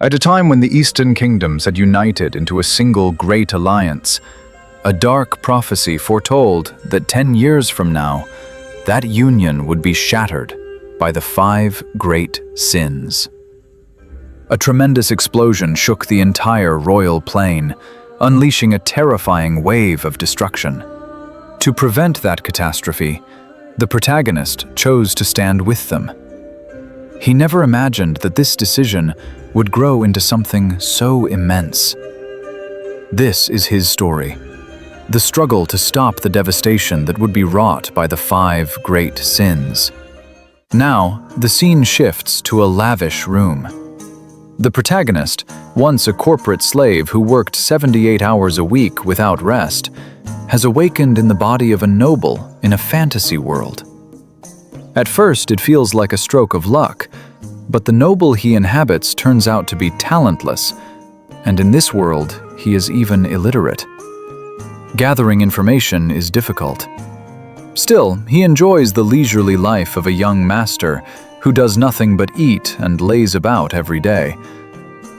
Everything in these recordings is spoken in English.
At a time when the Eastern kingdoms had united into a single great alliance, a dark prophecy foretold that 10 years from now, that union would be shattered by the 5 great sins. A tremendous explosion shook the entire royal plain, unleashing a terrifying wave of destruction. To prevent that catastrophe, the protagonist chose to stand with them. He never imagined that this decision would grow into something so immense. This is his story, the struggle to stop the devastation that would be wrought by the 5 great sins. Now, the scene shifts to a lavish room. The protagonist, once a corporate slave who worked 78 hours a week without rest, has awakened in the body of a noble in a fantasy world. At first, it feels like a stroke of luck, but the noble he inhabits turns out to be talentless, and in this world, he is even illiterate. Gathering information is difficult. Still, he enjoys the leisurely life of a young master who does nothing but eat and lays about every day,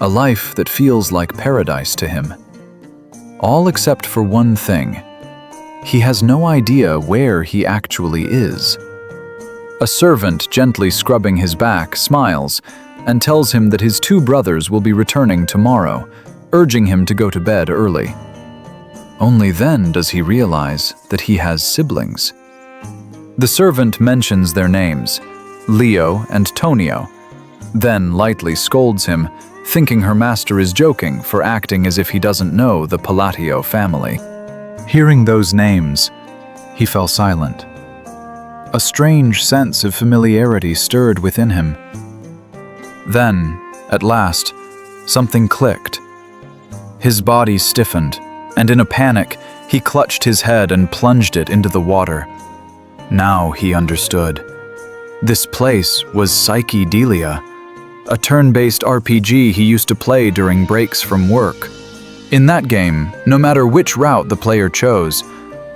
a life that feels like paradise to him. All except for one thing. He has no idea where he actually is. A servant gently scrubbing his back smiles and tells him that his 2 brothers will be returning tomorrow, urging him to go to bed early. Only then does he realize that he has siblings. The servant mentions their names, Leo and Tonio, then lightly scolds him, thinking her master is joking for acting as if he doesn't know the Palatio family. Hearing those names, he fell silent. A strange sense of familiarity stirred within him. Then, at last, something clicked. His body stiffened, and in a panic, he clutched his head and plunged it into the water. Now he understood. This place was Psychedelia, a turn-based RPG he used to play during breaks from work. In that game, no matter which route the player chose,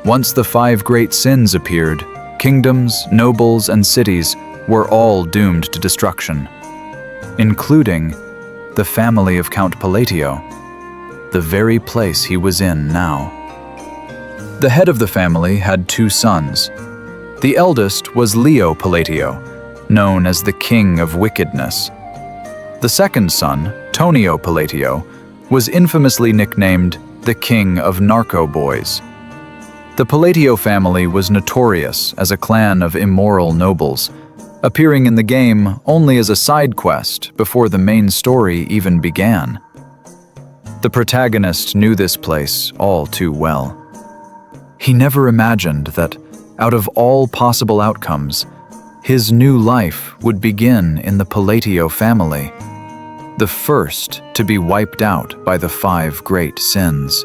once the 5 great sins appeared, kingdoms, nobles, and cities were all doomed to destruction, including the family of Count Palatio, the very place he was in now. The head of the family had 2 sons. The eldest was Leo Palatio, known as the King of Wickedness. The second son, Tonio Palatio, was infamously nicknamed the King of Narco Boys. The Palatio family was notorious as a clan of immoral nobles, appearing in the game only as a side quest before the main story even began. The protagonist knew this place all too well. He never imagined that, out of all possible outcomes, his new life would begin in the Palatio family, the first to be wiped out by the 5 great sins.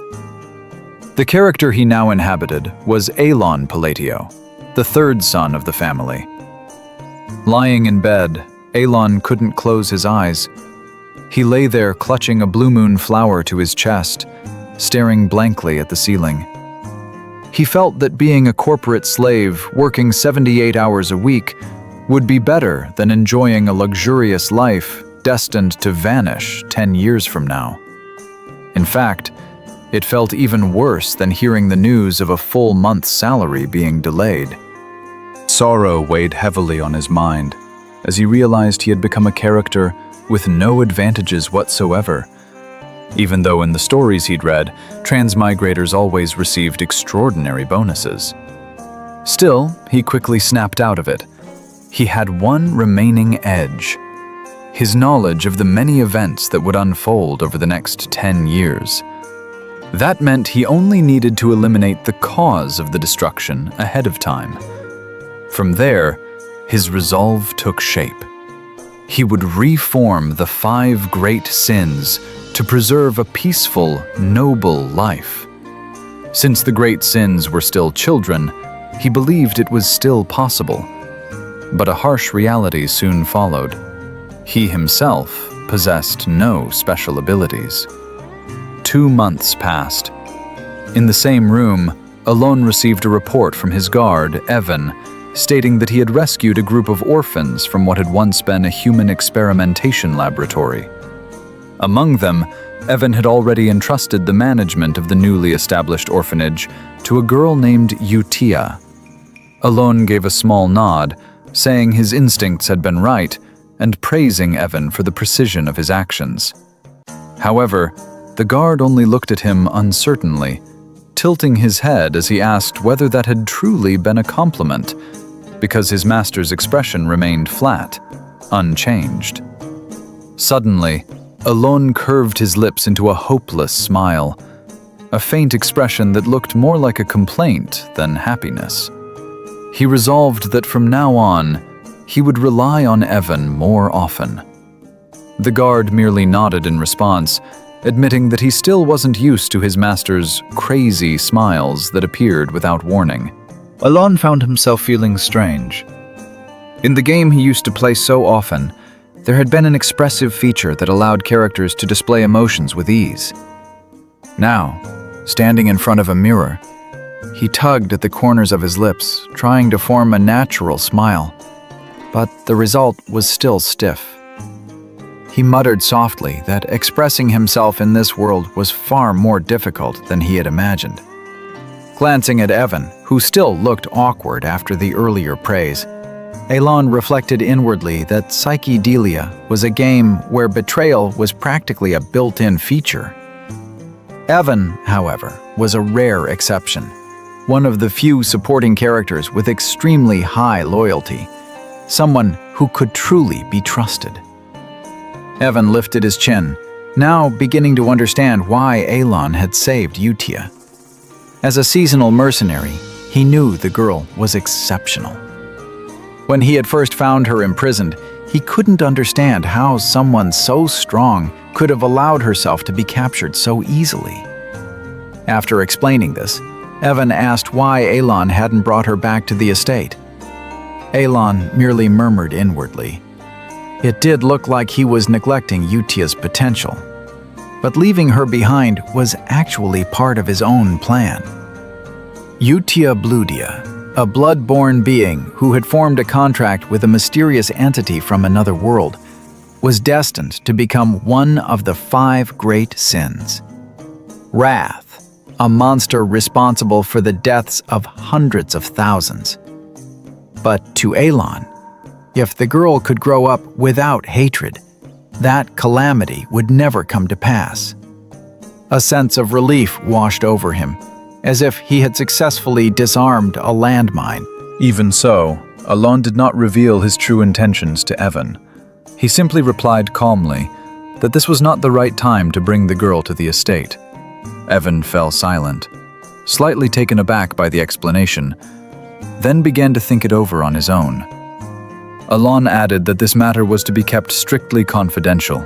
The character he now inhabited was Elon Palatio, the 3rd son of the family. Lying in bed, Elon couldn't close his eyes. He lay there clutching a blue moon flower to his chest, staring blankly at the ceiling. He felt that being a corporate slave working 78 hours a week would be better than enjoying a luxurious life destined to vanish 10 years from now. In fact, it felt even worse than hearing the news of a full month's salary being delayed. Sorrow weighed heavily on his mind as he realized he had become a character with no advantages whatsoever. Even though in the stories he'd read, transmigrators always received extraordinary bonuses. Still, he quickly snapped out of it. He had one remaining edge: his knowledge of the many events that would unfold over the next 10 years. That meant he only needed to eliminate the cause of the destruction ahead of time. From there, his resolve took shape. He would reform the 5 great sins to preserve a peaceful, noble life. Since the great sins were still children, he believed it was still possible. But a harsh reality soon followed. He himself possessed no special abilities. 2 months passed. In the same room, Alon received a report from his guard, Evan, stating that he had rescued a group of orphans from what had once been a human experimentation laboratory. Among them, Evan had already entrusted the management of the newly established orphanage to a girl named Utia. Alon gave a small nod, saying his instincts had been right and praising Evan for the precision of his actions. However, the guard only looked at him uncertainly, tilting his head as he asked whether that had truly been a compliment, because his master's expression remained flat, unchanged. Suddenly, Alon curved his lips into a hopeless smile, a faint expression that looked more like a complaint than happiness. He resolved that from now on, he would rely on Evan more often. The guard merely nodded in response, admitting that he still wasn't used to his master's crazy smiles that appeared without warning. Alon found himself feeling strange. In the game he used to play so often, there had been an expressive feature that allowed characters to display emotions with ease. Now, standing in front of a mirror, he tugged at the corners of his lips, trying to form a natural smile, but the result was still stiff. He muttered softly that expressing himself in this world was far more difficult than he had imagined. Glancing at Evan, who still looked awkward after the earlier praise, Alon reflected inwardly that Psychedelia was a game where betrayal was practically a built-in feature. Evan, however, was a rare exception, one of the few supporting characters with extremely high loyalty, someone who could truly be trusted. Evan lifted his chin, now beginning to understand why Alon had saved Utia. As a seasonal mercenary, he knew the girl was exceptional. When he had first found her imprisoned, he couldn't understand how someone so strong could have allowed herself to be captured so easily. After explaining this, Evan asked why Alon hadn't brought her back to the estate. Alon merely murmured inwardly. It did look like he was neglecting Utia's potential, but leaving her behind was actually part of his own plan. Utia Bludia, a blood-born being who had formed a contract with a mysterious entity from another world, was destined to become one of the 5 great sins. Wrath, a monster responsible for the deaths of hundreds of thousands. But to Alon, if the girl could grow up without hatred, that calamity would never come to pass. A sense of relief washed over him, as if he had successfully disarmed a landmine. Even so, Alon did not reveal his true intentions to Evan. He simply replied calmly that this was not the right time to bring the girl to the estate. Evan fell silent, slightly taken aback by the explanation, then began to think it over on his own. Alon added that this matter was to be kept strictly confidential,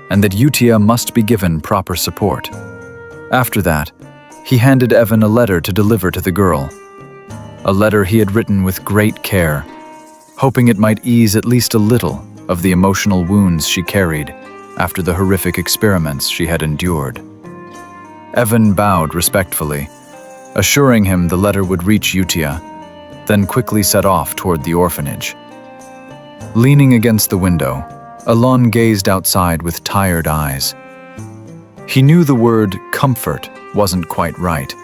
and that Utia must be given proper support. After that, he handed Evan a letter to deliver to the girl. A letter he had written with great care, hoping it might ease at least a little of the emotional wounds she carried after the horrific experiments she had endured. Evan bowed respectfully, assuring him the letter would reach Utia, then quickly set off toward the orphanage. Leaning against the window, Alon gazed outside with tired eyes. He knew the word comfort wasn't quite right,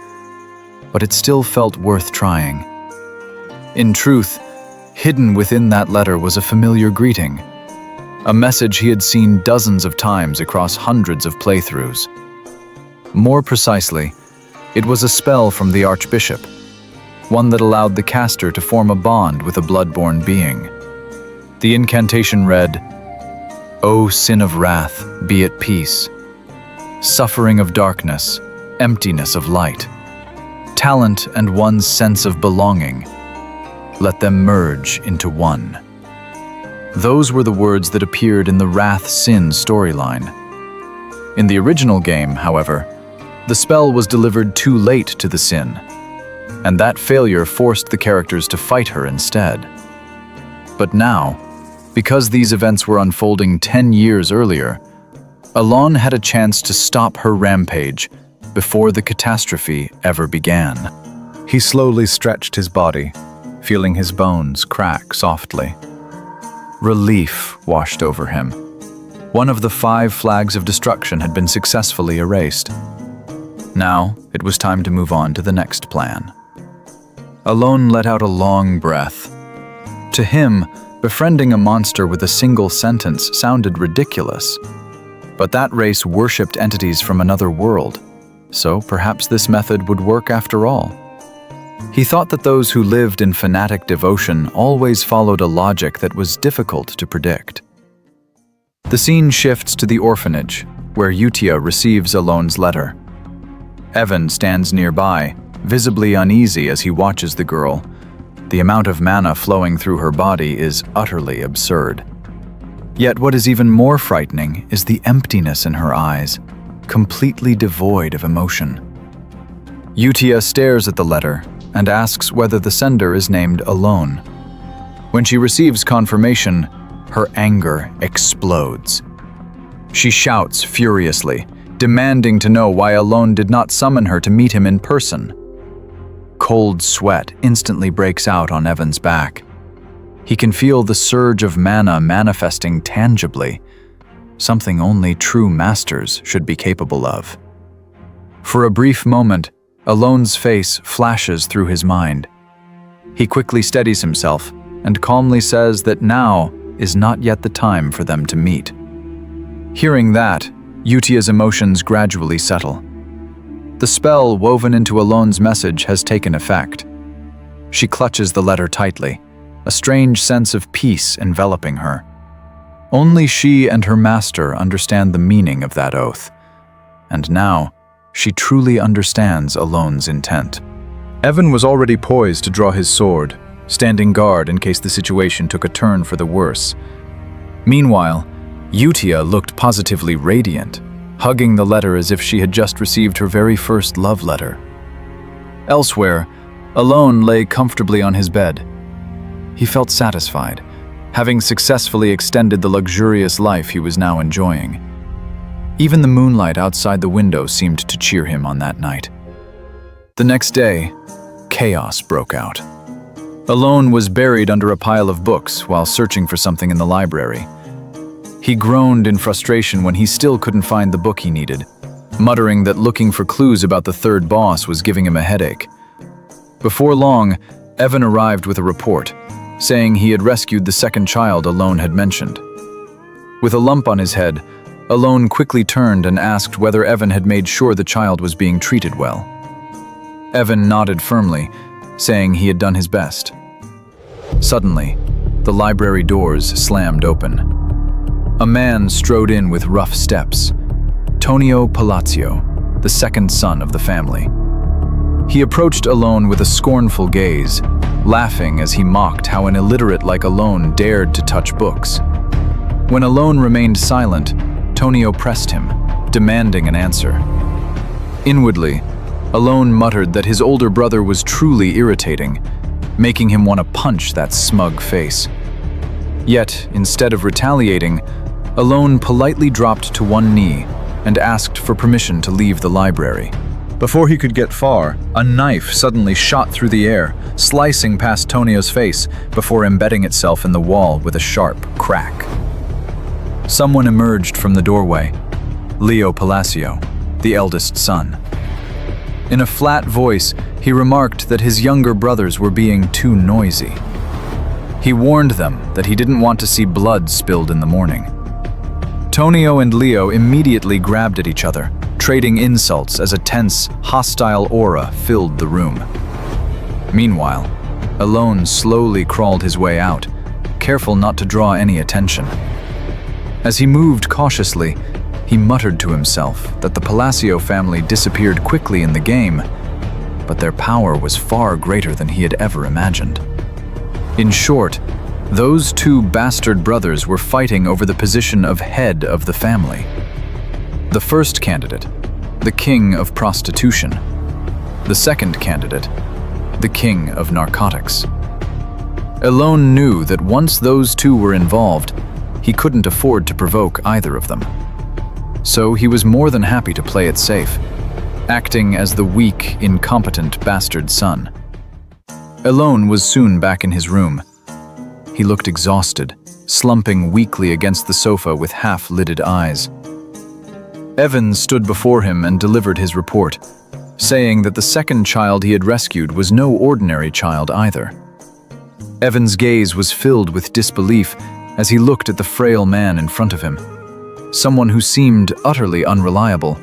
but it still felt worth trying. In truth, hidden within that letter was a familiar greeting, a message he had seen dozens of times across hundreds of playthroughs. More precisely, it was a spell from the Archbishop, one that allowed the caster to form a bond with a blood-born being. The incantation read, "O sin of wrath, be at peace. Suffering of darkness, emptiness of light. Talent and one's sense of belonging. Let them merge into one." Those were the words that appeared in the Wrath-Sin storyline. In the original game, however, the spell was delivered too late to the sin, and that failure forced the characters to fight her instead. But now, because these events were unfolding 10 years earlier, Alon had a chance to stop her rampage before the catastrophe ever began. He slowly stretched his body, feeling his bones crack softly. Relief washed over him. One of the 5 flags of destruction had been successfully erased. Now, it was time to move on to the next plan. Alone let out a long breath. To him, befriending a monster with a single sentence sounded ridiculous. But that race worshipped entities from another world, so perhaps this method would work after all. He thought that those who lived in fanatic devotion always followed a logic that was difficult to predict. The scene shifts to the orphanage, where Yutia receives Alone's letter. Evan stands nearby, visibly uneasy as he watches the girl. The amount of mana flowing through her body is utterly absurd. Yet what is even more frightening is the emptiness in her eyes, completely devoid of emotion. Yutia stares at the letter and asks whether the sender is named Alone. When she receives confirmation, her anger explodes. She shouts furiously, demanding to know why Alone did not summon her to meet him in person. Cold sweat instantly breaks out on Evan's back. He can feel the surge of mana manifesting tangibly, something only true masters should be capable of. For a brief moment, Alone's face flashes through his mind. He quickly steadies himself and calmly says that now is not yet the time for them to meet. Hearing that, Yutia's emotions gradually settle. The spell woven into Alone's message has taken effect. She clutches the letter tightly, a strange sense of peace enveloping her. Only she and her master understand the meaning of that oath, and now she truly understands Alone's intent. Evan was already poised to draw his sword, standing guard in case the situation took a turn for the worse. Meanwhile, Yutia looked positively radiant, hugging the letter as if she had just received her very first love letter. Elsewhere, Alone lay comfortably on his bed. He felt satisfied, having successfully extended the luxurious life he was now enjoying. Even the moonlight outside the window seemed to cheer him on that night. The next day, chaos broke out. Alone was buried under a pile of books while searching for something in the library. He groaned in frustration when he still couldn't find the book he needed, muttering that looking for clues about the third boss was giving him a headache. Before long, Evan arrived with a report, saying he had rescued the second child Alone had mentioned. With a lump on his head, Alone quickly turned and asked whether Evan had made sure the child was being treated well. Evan nodded firmly, saying he had done his best. Suddenly, the library doors slammed open. A man strode in with rough steps, Tonio Palazzo, the second son of the family. He approached Alone with a scornful gaze, laughing as he mocked how an illiterate like Alone dared to touch books. When Alone remained silent, Tonio pressed him, demanding an answer. Inwardly, Alone muttered that his older brother was truly irritating, making him want to punch that smug face. Yet, instead of retaliating, Alone politely dropped to one knee and asked for permission to leave the library. Before he could get far, a knife suddenly shot through the air, slicing past Tonio's face before embedding itself in the wall with a sharp crack. Someone emerged from the doorway, Leo Palacio, the eldest son. In a flat voice, he remarked that his younger brothers were being too noisy. He warned them that he didn't want to see blood spilled in the morning. Tonio and Leo immediately grabbed at each other, trading insults as a tense, hostile aura filled the room. Meanwhile, Alone slowly crawled his way out, careful not to draw any attention. As he moved cautiously, he muttered to himself that the Palacio family disappeared quickly in the game, but their power was far greater than he had ever imagined. In short, those two bastard brothers were fighting over the position of head of the family. The first candidate, the king of prostitution. The second candidate, the king of narcotics. Alone knew that once those two were involved, he couldn't afford to provoke either of them. So he was more than happy to play it safe, acting as the weak, incompetent bastard son. Alone was soon back in his room. He looked exhausted, slumping weakly against the sofa with half-lidded eyes. Evan stood before him and delivered his report, saying that the second child he had rescued was no ordinary child either. Evan's gaze was filled with disbelief as he looked at the frail man in front of him, someone who seemed utterly unreliable,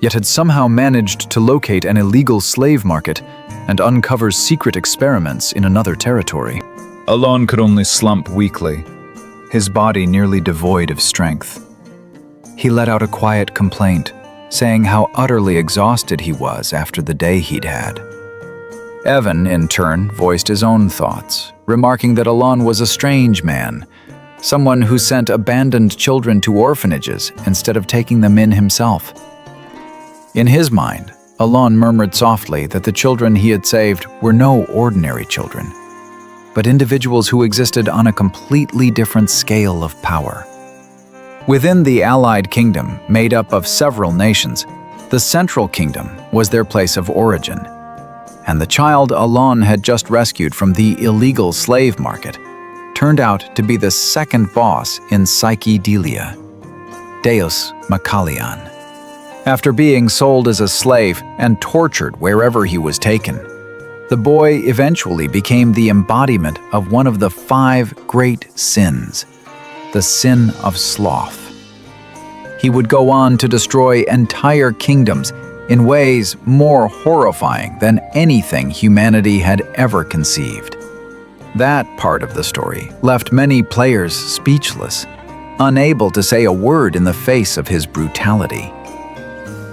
yet had somehow managed to locate an illegal slave market and uncover secret experiments in another territory. Alon could only slump weakly, his body nearly devoid of strength. He let out a quiet complaint, saying how utterly exhausted he was after the day he'd had. Evan, in turn, voiced his own thoughts, remarking that Alon was a strange man, someone who sent abandoned children to orphanages instead of taking them in himself. In his mind, Alon murmured softly that the children he had saved were no ordinary children, but individuals who existed on a completely different scale of power. Within the Allied Kingdom, made up of several nations, the Central Kingdom was their place of origin, and the child Alon had just rescued from the illegal slave market turned out to be the second boss in Psychedelia, Deas Makalian. After being sold as a slave and tortured wherever he was taken, the boy eventually became the embodiment of one of the 5 great sins, the sin of sloth. He would go on to destroy entire kingdoms in ways more horrifying than anything humanity had ever conceived. That part of the story left many players speechless, unable to say a word in the face of his brutality.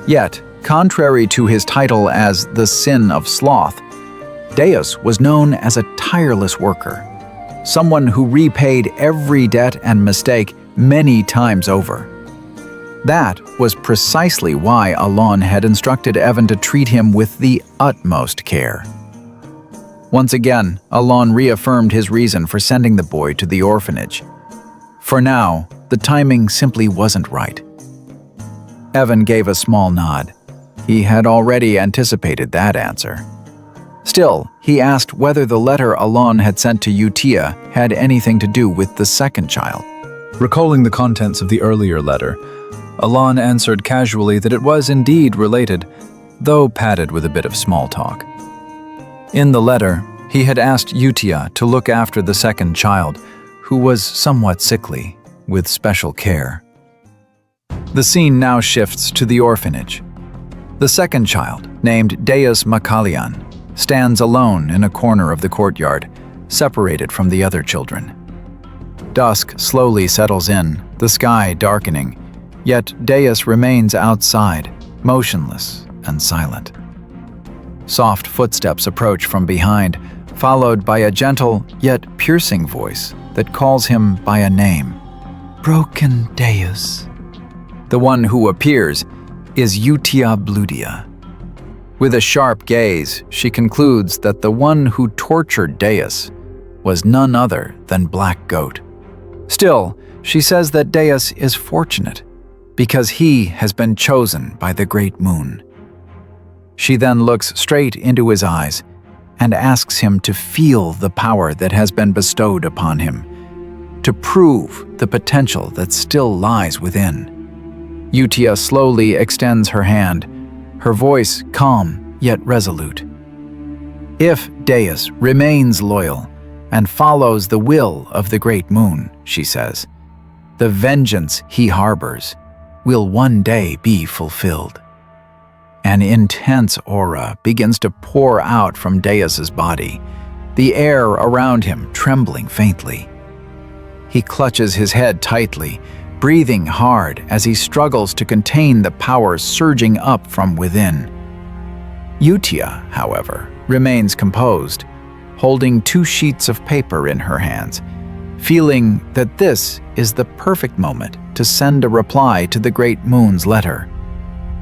Yet, contrary to his title as the Sin of Sloth, Deas was known as a tireless worker, someone who repaid every debt and mistake many times over. That was precisely why Alon had instructed Evan to treat him with the utmost care. Once again, Alon reaffirmed his reason for sending the boy to the orphanage. For now, the timing simply wasn't right. Evan gave a small nod. He had already anticipated that answer. Still, he asked whether the letter Alon had sent to Utia had anything to do with the second child. Recalling the contents of the earlier letter, Alon answered casually that it was indeed related, though padded with a bit of small talk. In the letter, he had asked Utia to look after the second child, who was somewhat sickly, with special care. The scene now shifts to the orphanage. The second child, named Deas Makalian, stands alone in a corner of the courtyard, separated from the other children. Dusk slowly settles in, the sky darkening, yet Deas remains outside, motionless and silent. Soft footsteps approach from behind, followed by a gentle yet piercing voice that calls him by a name. Broken Deas. The one who appears is Utia Bludia. With a sharp gaze, she concludes that the one who tortured Deas was none other than Black Goat. Still, she says that Deas is fortunate because he has been chosen by the Great Moon. She then looks straight into his eyes and asks him to feel the power that has been bestowed upon him, to prove the potential that still lies within. Utia slowly extends her hand, her voice calm yet resolute. If Deas remains loyal and follows the will of the Great Moon, she says, the vengeance he harbors will one day be fulfilled. An intense aura begins to pour out from Deas's body, the air around him trembling faintly. He clutches his head tightly, breathing hard as he struggles to contain the power surging up from within. Utia, however, remains composed, holding 2 sheets of paper in her hands, feeling that this is the perfect moment to send a reply to the Great Moon's letter,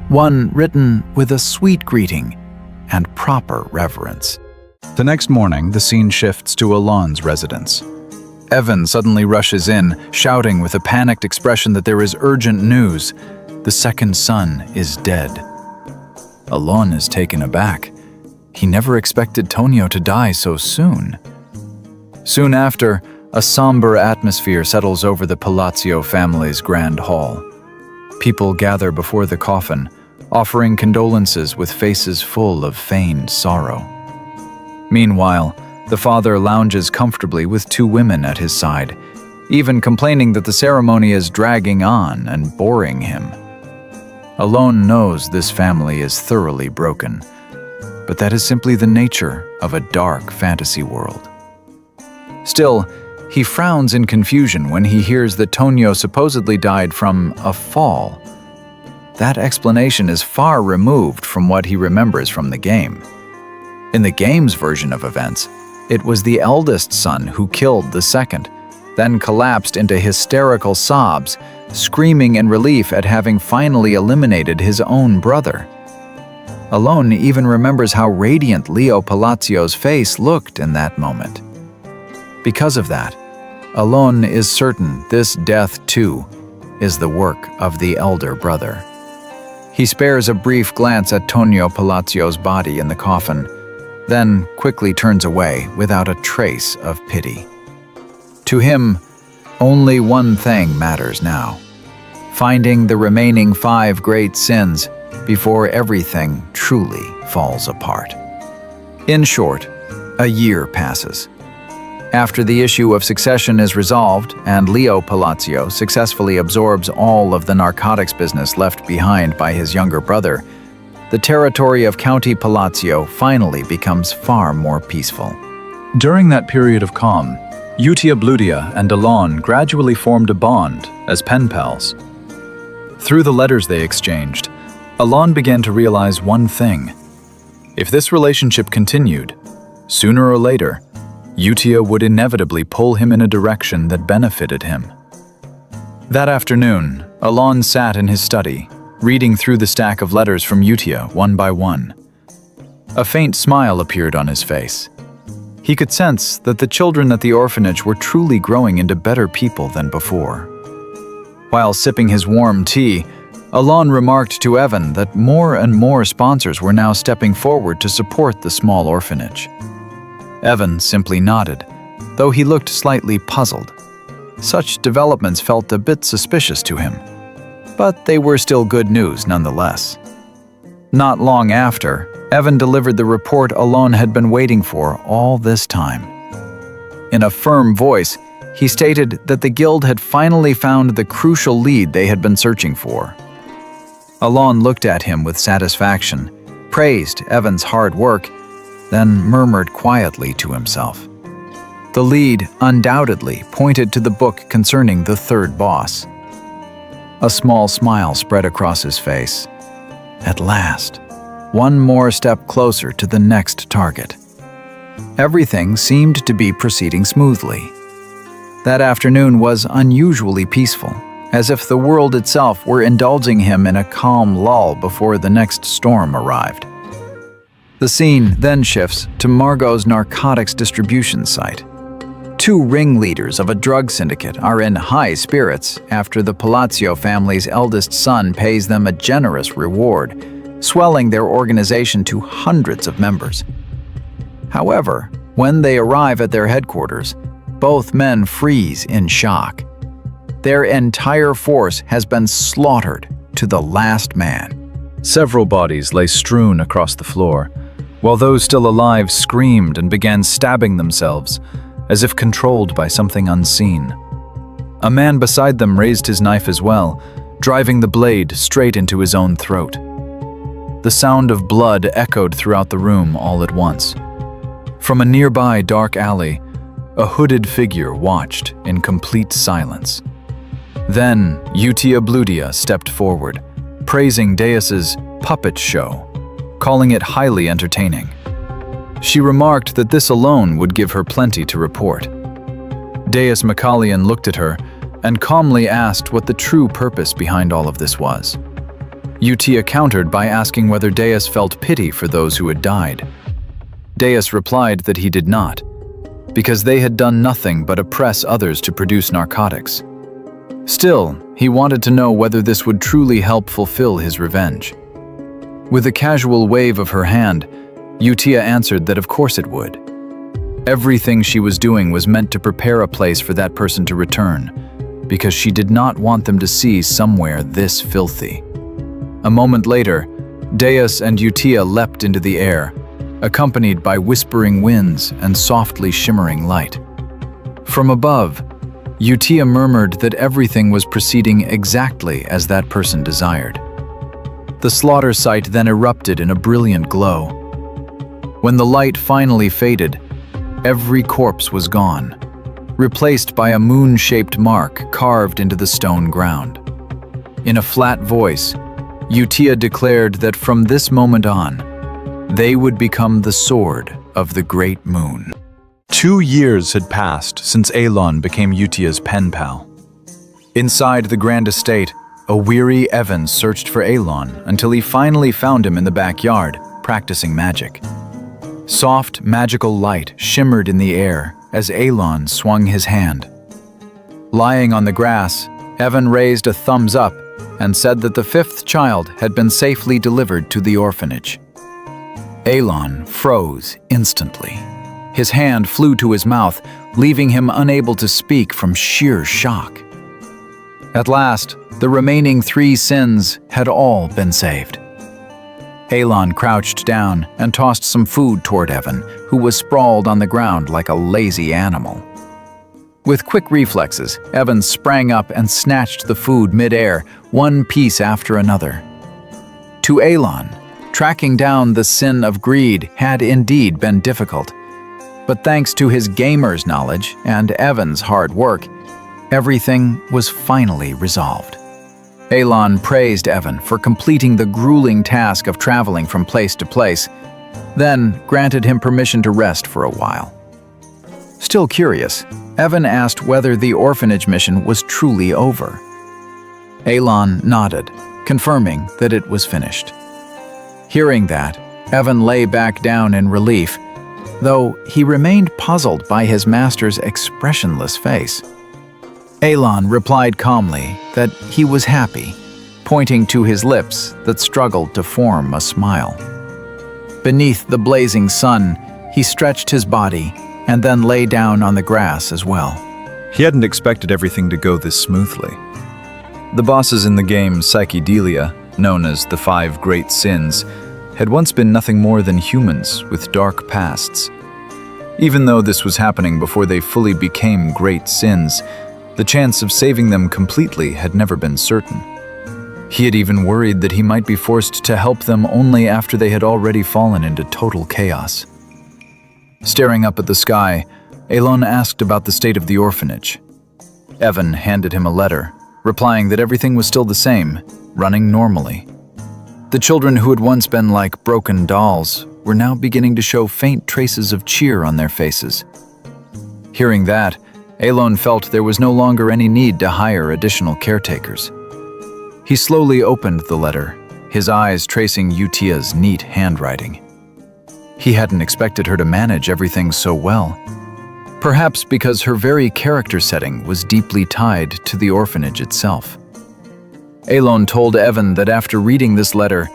one written with a sweet greeting and proper reverence. The next morning, the scene shifts to Alon's residence. Evan suddenly rushes in, shouting with a panicked expression that there is urgent news. The second son is dead. Alon is taken aback. He never expected Tonio to die so soon. Soon after, a somber atmosphere settles over the Palazzo family's grand hall. People gather before the coffin, offering condolences with faces full of feigned sorrow. Meanwhile, the father lounges comfortably with two women at his side, even complaining that the ceremony is dragging on and boring him. Alon knows this family is thoroughly broken, but that is simply the nature of a dark fantasy world. Still, he frowns in confusion when he hears that Tonio supposedly died from a fall. That explanation is far removed from what he remembers from the game. In the game's version of events, it was the eldest son who killed the second, then collapsed into hysterical sobs, screaming in relief at having finally eliminated his own brother. Alon even remembers how radiant Leo Palazzio's face looked in that moment. Because of that, Alon is certain this death, too, is the work of the elder brother. He spares a brief glance at Tonio Palazzio's body in the coffin, then quickly turns away without a trace of pity. To him, only one thing matters now: finding the remaining 5 great sins before everything truly falls apart. In short, a year passes. After the issue of succession is resolved and Leo Palazzio successfully absorbs all of the narcotics business left behind by his younger brother, the territory of County Palazzio finally becomes far more peaceful. During that period of calm, Utia Bludia and Alon gradually formed a bond as pen pals. Through the letters they exchanged, Alon began to realize one thing. If this relationship continued, sooner or later, Utia would inevitably pull him in a direction that benefited him. That afternoon, Alon sat in his study, reading through the stack of letters from Utia one by one. A faint smile appeared on his face. He could sense that the children at the orphanage were truly growing into better people than before. While sipping his warm tea, Alon remarked to Evan that more and more sponsors were now stepping forward to support the small orphanage. Evan simply nodded, though he looked slightly puzzled. Such developments felt a bit suspicious to him, but they were still good news nonetheless. Not long after, Evan delivered the report Alon had been waiting for all this time. In a firm voice, he stated that the guild had finally found the crucial lead they had been searching for. Alon looked at him with satisfaction, praised Evan's hard work, then murmured quietly to himself. The lead undoubtedly pointed to the book concerning the third boss. A small smile spread across his face. At last, one more step closer to the next target. Everything seemed to be proceeding smoothly. That afternoon was unusually peaceful, as if the world itself were indulging him in a calm lull before the next storm arrived. The scene then shifts to Margot's narcotics distribution site. 2 ringleaders of a drug syndicate are in high spirits after the Palazzio family's eldest son pays them a generous reward, swelling their organization to hundreds of members. However, when they arrive at their headquarters, both men freeze in shock. Their entire force has been slaughtered to the last man. Several bodies lay strewn across the floor, while those still alive screamed and began stabbing themselves, as if controlled by something unseen. A man beside them raised his knife as well, driving the blade straight into his own throat. The sound of blood echoed throughout the room all at once. From a nearby dark alley, a hooded figure watched in complete silence. Then Utia Bludia stepped forward, praising Deas's puppet show, calling it highly entertaining. She remarked that this alone would give her plenty to report. Deas Macallian looked at her and calmly asked what the true purpose behind all of this was. Utia countered by asking whether Deas felt pity for those who had died. Deas replied that he did not, because they had done nothing but oppress others to produce narcotics. Still, he wanted to know whether this would truly help fulfill his revenge. With a casual wave of her hand, Utia answered that of course it would. Everything she was doing was meant to prepare a place for that person to return, because she did not want them to see somewhere this filthy. A moment later, Deas and Utia leapt into the air, accompanied by whispering winds and softly shimmering light. From above, Utia murmured that everything was proceeding exactly as that person desired. The slaughter site then erupted in a brilliant glow. When the light finally faded, every corpse was gone, replaced by a moon-shaped mark carved into the stone ground. In a flat voice, Utia declared that from this moment on, they would become the sword of the great moon. 2 years had passed since Elon became Utia's pen pal. Inside the grand estate, a weary Evan searched for Elon until he finally found him in the backyard, practicing magic. Soft, magical light shimmered in the air as Elon swung his hand. Lying on the grass, Evan raised a thumbs up and said that the 5th child had been safely delivered to the orphanage. Elon froze instantly. His hand flew to his mouth, leaving him unable to speak from sheer shock. At last, the remaining 3 sins had all been saved. Elon crouched down and tossed some food toward Evan, who was sprawled on the ground like a lazy animal. With quick reflexes, Evan sprang up and snatched the food mid-air, one piece after another. To Elon, tracking down the sin of greed had indeed been difficult. But thanks to his gamer's knowledge and Evan's hard work, everything was finally resolved. Elon praised Evan for completing the grueling task of traveling from place to place, then granted him permission to rest for a while. Still curious, Evan asked whether the orphanage mission was truly over. Elon nodded, confirming that it was finished. Hearing that, Evan lay back down in relief, though he remained puzzled by his master's expressionless face. Elon replied calmly that he was happy, pointing to his lips that struggled to form a smile. Beneath the blazing sun, he stretched his body and then lay down on the grass as well. He hadn't expected everything to go this smoothly. The bosses in the game Psychedelia, known as the 5 Great Sins, had once been nothing more than humans with dark pasts. Even though this was happening before they fully became great sins, the chance of saving them completely had never been certain. He had even worried that he might be forced to help them only after they had already fallen into total chaos. Staring up at the sky, Elon asked about the state of the orphanage. Evan handed him a letter, replying that everything was still the same, running normally. The children who had once been like broken dolls were now beginning to show faint traces of cheer on their faces. Hearing that, Elon felt there was no longer any need to hire additional caretakers. He slowly opened the letter, his eyes tracing Utia's neat handwriting. He hadn't expected her to manage everything so well. Perhaps because her very character setting was deeply tied to the orphanage itself. Elon told Evan that after reading this letter,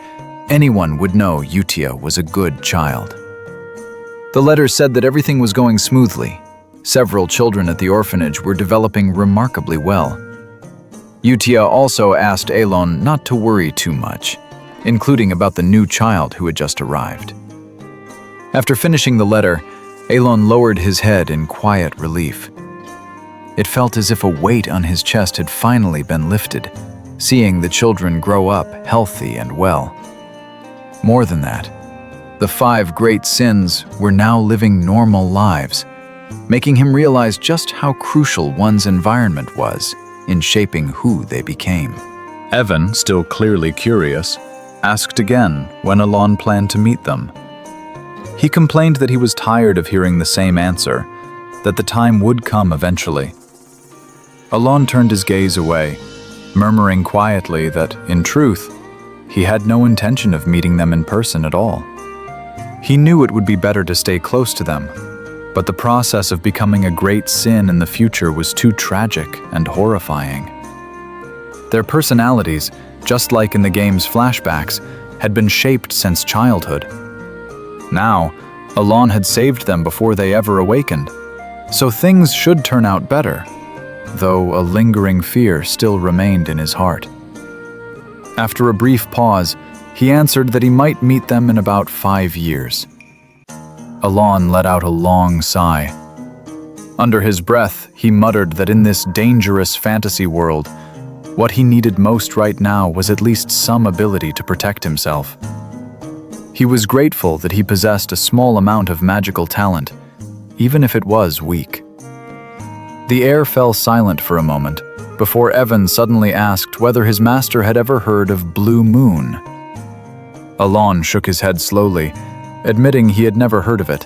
anyone would know Utia was a good child. The letter said that everything was going smoothly. Several children at the orphanage were developing remarkably well. Utia also asked Elon not to worry too much, including about the new child who had just arrived. After finishing the letter, Elon lowered his head in quiet relief. It felt as if a weight on his chest had finally been lifted, seeing the children grow up healthy and well. More than that, the 5 great sins were now living normal lives, making him realize just how crucial one's environment was in shaping who they became. Evan, still clearly curious, asked again when Elon planned to meet them. He complained that he was tired of hearing the same answer, that the time would come eventually. Elon turned his gaze away, murmuring quietly that, in truth, he had no intention of meeting them in person at all. He knew it would be better to stay close to them, but the process of becoming a great sin in the future was too tragic and horrifying. Their personalities, just like in the game's flashbacks, had been shaped since childhood. Now, Alon had saved them before they ever awakened, so things should turn out better, though a lingering fear still remained in his heart. After a brief pause, he answered that he might meet them in about 5 years. Alon let out a long sigh. Under his breath, he muttered that in this dangerous fantasy world, what he needed most right now was at least some ability to protect himself. He was grateful that he possessed a small amount of magical talent, even if it was weak. The air fell silent for a moment before Evan suddenly asked whether his master had ever heard of Blue Moon. Alon shook his head slowly, admitting he had never heard of it.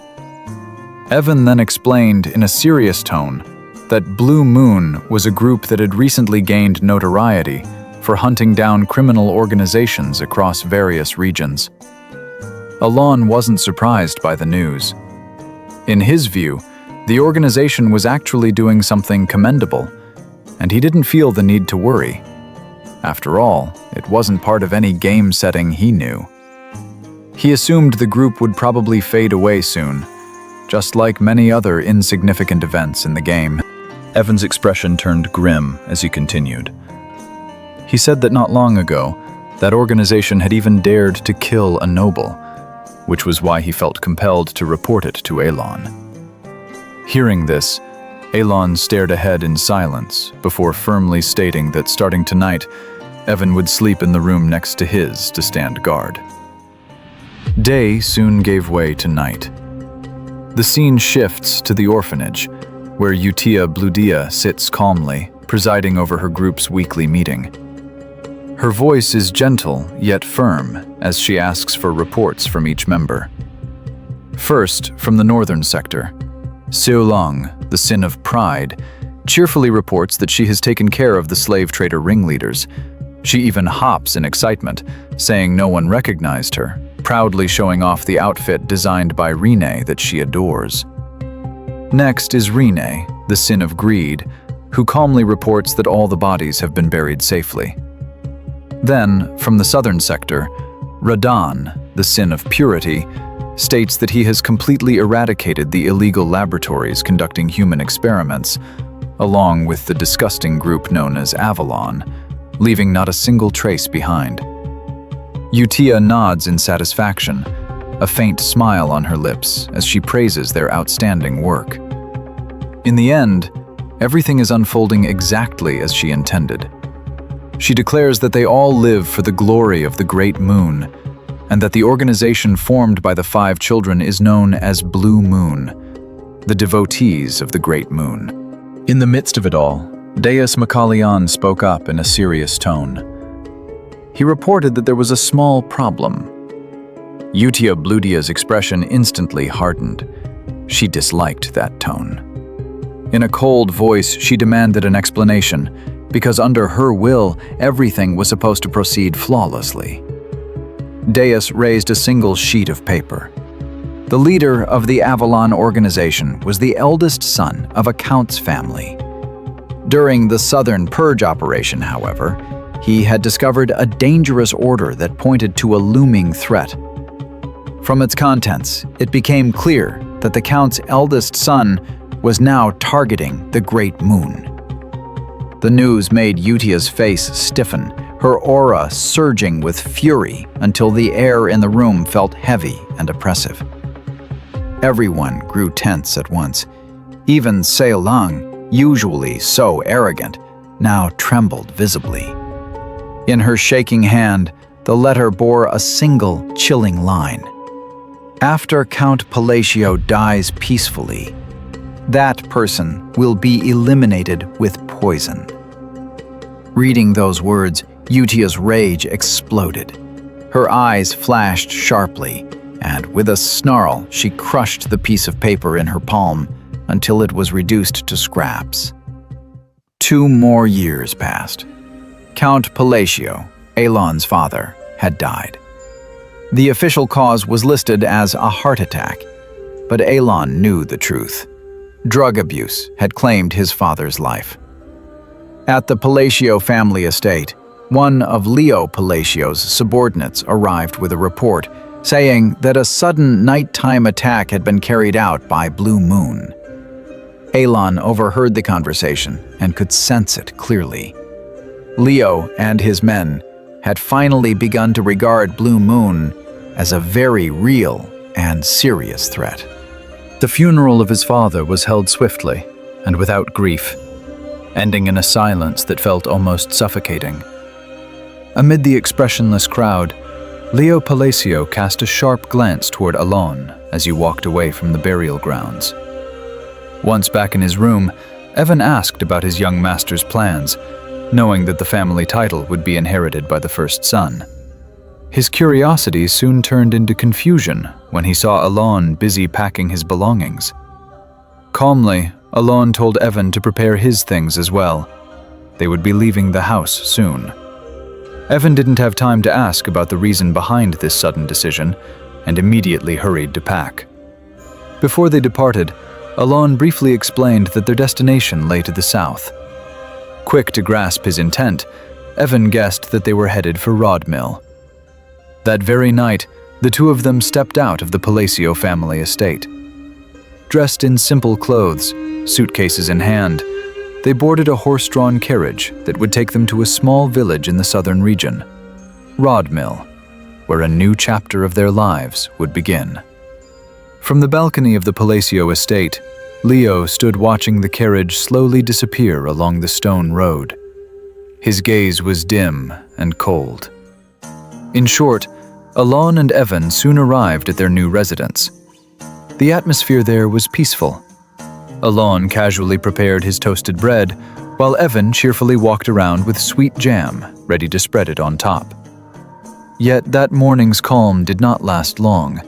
Evan then explained in a serious tone that Blue Moon was a group that had recently gained notoriety for hunting down criminal organizations across various regions. Alon wasn't surprised by the news. In his view, the organization was actually doing something commendable, and he didn't feel the need to worry. After all, it wasn't part of any game setting he knew. He assumed the group would probably fade away soon, just like many other insignificant events in the game. Evan's expression turned grim as he continued. He said that not long ago, that organization had even dared to kill a noble, which was why he felt compelled to report it to Alon. Hearing this, Alon stared ahead in silence before firmly stating that starting tonight, Evan would sleep in the room next to his to stand guard. Day soon gave way to night. The scene shifts to the orphanage, where Utia Bludia sits calmly, presiding over her group's weekly meeting. Her voice is gentle yet firm as she asks for reports from each member. First, from the northern sector, Seolong, the Sin of Pride, cheerfully reports that she has taken care of the slave trader ringleaders. She even hops in excitement, saying no one recognized her, proudly showing off the outfit designed by Rene that she adores. Next is Rene, the Sin of Greed, who calmly reports that all the bodies have been buried safely. Then, from the southern sector, Radan, the Sin of Purity, states that he has completely eradicated the illegal laboratories conducting human experiments, along with the disgusting group known as Avalon, leaving not a single trace behind. Utia nods in satisfaction, a faint smile on her lips as she praises their outstanding work. In the end, everything is unfolding exactly as she intended. She declares that they all live for the glory of the Great Moon, and that the organization formed by the 5 children is known as Blue Moon, the devotees of the Great Moon. In the midst of it all, Deas Makalian spoke up in a serious tone. He reported that there was a small problem. Utia Bludia's expression instantly hardened. She disliked that tone. In a cold voice, she demanded an explanation, because under her will, everything was supposed to proceed flawlessly. Deas raised a single sheet of paper. The leader of the Avalon organization was the eldest son of a count's family. During the Southern Purge operation, however, he had discovered a dangerous order that pointed to a looming threat. From its contents, it became clear that the Count's eldest son was now targeting the Great Moon. The news made Utia's face stiffen, her aura surging with fury until the air in the room felt heavy and oppressive. Everyone grew tense at once. Even Seolang, usually so arrogant, now trembled visibly. In her shaking hand, the letter bore a single chilling line. After Count Palacio dies peacefully, that person will be eliminated with poison. Reading those words, Utia's rage exploded. Her eyes flashed sharply, and with a snarl, she crushed the piece of paper in her palm until it was reduced to scraps. 2 more years passed. Count Palacio, Alon's father, had died. The official cause was listed as a heart attack, but Alon knew the truth. Drug abuse had claimed his father's life. At the Palacio family estate, one of Leo Palacio's subordinates arrived with a report saying that a sudden nighttime attack had been carried out by Blue Moon. Alon overheard the conversation and could sense it clearly. Leo and his men had finally begun to regard Blue Moon as a very real and serious threat. The funeral of his father was held swiftly and without grief, ending in a silence that felt almost suffocating. Amid the expressionless crowd, Leo Palacio cast a sharp glance toward Alon as he walked away from the burial grounds. Once back in his room, Evan asked about his young master's plans, knowing that the family title would be inherited by the first son. His curiosity soon turned into confusion when he saw Alon busy packing his belongings. Calmly, Alon told Evan to prepare his things as well. They would be leaving the house soon. Evan didn't have time to ask about the reason behind this sudden decision and immediately hurried to pack. Before they departed, Alon briefly explained that their destination lay to the south. Quick to grasp his intent, Evan guessed that they were headed for Rodmill. That very night, the two of them stepped out of the Palacio family estate. Dressed in simple clothes, suitcases in hand, they boarded a horse-drawn carriage that would take them to a small village in the southern region, Rodmill, where a new chapter of their lives would begin. From the balcony of the Palacio estate, Leo stood watching the carriage slowly disappear along the stone road. His gaze was dim and cold. In short, Alon and Evan soon arrived at their new residence. The atmosphere there was peaceful. Alon casually prepared his toasted bread, while Evan cheerfully walked around with sweet jam, ready to spread it on top. Yet that morning's calm did not last long.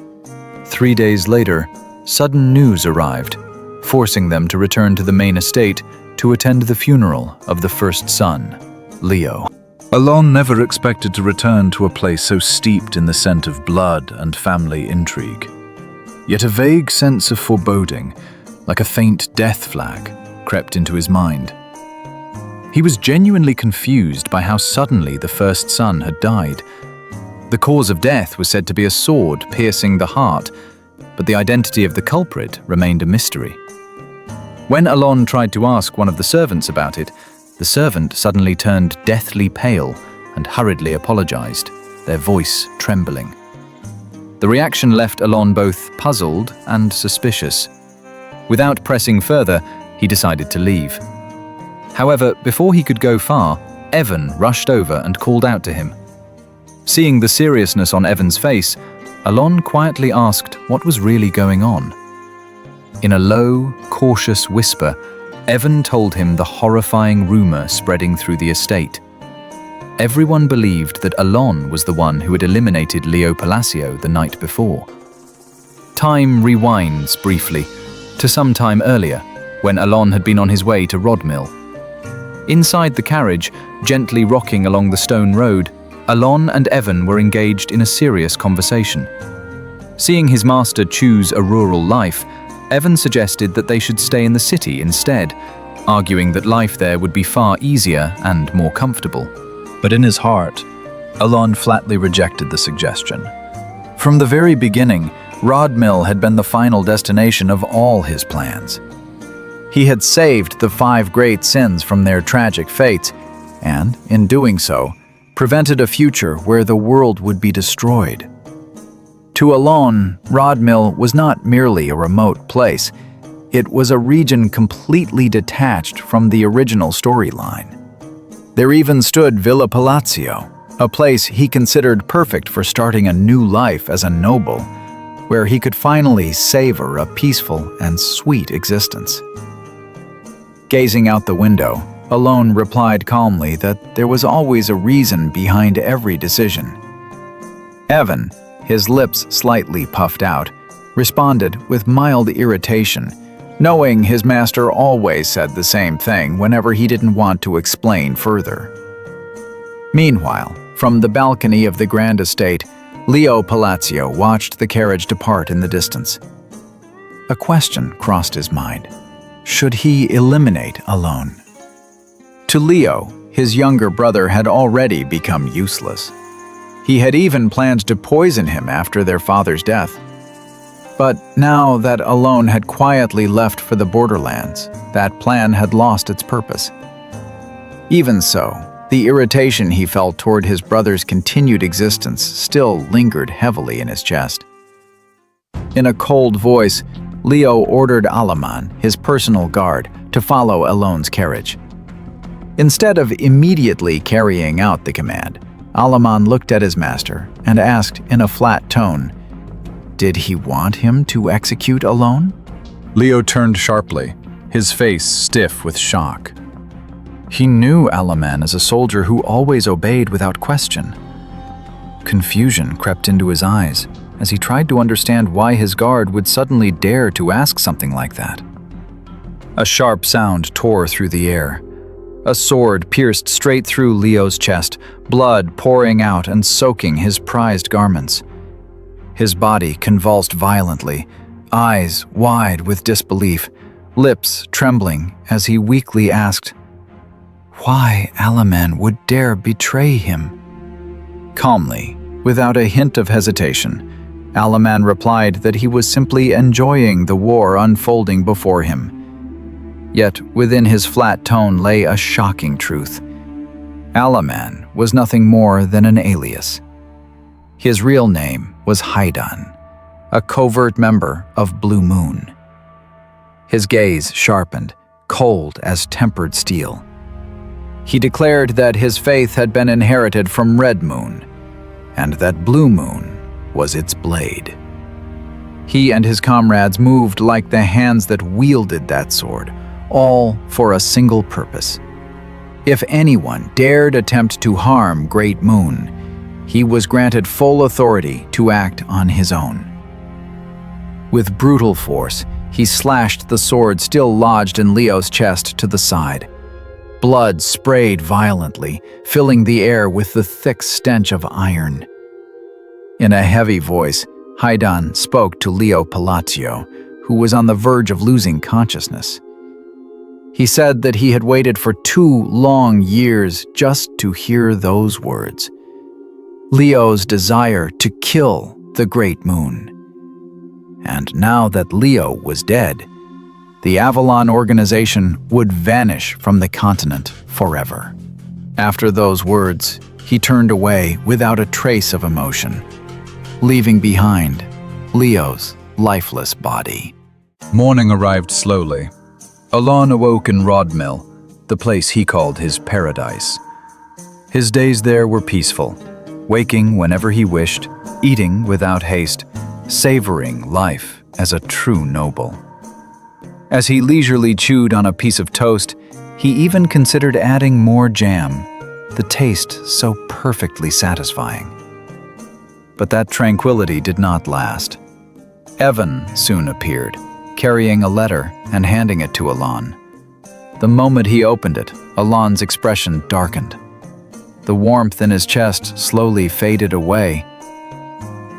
3 days later, sudden news arrived, forcing them to return to the main estate to attend the funeral of the first son, Leo. Alon never expected to return to a place so steeped in the scent of blood and family intrigue. Yet a vague sense of foreboding, like a faint death flag, crept into his mind. He was genuinely confused by how suddenly the first son had died. The cause of death was said to be a sword piercing the heart, but the identity of the culprit remained a mystery. When Alon tried to ask one of the servants about it, the servant suddenly turned deathly pale and hurriedly apologized, their voice trembling. The reaction left Alon both puzzled and suspicious. Without pressing further, he decided to leave. However, before he could go far, Evan rushed over and called out to him. Seeing the seriousness on Evan's face, Alon quietly asked what was really going on. In a low, cautious whisper, Evan told him the horrifying rumor spreading through the estate. Everyone believed that Alon was the one who had eliminated Leo Palacio the night before. Time rewinds briefly to some time earlier, when Alon had been on his way to Rodmill. Inside the carriage, gently rocking along the stone road, Alon and Evan were engaged in a serious conversation. Seeing his master choose a rural life, Evan suggested that they should stay in the city instead, arguing that life there would be far easier and more comfortable. But in his heart, Alon flatly rejected the suggestion. From the very beginning, Rodmill had been the final destination of all his plans. He had saved the 5 great sins from their tragic fates, and, in doing so, prevented a future where the world would be destroyed. To Alon, Rodmill was not merely a remote place. It was a region completely detached from the original storyline. There even stood Villa Palazzo, a place he considered perfect for starting a new life as a noble, where he could finally savor a peaceful and sweet existence. Gazing out the window, Alon replied calmly that there was always a reason behind every decision. Evan, his lips slightly puffed out, responded with mild irritation, knowing his master always said the same thing whenever he didn't want to explain further. Meanwhile, from the balcony of the grand estate, Leo Palacio watched the carriage depart in the distance. A question crossed his mind. Should he eliminate Alon? To Leo, his younger brother had already become useless. He had even planned to poison him after their father's death. But now that Alon had quietly left for the borderlands, that plan had lost its purpose. Even so, the irritation he felt toward his brother's continued existence still lingered heavily in his chest. In a cold voice, Leo ordered Alaman, his personal guard, to follow Alon's carriage. Instead of immediately carrying out the command, Alaman looked at his master and asked in a flat tone, did he want him to execute Alon? Leo turned sharply, his face stiff with shock. He knew Alaman as a soldier who always obeyed without question. Confusion crept into his eyes as he tried to understand why his guard would suddenly dare to ask something like that. A sharp sound tore through the air. A sword pierced straight through Leo's chest, blood pouring out and soaking his prized garments. His body convulsed violently, eyes wide with disbelief, lips trembling as he weakly asked, why Alaman would dare betray him? Calmly, without a hint of hesitation, Alaman replied that he was simply enjoying the war unfolding before him. Yet within his flat tone lay a shocking truth. Alaman was nothing more than an alias. His real name was Haidan, a covert member of Blue Moon. His gaze sharpened, cold as tempered steel. He declared that his faith had been inherited from Red Moon, and that Blue Moon was its blade. He and his comrades moved like the hands that wielded that sword, all for a single purpose. If anyone dared attempt to harm Great Moon, he was granted full authority to act on his own. With brutal force, he slashed the sword still lodged in Leo's chest to the side. Blood sprayed violently, filling the air with the thick stench of iron. In a heavy voice, Haidan spoke to Leo Palacio, who was on the verge of losing consciousness. He said that he had waited for 2 long years just to hear those words. Leo's desire to kill the Great Moon. And now that Leo was dead, the Avalon organization would vanish from the continent forever. After those words, he turned away without a trace of emotion, leaving behind Leo's lifeless body. Morning arrived slowly. Alon awoke in Rodmill, the place he called his paradise. His days there were peaceful, waking whenever he wished, eating without haste, savoring life as a true noble. As he leisurely chewed on a piece of toast, he even considered adding more jam, the taste so perfectly satisfying. But that tranquility did not last. Evan soon appeared, carrying a letter and handing it to Alon. The moment he opened it, Alon's expression darkened. The warmth in his chest slowly faded away.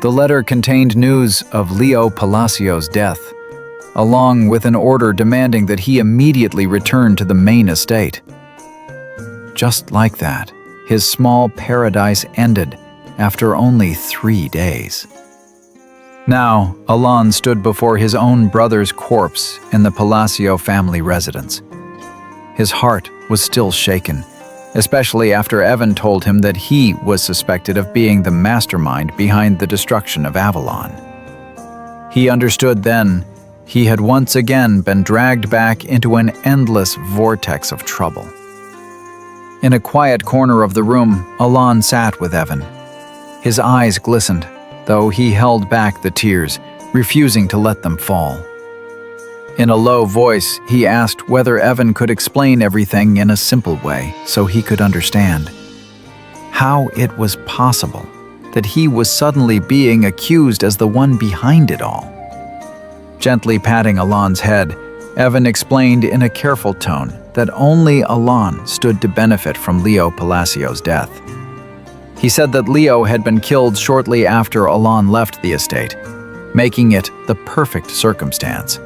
The letter contained news of Leo Palacio's death, along with an order demanding that he immediately return to the main estate. Just like that, his small paradise ended after only 3 days. Now, Alon stood before his own brother's corpse in the Palacio family residence. His heart was still shaken, especially after Evan told him that he was suspected of being the mastermind behind the destruction of Avalon. He understood then he had once again been dragged back into an endless vortex of trouble. In a quiet corner of the room, Alon sat with Evan. His eyes glistened, though he held back the tears, refusing to let them fall. In a low voice, he asked whether Evan could explain everything in a simple way so he could understand. How it was possible that he was suddenly being accused as the one behind it all. Gently patting Alon's head, Evan explained in a careful tone that only Alon stood to benefit from Leo Palacio's death. He said that Leo had been killed shortly after Alon left the estate, making it the perfect circumstance,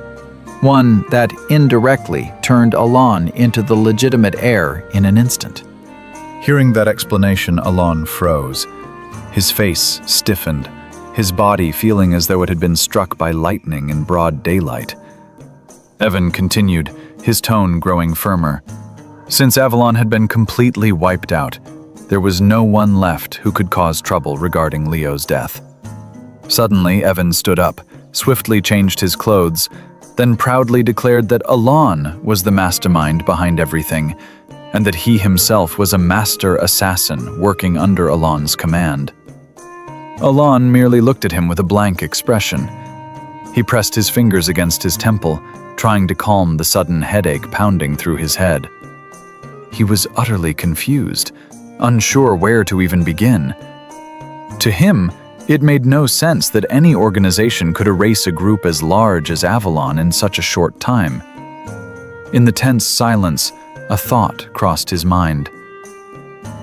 one that indirectly turned Alon into the legitimate heir in an instant. Hearing that explanation, Alon froze. His face stiffened, his body feeling as though it had been struck by lightning in broad daylight. Evan continued, his tone growing firmer. Since Avalon had been completely wiped out, there was no one left who could cause trouble regarding Leo's death. Suddenly, Evan stood up, swiftly changed his clothes, then proudly declared that Alon was the mastermind behind everything, and that he himself was a master assassin working under Alon's command. Alon merely looked at him with a blank expression. He pressed his fingers against his temple, trying to calm the sudden headache pounding through his head. He was utterly confused, unsure where to even begin. To him, it made no sense that any organization could erase a group as large as Avalon in such a short time. In the tense silence, a thought crossed his mind.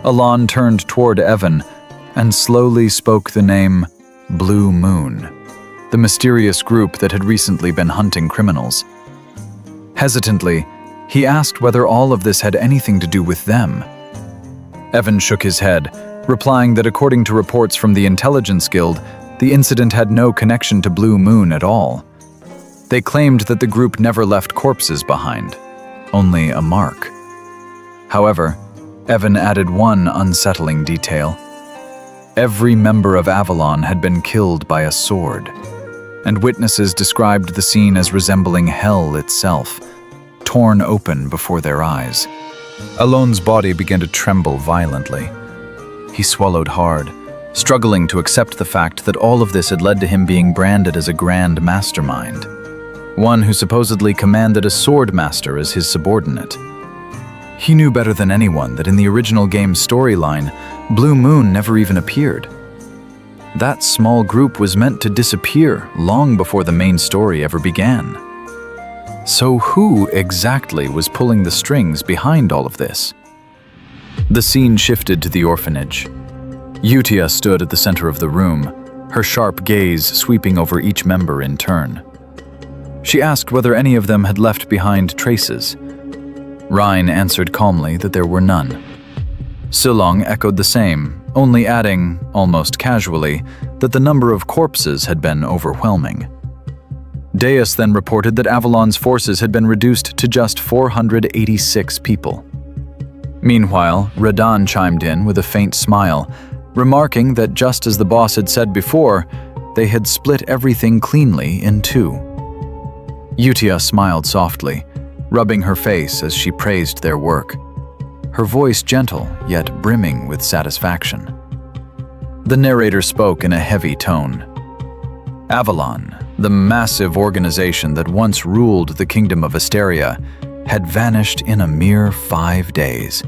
Alon turned toward Evan and slowly spoke the name Blue Moon, the mysterious group that had recently been hunting criminals. Hesitantly, he asked whether all of this had anything to do with them. Evan shook his head, replying that according to reports from the Intelligence Guild, the incident had no connection to Blue Moon at all. They claimed that the group never left corpses behind, only a mark. However, Evan added one unsettling detail. Every member of Avalon had been killed by a sword, and witnesses described the scene as resembling hell itself, torn open before their eyes. Alon's body began to tremble violently. He swallowed hard, struggling to accept the fact that all of this had led to him being branded as a grand mastermind, one who supposedly commanded a sword master as his subordinate. He knew better than anyone that in the original game's storyline, Blue Moon never even appeared. That small group was meant to disappear long before the main story ever began. So who exactly was pulling the strings behind all of this? The scene shifted to the orphanage. Utia stood at the center of the room, her sharp gaze sweeping over each member in turn. She asked whether any of them had left behind traces. Ryan answered calmly that there were none. Silong echoed the same, only adding, almost casually, that the number of corpses had been overwhelming. Deas then reported that Avalon's forces had been reduced to just 486 people. Meanwhile, Radon chimed in with a faint smile, remarking that just as the boss had said before, they had split everything cleanly in two. Utia smiled softly, rubbing her face as she praised their work, her voice gentle yet brimming with satisfaction. The narrator spoke in a heavy tone. Avalon, the massive organization that once ruled the kingdom of Asteria, had vanished in a mere 5 days,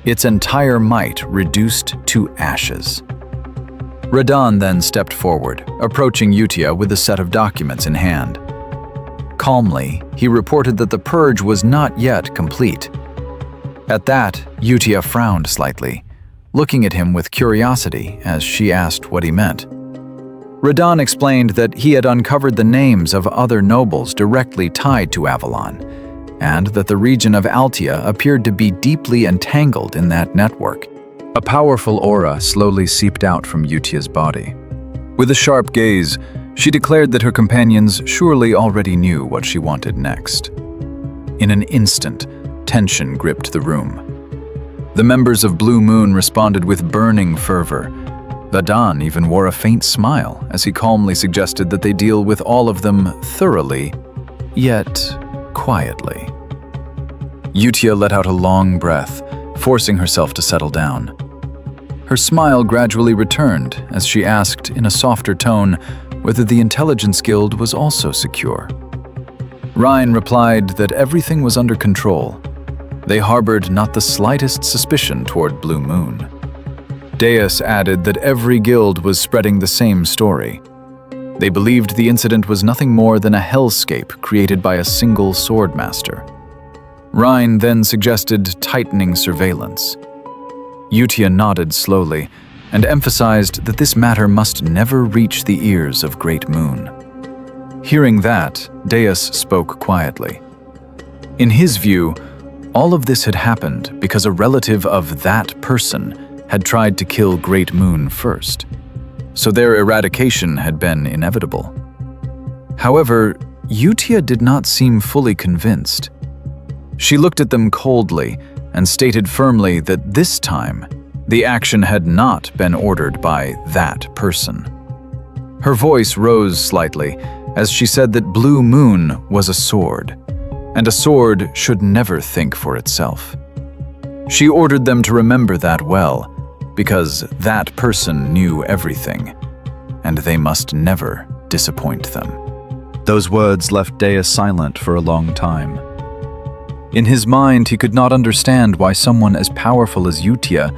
its entire might reduced to ashes. Radon then stepped forward, approaching Utia with a set of documents in hand. Calmly, he reported that the purge was not yet complete. At that, Utia frowned slightly, looking at him with curiosity as she asked what he meant. Radon explained that he had uncovered the names of other nobles directly tied to Avalon, and that the region of Altia appeared to be deeply entangled in that network. A powerful aura slowly seeped out from Utia's body. With a sharp gaze, she declared that her companions surely already knew what she wanted next. In an instant, tension gripped the room. The members of Blue Moon responded with burning fervor. Vadon even wore a faint smile as he calmly suggested that they deal with all of them thoroughly, yet quietly. Utia let out a long breath, forcing herself to settle down. Her smile gradually returned as she asked in a softer tone whether the Intelligence Guild was also secure. Ryan replied that everything was under control. They harbored not the slightest suspicion toward Blue Moon. Deas added that every guild was spreading the same story. They believed the incident was nothing more than a hellscape created by a single swordmaster. Ryan then suggested tightening surveillance. Utia nodded slowly and emphasized that this matter must never reach the ears of Great Moon. Hearing that, Deas spoke quietly. In his view, all of this had happened because a relative of that person had tried to kill Great Moon first, so their eradication had been inevitable. However, Yutia did not seem fully convinced. She looked at them coldly and stated firmly that this time, the action had not been ordered by that person. Her voice rose slightly as she said that Blue Moon was a sword, and a sword should never think for itself. She ordered them to remember that well, because that person knew everything, and they must never disappoint them. Those words left Deas silent for a long time. In his mind, he could not understand why someone as powerful as Yutia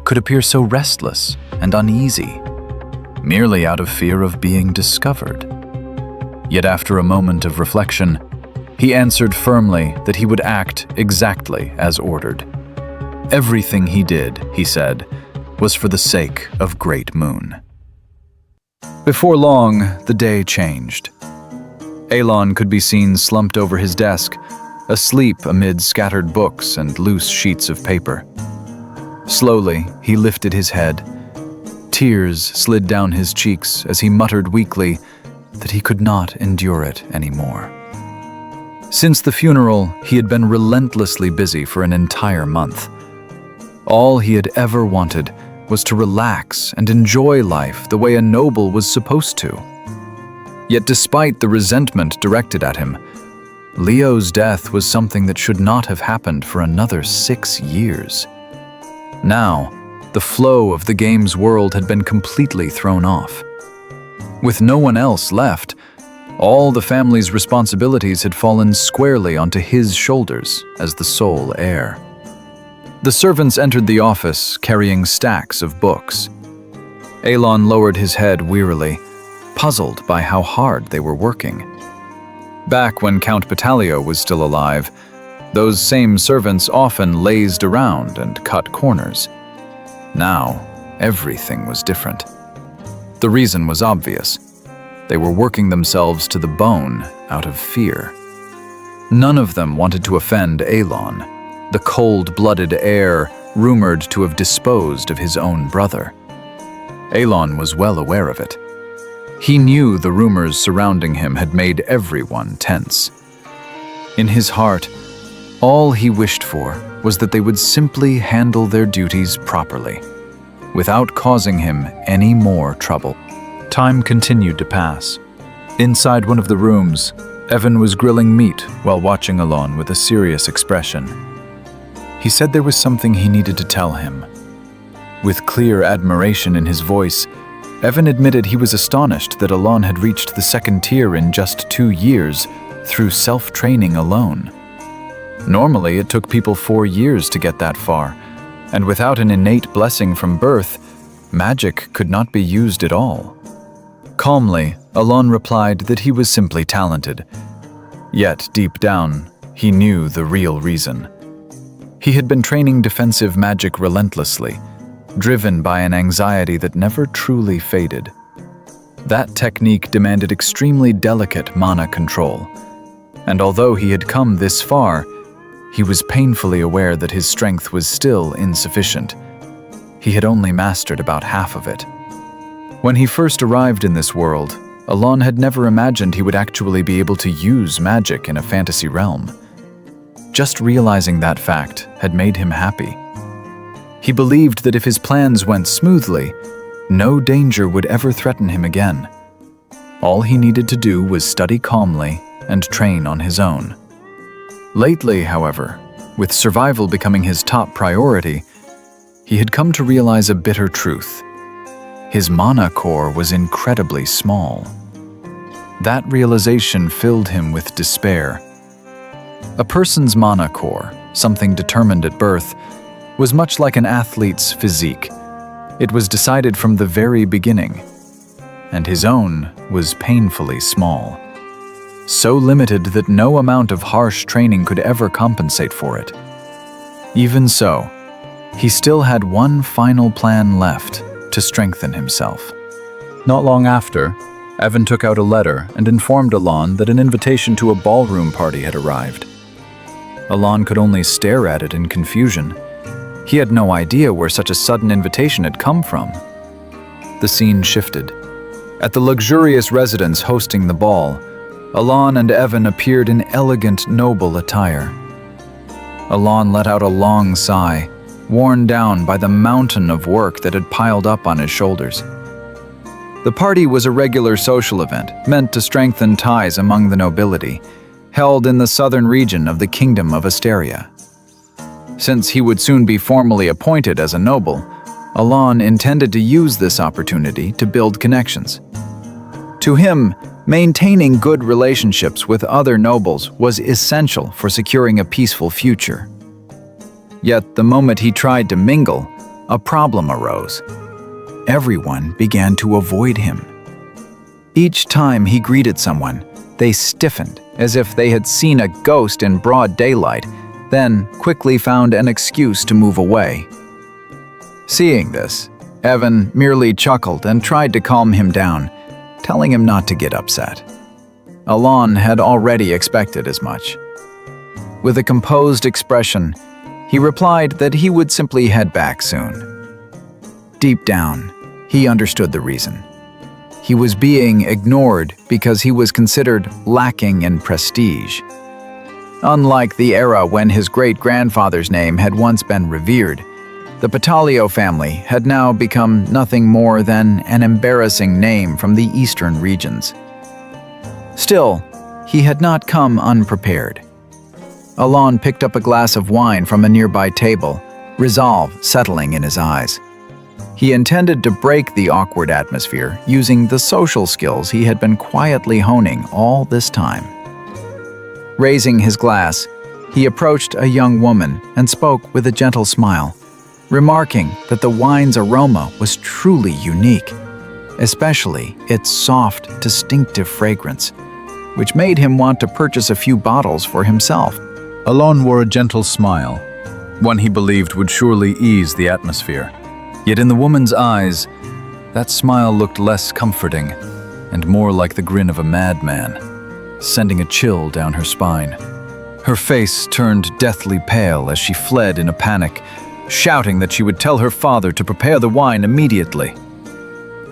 could appear so restless and uneasy, merely out of fear of being discovered. Yet after a moment of reflection, he answered firmly that he would act exactly as ordered. Everything he did, he said, was for the sake of Great Moon. Before long, the day changed. Alon could be seen slumped over his desk, asleep amid scattered books and loose sheets of paper. Slowly, he lifted his head. Tears slid down his cheeks as he muttered weakly that he could not endure it anymore. Since the funeral, he had been relentlessly busy for an entire month. All he had ever wanted was to relax and enjoy life the way a noble was supposed to. Yet despite the resentment directed at him, Leo's death was something that should not have happened for another 6 years. Now, the flow of the game's world had been completely thrown off. With no one else left, all the family's responsibilities had fallen squarely onto his shoulders as the sole heir. The servants entered the office carrying stacks of books. Alon lowered his head wearily, puzzled by how hard they were working. Back when Count Batalio was still alive, those same servants often lazed around and cut corners. Now, everything was different. The reason was obvious. They were working themselves to the bone out of fear. None of them wanted to offend Alon, the cold-blooded heir rumored to have disposed of his own brother. Alon was well aware of it. He knew the rumors surrounding him had made everyone tense. In his heart, all he wished for was that they would simply handle their duties properly, without causing him any more trouble. Time continued to pass. Inside one of the rooms, Evan was grilling meat while watching Alon with a serious expression. He said there was something he needed to tell him. With clear admiration in his voice, Evan admitted he was astonished that Alon had reached the 2nd tier in just 2 years through self-training alone. Normally, it took people 4 years to get that far, and without an innate blessing from birth, magic could not be used at all. Calmly, Alon replied that he was simply talented. Yet, deep down, he knew the real reason. He had been training defensive magic relentlessly, driven by an anxiety that never truly faded. That technique demanded extremely delicate mana control, and although he had come this far, he was painfully aware that his strength was still insufficient. He had only mastered about half of it. When he first arrived in this world, Alon had never imagined he would actually be able to use magic in a fantasy realm. Just realizing that fact had made him happy. He believed that if his plans went smoothly, no danger would ever threaten him again. All he needed to do was study calmly and train on his own. Lately, however, with survival becoming his top priority, he had come to realize a bitter truth. His mana core was incredibly small. That realization filled him with despair. A person's mana core, something determined at birth, was much like an athlete's physique. It was decided from the very beginning, and his own was painfully small. So limited that no amount of harsh training could ever compensate for it. Even so, he still had one final plan left to strengthen himself. Not long after, Evan took out a letter and informed Alon that an invitation to a ballroom party had arrived. Alon could only stare at it in confusion. He had no idea where such a sudden invitation had come from. The scene shifted. At the luxurious residence hosting the ball, Alon and Evan appeared in elegant, noble attire. Alon let out a long sigh, worn down by the mountain of work that had piled up on his shoulders. The party was a regular social event meant to strengthen ties among the nobility, held in the southern region of the Kingdom of Asteria. Since he would soon be formally appointed as a noble, Alon intended to use this opportunity to build connections. To him, maintaining good relationships with other nobles was essential for securing a peaceful future. Yet the moment he tried to mingle, a problem arose. Everyone began to avoid him. Each time he greeted someone, they stiffened as if they had seen a ghost in broad daylight, then quickly found an excuse to move away. Seeing this, Evan merely chuckled and tried to calm him down, telling him not to get upset. Alon had already expected as much. With a composed expression, he replied that he would simply head back soon. Deep down, he understood the reason. He was being ignored because he was considered lacking in prestige. Unlike the era when his great-grandfather's name had once been revered, the Patalio family had now become nothing more than an embarrassing name from the eastern regions. Still, he had not come unprepared. Alon picked up a glass of wine from a nearby table, resolve settling in his eyes. He intended to break the awkward atmosphere using the social skills he had been quietly honing all this time. Raising his glass, he approached a young woman and spoke with a gentle smile, remarking that the wine's aroma was truly unique, especially its soft, distinctive fragrance, which made him want to purchase a few bottles for himself. Alon wore a gentle smile, one he believed would surely ease the atmosphere. Yet in the woman's eyes, that smile looked less comforting and more like the grin of a madman, sending a chill down her spine. Her face turned deathly pale as she fled in a panic, shouting that she would tell her father to prepare the wine immediately.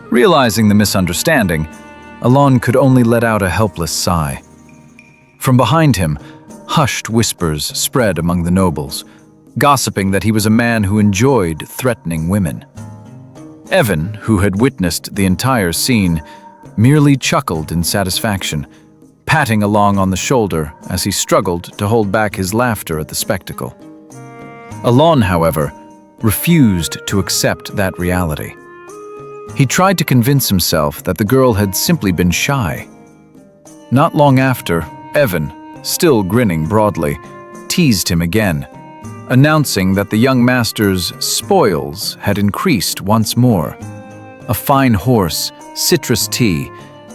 Realizing the misunderstanding, Alon could only let out a helpless sigh. From behind him, hushed whispers spread among the nobles, gossiping that he was a man who enjoyed threatening women. Evan, who had witnessed the entire scene, merely chuckled in satisfaction, patting Alon on the shoulder as he struggled to hold back his laughter at the spectacle. Alon, however, refused to accept that reality. He tried to convince himself that the girl had simply been shy. Not long after, Evan, still grinning broadly, teased him again, announcing that the young master's spoils had increased once more. A fine horse, citrus tea,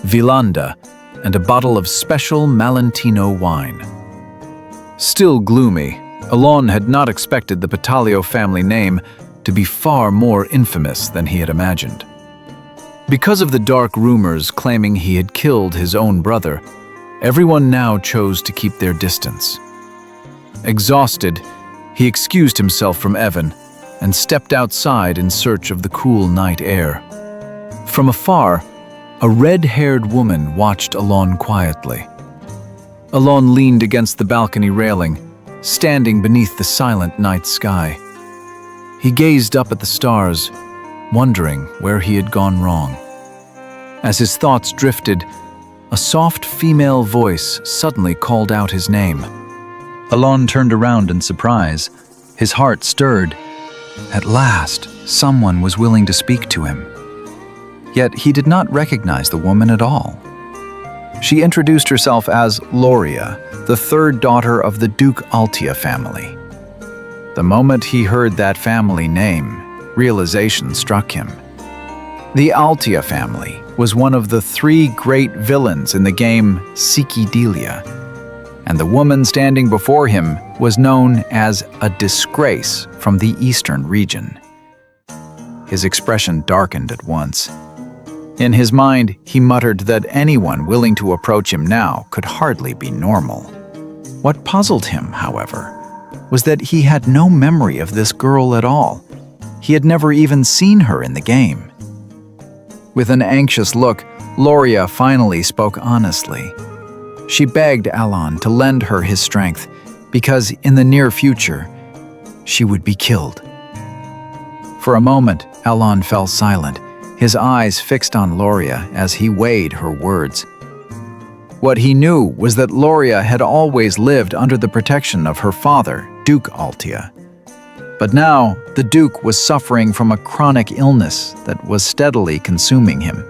vilanda, and a bottle of special Malentino wine. Still gloomy, Alon had not expected the Patalio family name to be far more infamous than he had imagined. Because of the dark rumors claiming he had killed his own brother, everyone now chose to keep their distance. Exhausted, he excused himself from Evan and stepped outside in search of the cool night air. From afar, a red-haired woman watched Alon quietly. Alon leaned against the balcony railing, standing beneath the silent night sky. He gazed up at the stars, wondering where he had gone wrong. As his thoughts drifted, a soft female voice suddenly called out his name. Alon turned around in surprise, his heart stirred. At last, someone was willing to speak to him. Yet he did not recognize the woman at all. She introduced herself as Loria, the third daughter of the Duke Altia family. The moment he heard that family name, realization struck him. The Altia family was one of the 3 great villains in the game Psychedelia, and the woman standing before him was known as a disgrace from the eastern region. His expression darkened at once. In his mind, he muttered that anyone willing to approach him now could hardly be normal. What puzzled him, however, was that he had no memory of this girl at all. He had never even seen her in the game. With an anxious look, Loria finally spoke honestly. She begged Alon to lend her his strength, because in the near future, she would be killed. For a moment, Alon fell silent, his eyes fixed on Loria as he weighed her words. What he knew was that Loria had always lived under the protection of her father, Duke Altia. But now, the Duke was suffering from a chronic illness that was steadily consuming him,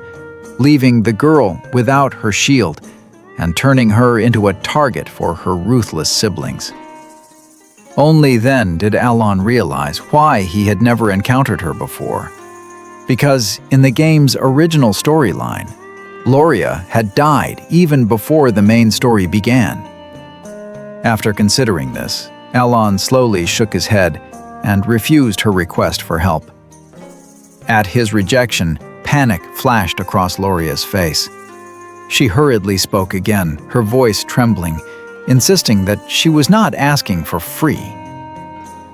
leaving the girl without her shield and turning her into a target for her ruthless siblings. Only then did Alon realize why he had never encountered her before. Because in the game's original storyline, Loria had died even before the main story began. After considering this, Alon slowly shook his head and refused her request for help. At his rejection, panic flashed across Loria's face. She hurriedly spoke again, her voice trembling, insisting that she was not asking for free.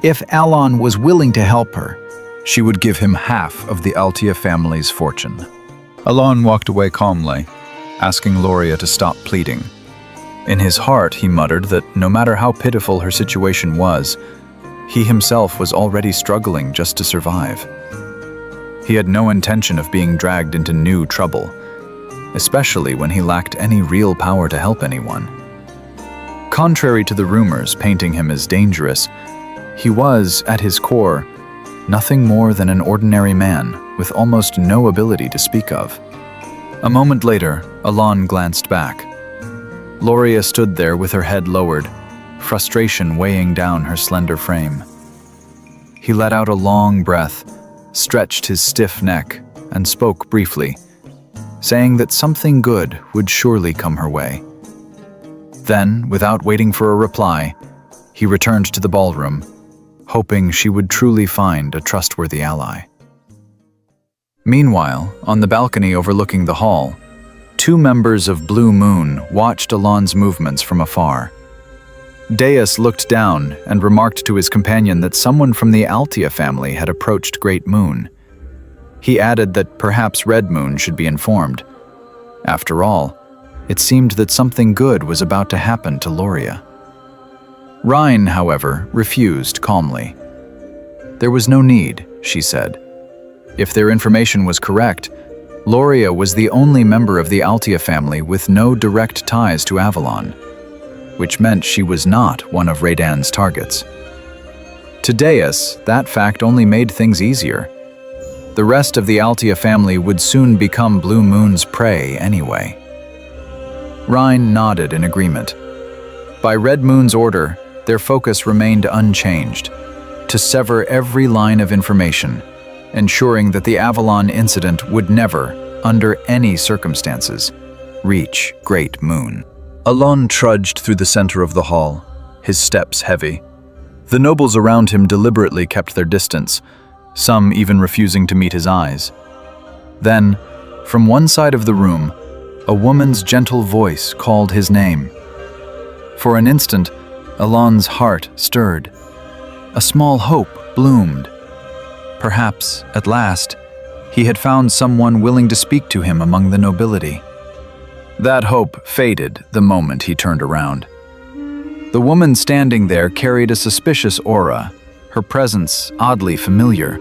If Alon was willing to help her, She would give him half of the Altia family's fortune. Alon walked away calmly, asking Loria to stop pleading. In his heart, he muttered that no matter how pitiful her situation was, he himself was already struggling just to survive. He had no intention of being dragged into new trouble, especially when he lacked any real power to help anyone. Contrary to the rumors painting him as dangerous, he was, at his core, nothing more than an ordinary man with almost no ability to speak of. A moment later, Alon glanced back. Loria stood there with her head lowered, frustration weighing down her slender frame. He let out a long breath, stretched his stiff neck, and spoke briefly, saying that something good would surely come her way. Then, without waiting for a reply, he returned to the ballroom, hoping she would truly find a trustworthy ally. Meanwhile, on the balcony overlooking the hall, two members of Blue Moon watched Alon's movements from afar. Deas looked down and remarked to his companion that someone from the Altia family had approached Great Moon. He added that perhaps Red Moon should be informed. After all, it seemed that something good was about to happen to Loria. Rhine, however, refused calmly. There was no need, she said. If their information was correct, Loria was the only member of the Altia family with no direct ties to Avalon, which meant she was not one of Raidan's targets. To Deas, that fact only made things easier. The rest of the Altia family would soon become Blue Moon's prey anyway. Rhine nodded in agreement. By Red Moon's order, their focus remained unchanged, to sever every line of information, ensuring that the Avalon incident would never, under any circumstances, reach Great Moon. Alon trudged through the center of the hall, his steps heavy. The nobles around him deliberately kept their distance, some even refusing to meet his eyes. Then, from one side of the room, a woman's gentle voice called his name. For an instant, Alon's heart stirred. A small hope bloomed. Perhaps, at last, he had found someone willing to speak to him among the nobility. That hope faded the moment he turned around. The woman standing there carried a suspicious aura, her presence oddly familiar,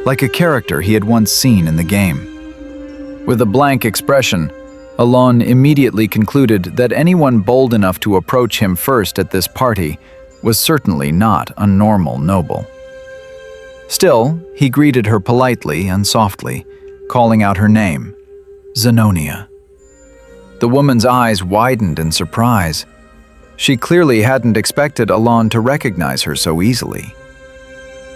like a character he had once seen in the game. With a blank expression, Alon immediately concluded that anyone bold enough to approach him first at this party was certainly not a normal noble. Still, he greeted her politely and softly, calling out her name, Zenonia. The woman's eyes widened in surprise. She clearly hadn't expected Alon to recognize her so easily.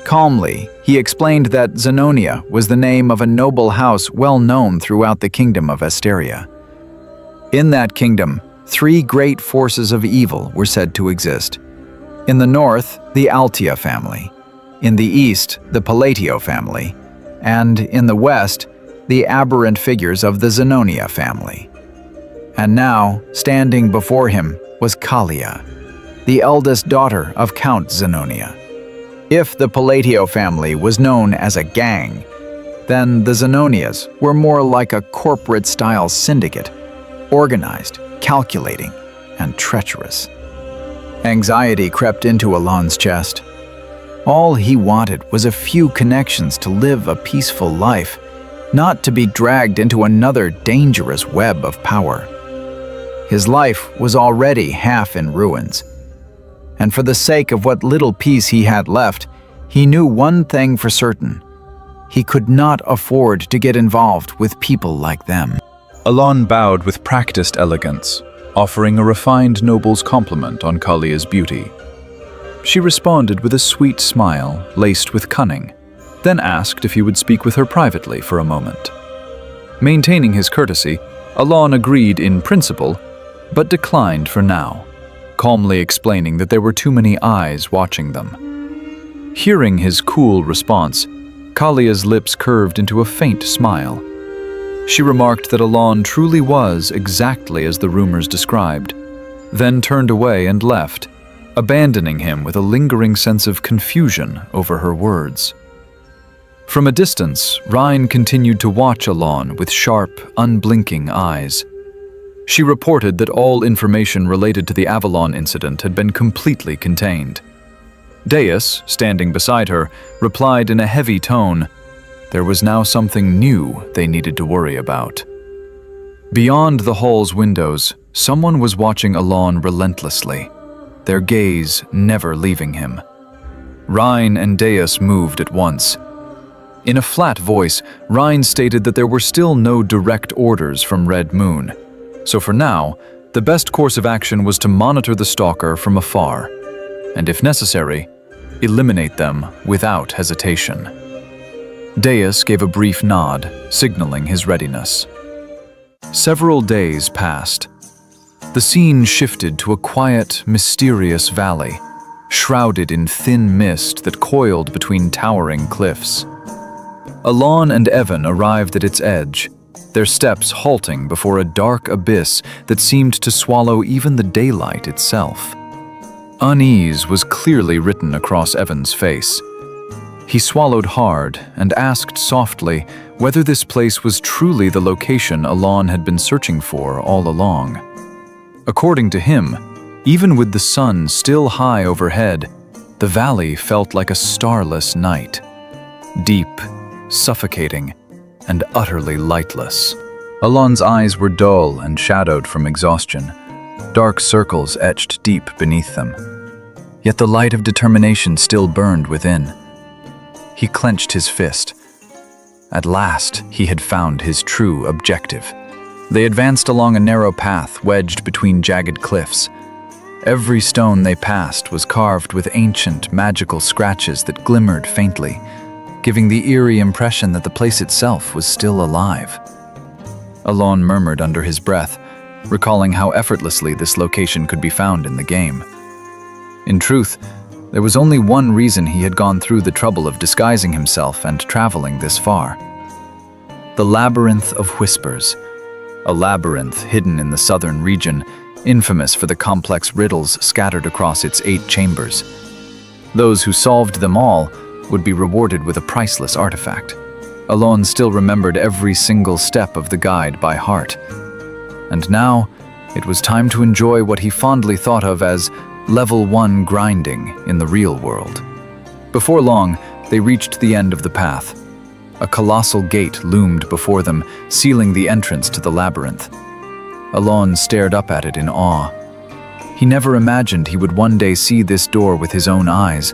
Calmly, he explained that Zenonia was the name of a noble house well known throughout the kingdom of Asteria. In that kingdom, three great forces of evil were said to exist. In the north, the Altia family. In the east, the Palatio family. And in the west, the aberrant figures of the Zenonia family. And now, standing before him, was Kalia, the eldest daughter of Count Zenonia. If the Palatio family was known as a gang, then the Zenonias were more like a corporate-style syndicate, organized, calculating, and treacherous. Anxiety crept into Alon's chest. All he wanted was a few connections to live a peaceful life, not to be dragged into another dangerous web of power. His life was already half in ruins, and for the sake of what little peace he had left, he knew one thing for certain. He could not afford to get involved with people like them. Alon bowed with practiced elegance, offering a refined noble's compliment on Kalia's beauty. She responded with a sweet smile laced with cunning, then asked if he would speak with her privately for a moment. Maintaining his courtesy, Alon agreed in principle, but declined for now, calmly explaining that there were too many eyes watching them. Hearing his cool response, Kalia's lips curved into a faint smile. She remarked that Alon truly was exactly as the rumors described, then turned away and left, abandoning him with a lingering sense of confusion over her words. From a distance, Rhine continued to watch Alon with sharp, unblinking eyes. She reported that all information related to the Avalon incident had been completely contained. Deas, standing beside her, replied in a heavy tone. There was now something new they needed to worry about. Beyond the hall's windows, someone was watching Alon relentlessly, their gaze never leaving him. Rhine and Deas moved at once. In a flat voice, Rhine stated that there were still no direct orders from Red Moon, so for now, the best course of action was to monitor the stalker from afar, and if necessary, eliminate them without hesitation. Deas gave a brief nod, signaling his readiness. Several days passed. The scene shifted to a quiet, mysterious valley, shrouded in thin mist that coiled between towering cliffs. Alon and Evan arrived at its edge, their steps halting before a dark abyss that seemed to swallow even the daylight itself. Unease was clearly written across Evan's face. He swallowed hard and asked softly whether this place was truly the location Alon had been searching for all along. According to him, even with the sun still high overhead, the valley felt like a starless night. Deep, suffocating, and utterly lightless. Alon's eyes were dull and shadowed from exhaustion, dark circles etched deep beneath them. Yet the light of determination still burned within. He clenched his fist. At last, he had found his true objective. They advanced along a narrow path wedged between jagged cliffs. Every stone they passed was carved with ancient, magical scratches that glimmered faintly, giving the eerie impression that the place itself was still alive. Alon murmured under his breath, recalling how effortlessly this location could be found in the game. In truth, there was only one reason he had gone through the trouble of disguising himself and traveling this far. The Labyrinth of Whispers, a labyrinth hidden in the southern region, infamous for the complex riddles scattered across its 8 chambers. Those who solved them all would be rewarded with a priceless artifact. Alon still remembered every single step of the guide by heart. And now, it was time to enjoy what he fondly thought of as Level 1 grinding in the real world. Before long, they reached the end of the path. A colossal gate loomed before them, sealing the entrance to the labyrinth. Alon stared up at it in awe. He never imagined he would one day see this door with his own eyes,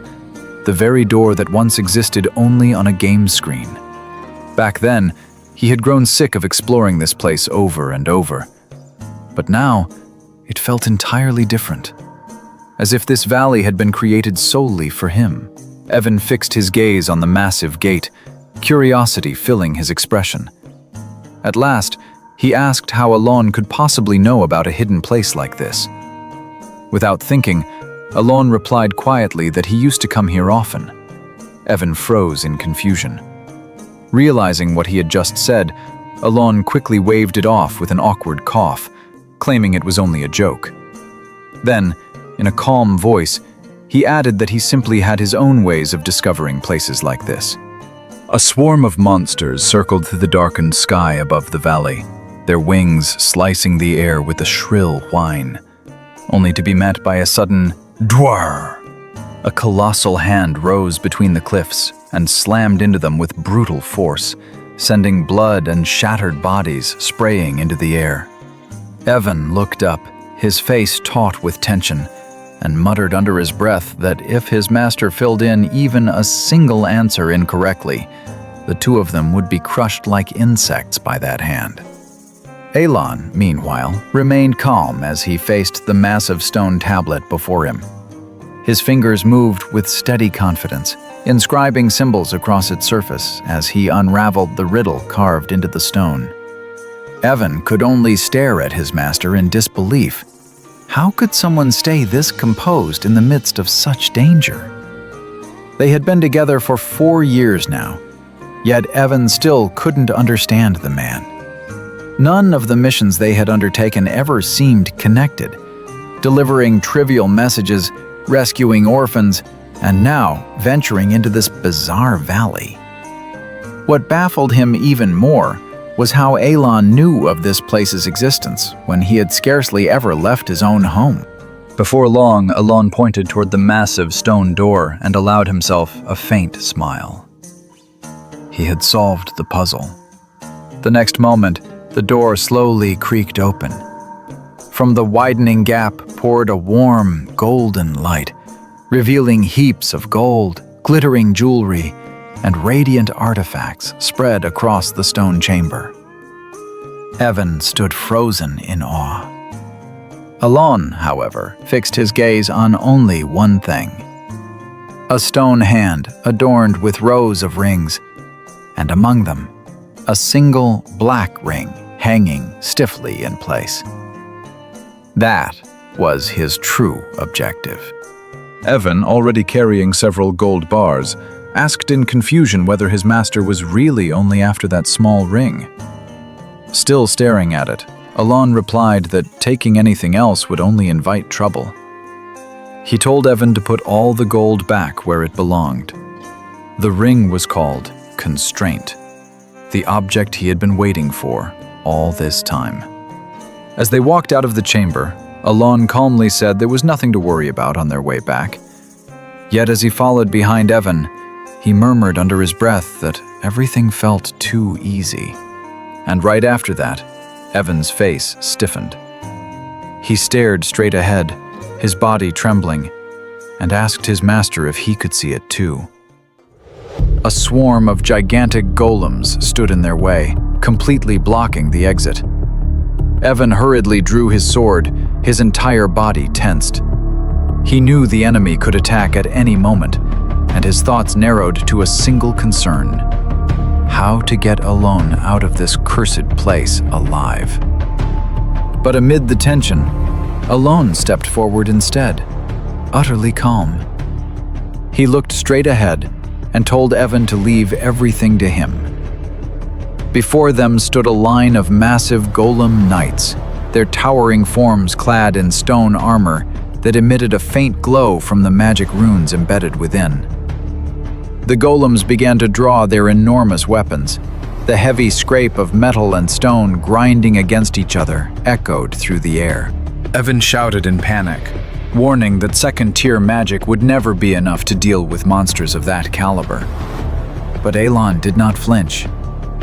the very door that once existed only on a game screen. Back then, he had grown sick of exploring this place over and over. But now, it felt entirely different. As if this valley had been created solely for him. Evan fixed his gaze on the massive gate, curiosity filling his expression. At last, he asked how Alon could possibly know about a hidden place like this. Without thinking, Alon replied quietly that he used to come here often. Evan froze in confusion. Realizing what he had just said, Alon quickly waved it off with an awkward cough, claiming it was only a joke. Then, In a calm voice, he added that he simply had his own ways of discovering places like this. A swarm of monsters circled through the darkened sky above the valley, their wings slicing the air with a shrill whine, only to be met by a sudden dwar. A colossal hand rose between the cliffs and slammed into them with brutal force, sending blood and shattered bodies spraying into the air. Evan looked up, his face taut with tension, and muttered under his breath that if his master filled in even a single answer incorrectly, the two of them would be crushed like insects by that hand. Elon, meanwhile, remained calm as he faced the massive stone tablet before him. His fingers moved with steady confidence, inscribing symbols across its surface as he unraveled the riddle carved into the stone. Evan could only stare at his master in disbelief. How could someone stay this composed in the midst of such danger? They had been together for 4 years now, yet Evan still couldn't understand the man. None of the missions they had undertaken ever seemed connected, delivering trivial messages, rescuing orphans, and now venturing into this bizarre valley. What baffled him even more was how Elon knew of this place's existence when he had scarcely ever left his own home. Before long, Elon pointed toward the massive stone door and allowed himself a faint smile. He had solved the puzzle. The next moment, the door slowly creaked open. From the widening gap poured a warm, golden light, revealing heaps of gold, glittering jewelry, and radiant artifacts spread across the stone chamber. Evan stood frozen in awe. Elon, however, fixed his gaze on only one thing: a stone hand adorned with rows of rings, and among them, a single black ring hanging stiffly in place. That was his true objective. Evan, already carrying several gold bars, asked in confusion whether his master was really only after that small ring. Still staring at it, Elon replied that taking anything else would only invite trouble. He told Evan to put all the gold back where it belonged. The ring was called Constraint, the object he had been waiting for all this time. As they walked out of the chamber, Elon calmly said there was nothing to worry about on their way back. Yet as he followed behind Evan, he murmured under his breath that everything felt too easy. And right after that, Evan's face stiffened. He stared straight ahead, his body trembling, and asked his master if he could see it too. A swarm of gigantic golems stood in their way, completely blocking the exit. Evan hurriedly drew his sword, his entire body tensed. He knew the enemy could attack at any moment, and his thoughts narrowed to a single concern: how to get Elon out of this cursed place alive. But amid the tension, Elon stepped forward instead, utterly calm. He looked straight ahead and told Evan to leave everything to him. Before them stood a line of massive golem knights, their towering forms clad in stone armor that emitted a faint glow from the magic runes embedded within. The golems began to draw their enormous weapons. The heavy scrape of metal and stone grinding against each other echoed through the air. Evan shouted in panic, warning that second-tier magic would never be enough to deal with monsters of that caliber. But Elon did not flinch.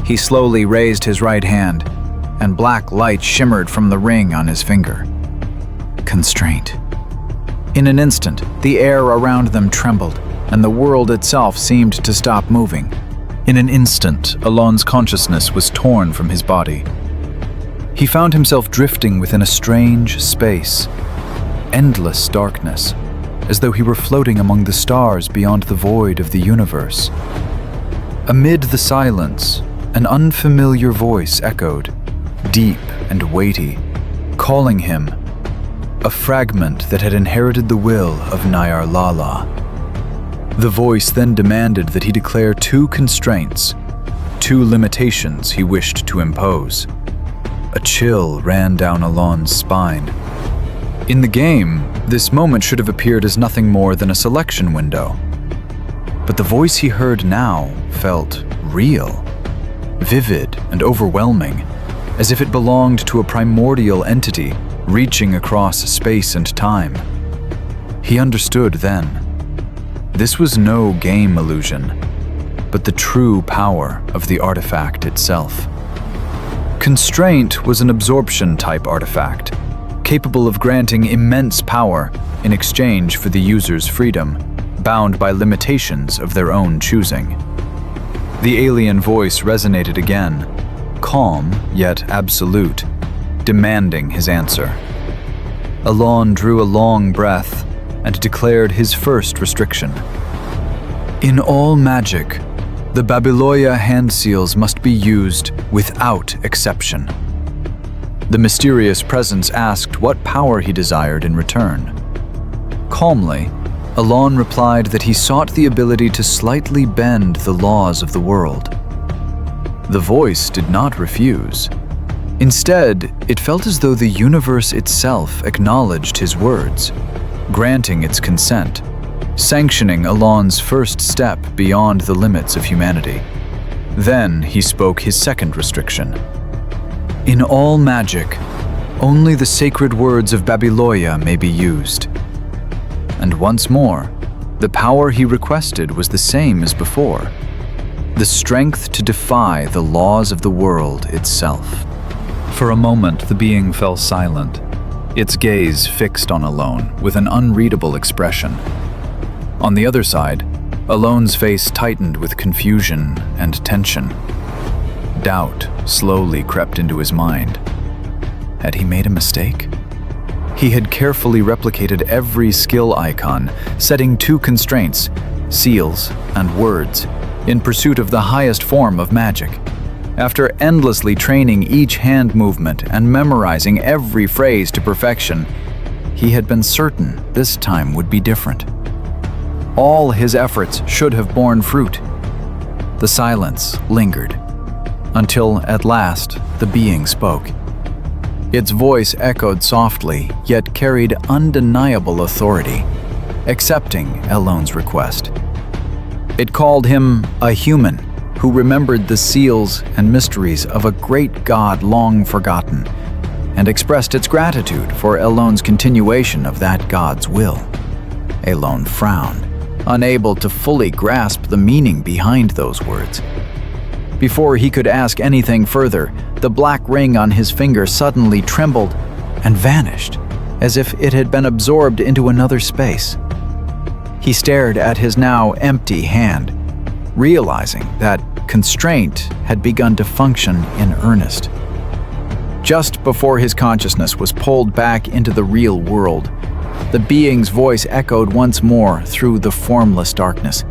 He slowly raised his right hand, and black light shimmered from the ring on his finger. Constraint. In an instant, the air around them trembled, and the world itself seemed to stop moving. In an instant, Elon's consciousness was torn from his body. He found himself drifting within a strange space, endless darkness, as though he were floating among the stars beyond the void of the universe. Amid the silence, an unfamiliar voice echoed, deep and weighty, calling him, a fragment that had inherited the will of Nyarlala. The voice then demanded that he declare 2 constraints, 2 limitations he wished to impose. A chill ran down Elon's spine. In the game, this moment should have appeared as nothing more than a selection window. But the voice he heard now felt real, vivid and overwhelming, as if it belonged to a primordial entity reaching across space and time. He understood then. This was no game illusion, but the true power of the artifact itself. Constraint was an absorption-type artifact, capable of granting immense power in exchange for the user's freedom, bound by limitations of their own choosing. The alien voice resonated again, calm yet absolute, demanding his answer. Alon drew a long breath and declared his first restriction. In all magic, the Babylonia hand seals must be used without exception. The mysterious presence asked what power he desired in return. Calmly, Alon replied that he sought the ability to slightly bend the laws of the world. The voice did not refuse. Instead, it felt as though the universe itself acknowledged his words, granting its consent, sanctioning Alon's first step beyond the limits of humanity. Then he spoke his second restriction. In all magic, only the sacred words of Babylonia may be used. And once more, the power he requested was the same as before, the strength to defy the laws of the world itself. For a moment, the being fell silent, its gaze fixed on Alon with an unreadable expression. On the other side, Alon's face tightened with confusion and tension. Doubt slowly crept into his mind. Had he made a mistake? He had carefully replicated every skill icon, setting two constraints, seals and words, in pursuit of the highest form of magic. After endlessly training each hand movement and memorizing every phrase to perfection, he had been certain this time would be different. All his efforts should have borne fruit. The silence lingered, until at last the being spoke. Its voice echoed softly, yet carried undeniable authority, accepting Alon's request. It called him a human who remembered the seals and mysteries of a great god long forgotten, and expressed its gratitude for Alon's continuation of that god's will. Alon frowned, unable to fully grasp the meaning behind those words. Before he could ask anything further, the black ring on his finger suddenly trembled and vanished, as if it had been absorbed into another space. He stared at his now empty hand, realizing that constraint had begun to function in earnest. Just before his consciousness was pulled back into the real world, the being's voice echoed once more through the formless darkness,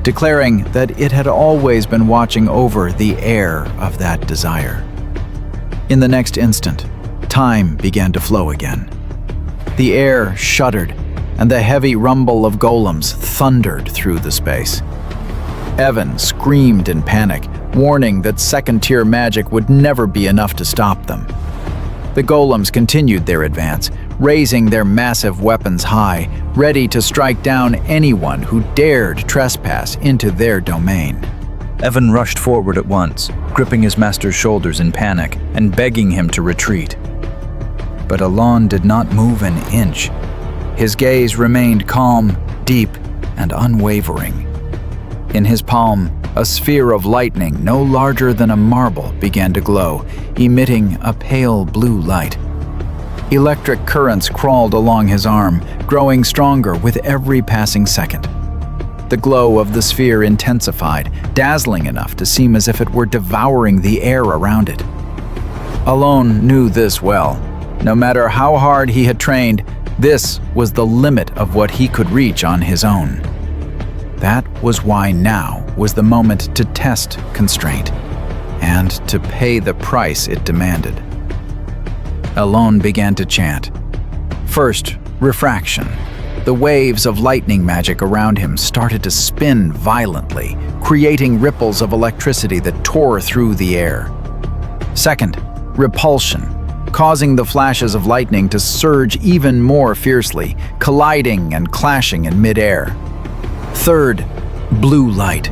declaring that it had always been watching over the heir of that desire. In the next instant, time began to flow again. The air shuddered, and the heavy rumble of golems thundered through the space. Evan screamed in panic, warning that second-tier magic would never be enough to stop them. The golems continued their advance, raising their massive weapons high, ready to strike down anyone who dared trespass into their domain. Evan rushed forward at once, gripping his master's shoulders in panic and begging him to retreat. But Alon did not move an inch. His gaze remained calm, deep, and unwavering. In his palm, a sphere of lightning no larger than a marble began to glow, emitting a pale blue light. Electric currents crawled along his arm, growing stronger with every passing second. The glow of the sphere intensified, dazzling enough to seem as if it were devouring the air around it. Alon knew this well. No matter how hard he had trained, this was the limit of what he could reach on his own. That was why now was the moment to test constraint, and to pay the price it demanded. Alon began to chant. First, refraction. The waves of lightning magic around him started to spin violently, creating ripples of electricity that tore through the air. Second, repulsion. causing the flashes of lightning to surge even more fiercely, colliding and clashing in midair. Third, blue light,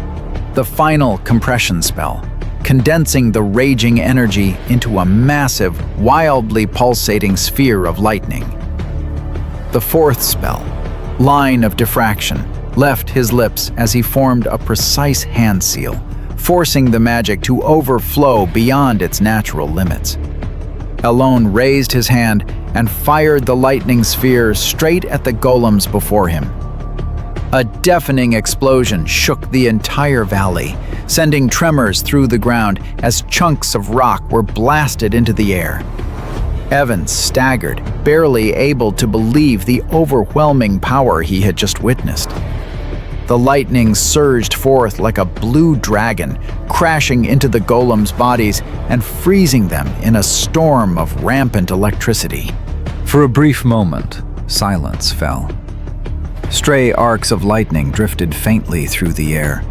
the final compression spell, condensing the raging energy into a massive, wildly pulsating sphere of lightning. The fourth spell, line of diffraction, left his lips as he formed a precise hand seal, forcing the magic to overflow beyond its natural limits. Elon raised his hand and fired the lightning sphere straight at the golems before him. A deafening explosion shook the entire valley, sending tremors through the ground as chunks of rock were blasted into the air. Evan staggered, barely able to believe the overwhelming power he had just witnessed. The lightning surged forth like a blue dragon, crashing into the golems' bodies and freezing them in a storm of rampant electricity. For a brief moment, silence fell. Stray arcs of lightning drifted faintly through the air.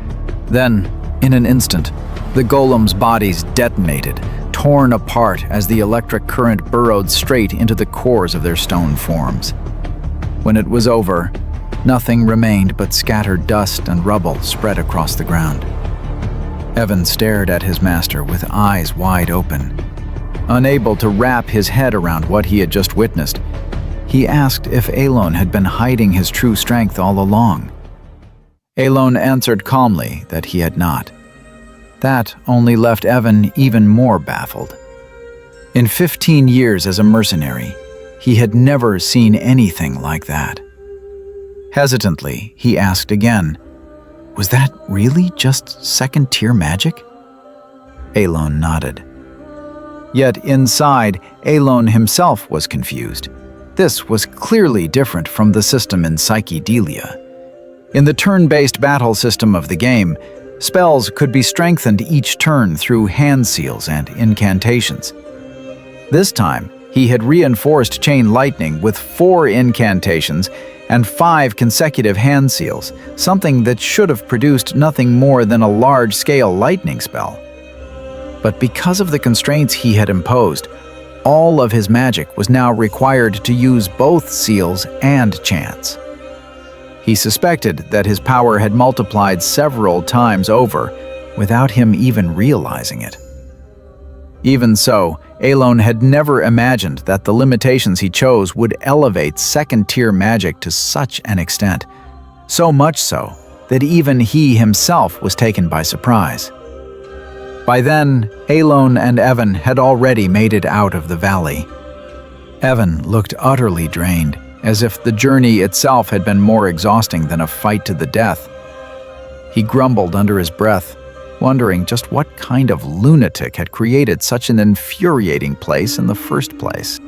Then, in an instant, the golems' bodies detonated, torn apart as the electric current burrowed straight into the cores of their stone forms. When it was over, nothing remained but scattered dust and rubble spread across the ground. Evan stared at his master with eyes wide open. Unable to wrap his head around what he had just witnessed, he asked if Elon had been hiding his true strength all along. Elon answered calmly that he had not. That only left Evan even more baffled. In 15 years as a mercenary, he had never seen anything like that. Hesitantly, he asked again, "Was that really just second-tier magic?" Elon nodded. Yet inside, Elon himself was confused. This was clearly different from the system in Psychedelia. In the turn-based battle system of the game, spells could be strengthened each turn through hand seals and incantations. This time, he had reinforced Chain Lightning with 4 incantations and 5 consecutive hand seals, something that should have produced nothing more than a large-scale lightning spell. But because of the constraints he had imposed, all of his magic was now required to use both seals and chants. He suspected that his power had multiplied several times over, without him even realizing it. Even so, Elon had never imagined that the limitations he chose would elevate second-tier magic to such an extent, so much so that even he himself was taken by surprise. By then, Elon and Evan had already made it out of the valley. Evan looked utterly drained, as if the journey itself had been more exhausting than a fight to the death. He grumbled under his breath, wondering just what kind of lunatic had created such an infuriating place in the first place.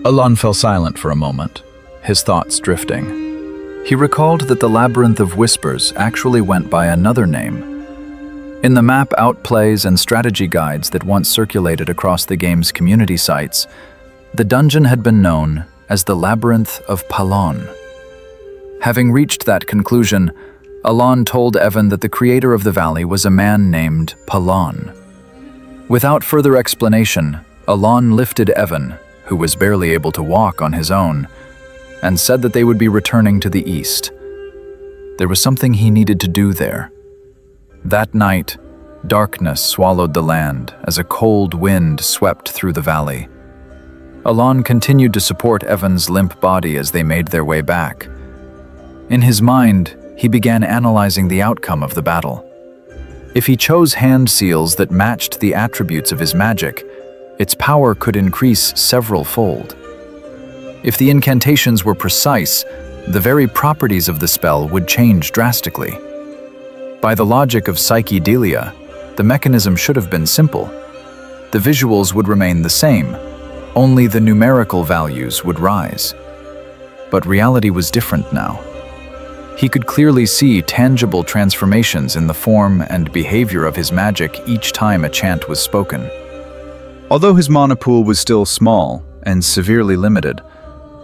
Elon fell silent for a moment, his thoughts drifting. He recalled that the Labyrinth of Whispers actually went by another name. In the map outplays and strategy guides that once circulated across the game's community sites, the dungeon had been known as the Labyrinth of Palon. Having reached that conclusion, Elon told Evan that the creator of the valley was a man named Palon. Without further explanation, Elon lifted Evan, who was barely able to walk on his own, and said that they would be returning to the east. There was something he needed to do there. That night, darkness swallowed the land as a cold wind swept through the valley. Elon continued to support Evan's limp body as they made their way back. In his mind, he began analyzing the outcome of the battle. If he chose hand seals that matched the attributes of his magic, its power could increase several-fold. If the incantations were precise, the very properties of the spell would change drastically. By the logic of Psychedelia, the mechanism should have been simple. The visuals would remain the same, only the numerical values would rise. But reality was different now. He could clearly see tangible transformations in the form and behavior of his magic each time a chant was spoken. Although his mana pool was still small and severely limited,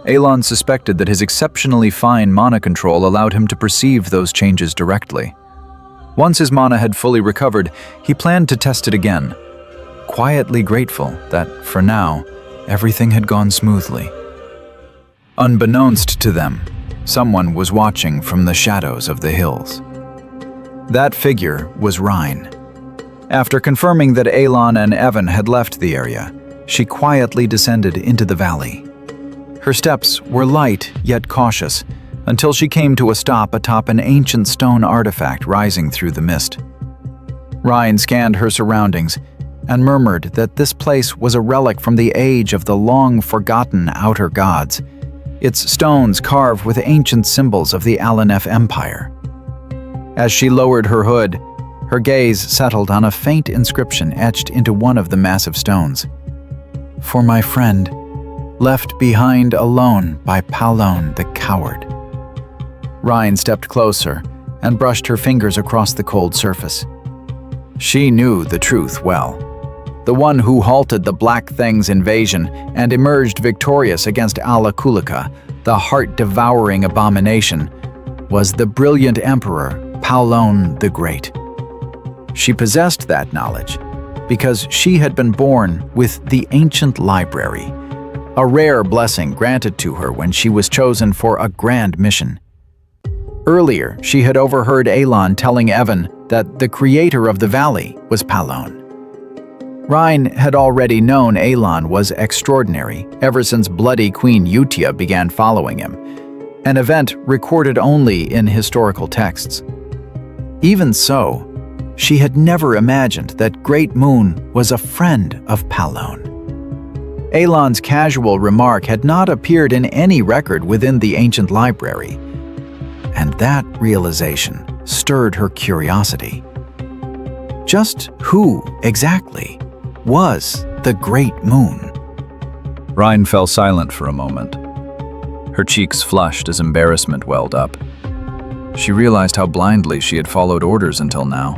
Elon suspected that his exceptionally fine mana control allowed him to perceive those changes directly. Once his mana had fully recovered, he planned to test it again, quietly grateful that, for now, everything had gone smoothly. Unbeknownst to them, someone was watching from the shadows of the hills. That figure was Rhine. After confirming that Elon and Evan had left the area, she quietly descended into the valley. Her steps were light yet cautious, until she came to a stop atop an ancient stone artifact rising through the mist. Rhine scanned her surroundings and murmured that this place was a relic from the age of the long-forgotten Outer Gods, its stones carved with ancient symbols of the Alanef Empire. As she lowered her hood, her gaze settled on a faint inscription etched into one of the massive stones. "For my friend, left behind alone by Palone the Coward." Rhine stepped closer and brushed her fingers across the cold surface. She knew the truth well. The one who halted the Black Thing's invasion and emerged victorious against Ala Kulika, the heart-devouring abomination, was the brilliant emperor Palone the Great. She possessed that knowledge because she had been born with the ancient library, a rare blessing granted to her when she was chosen for a grand mission. Earlier, she had overheard Elon telling Evan that the creator of the valley was Palone. Rhine had already known Elon was extraordinary ever since Bloody Queen Utia began following him, an event recorded only in historical texts. Even so, she had never imagined that Great Moon was a friend of Palone. Elon's casual remark had not appeared in any record within the ancient library, and that realization stirred her curiosity. Just who, exactly, was the Great Moon? Rhine fell silent for a moment. Her cheeks flushed as embarrassment welled up. She realized how blindly she had followed orders until now.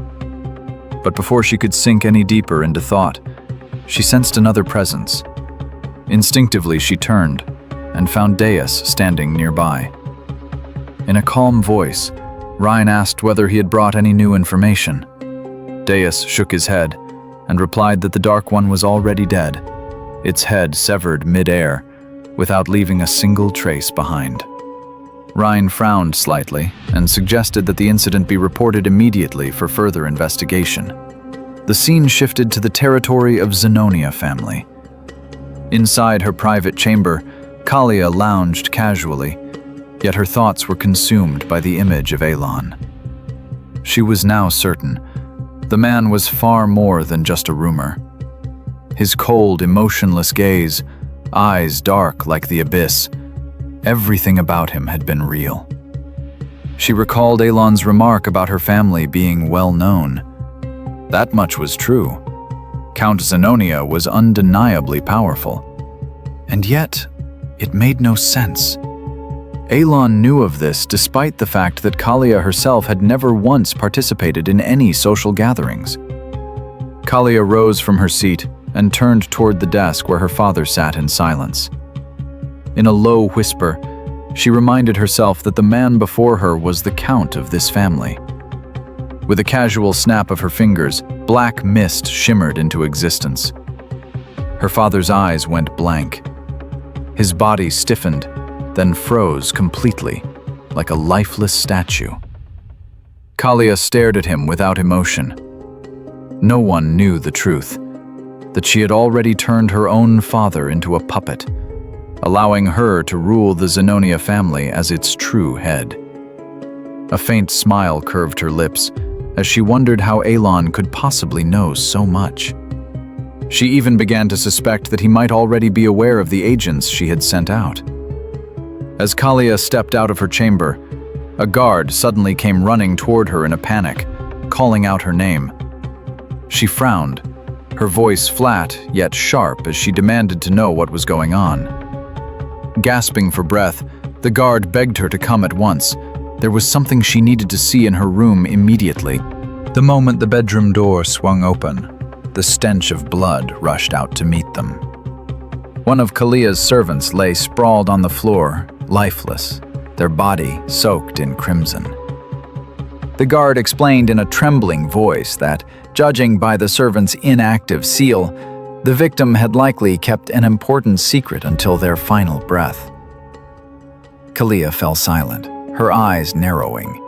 But before she could sink any deeper into thought, she sensed another presence. Instinctively, she turned and found Deas standing nearby. In a calm voice, Rhine asked whether he had brought any new information. Deas shook his head and replied that the Dark One was already dead, its head severed mid-air, without leaving a single trace behind. Rhine frowned slightly and suggested that the incident be reported immediately for further investigation. The scene shifted to the territory of Zenonia family. Inside her private chamber, Kalia lounged casually, yet her thoughts were consumed by the image of Elon. She was now certain the man was far more than just a rumor. His cold, emotionless gaze, eyes dark like the abyss, everything about him had been real. She recalled Elon's remark about her family being well known. That much was true. Count Zenonia was undeniably powerful. And yet, it made no sense. Elon knew of this despite the fact that Kalia herself had never once participated in any social gatherings. Kalia rose from her seat and turned toward the desk where her father sat in silence. In a low whisper, she reminded herself that the man before her was the count of this family. With a casual snap of her fingers, black mist shimmered into existence. Her father's eyes went blank. His body stiffened, then froze completely, like a lifeless statue. Kalia stared at him without emotion. No one knew the truth, that she had already turned her own father into a puppet, allowing her to rule the Zenonia family as its true head. A faint smile curved her lips as she wondered how Elon could possibly know so much. She even began to suspect that he might already be aware of the agents she had sent out. As Kalia stepped out of her chamber, a guard suddenly came running toward her in a panic, calling out her name. She frowned, her voice flat yet sharp as she demanded to know what was going on. Gasping for breath, the guard begged her to come at once. There was something she needed to see in her room immediately. The moment the bedroom door swung open, the stench of blood rushed out to meet them. One of Kalia's servants lay sprawled on the floor, lifeless, their body soaked in crimson. The guard explained in a trembling voice that, judging by the servant's inactive seal, The victim had likely kept an important secret until their final breath. Kalia fell silent, her eyes narrowing.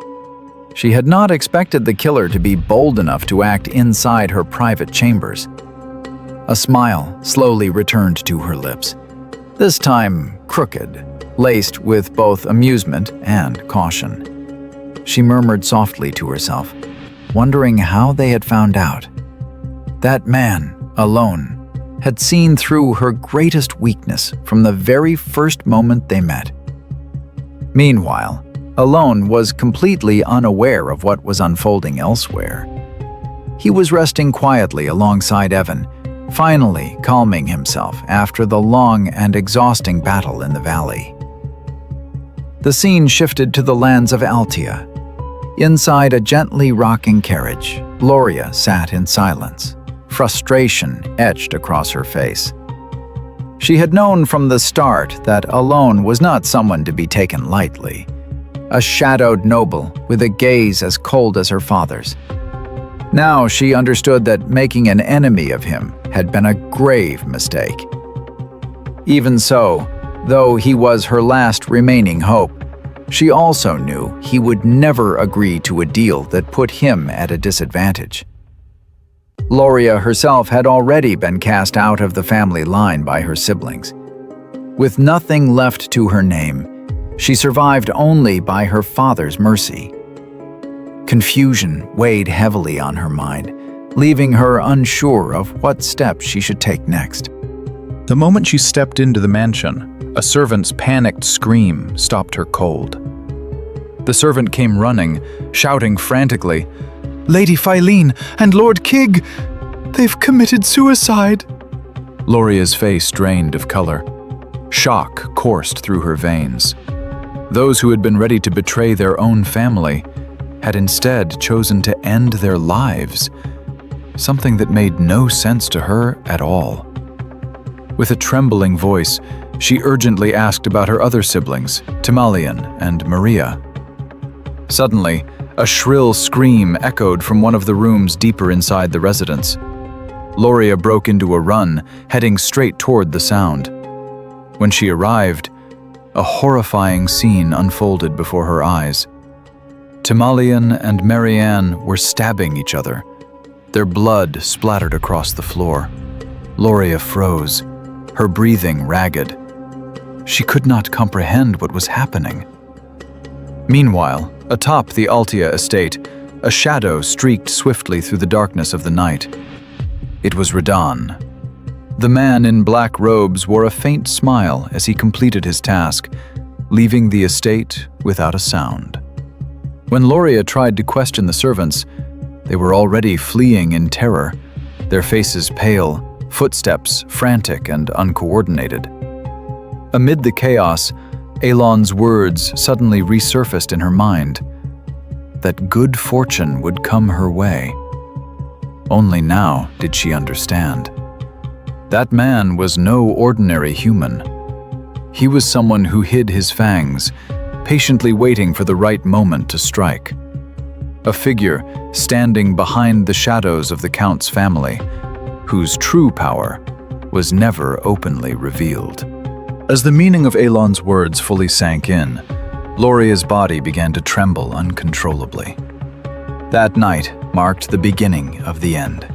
She had not expected the killer to be bold enough to act inside her private chambers. A smile slowly returned to her lips, this time crooked, laced with both amusement and caution. She murmured softly to herself, wondering how they had found out. That man, alone, had seen through her greatest weakness from the very first moment they met. Meanwhile, Alone was completely unaware of what was unfolding elsewhere. He was resting quietly alongside Evan, finally calming himself after the long and exhausting battle in the valley. The scene shifted to the lands of Altia. Inside a gently rocking carriage, Loria sat in silence, frustration etched across her face. She had known from the start that Alone was not someone to be taken lightly. A shadowed noble with a gaze as cold as her father's. Now she understood that making an enemy of him had been a grave mistake. Even so, though he was her last remaining hope, she also knew he would never agree to a deal that put him at a disadvantage. Loria herself had already been cast out of the family line by her siblings. With nothing left to her name, she survived only by her father's mercy. Confusion weighed heavily on her mind, leaving her unsure of what steps she should take next. The moment she stepped into the mansion, a servant's panicked scream stopped her cold. The servant came running, shouting frantically, "Lady Philene and Lord Kig! They've committed suicide!" Loria's face drained of color. Shock coursed through her veins. Those who had been ready to betray their own family had instead chosen to end their lives, something that made no sense to her at all. With a trembling voice, she urgently asked about her other siblings, Timalian and Maria. Suddenly, a shrill scream echoed from one of the rooms deeper inside the residence. Loria broke into a run, heading straight toward the sound. When she arrived, a horrifying scene unfolded before her eyes. Timalian and Marianne were stabbing each other. Their blood splattered across the floor. Loria froze, her breathing ragged. She could not comprehend what was happening. Meanwhile, atop the Altia estate, a shadow streaked swiftly through the darkness of the night. It was Radon. The man in black robes wore a faint smile as he completed his task, leaving the estate without a sound. When Loria tried to question the servants, they were already fleeing in terror, their faces pale, footsteps frantic and uncoordinated. Amid the chaos, Elon's words suddenly resurfaced in her mind, that good fortune would come her way. Only now did she understand. That man was no ordinary human. He was someone who hid his fangs, patiently waiting for the right moment to strike. A figure standing behind the shadows of the Count's family, whose true power was never openly revealed. As the meaning of Elon's words fully sank in, Loria's body began to tremble uncontrollably. That night marked the beginning of the end.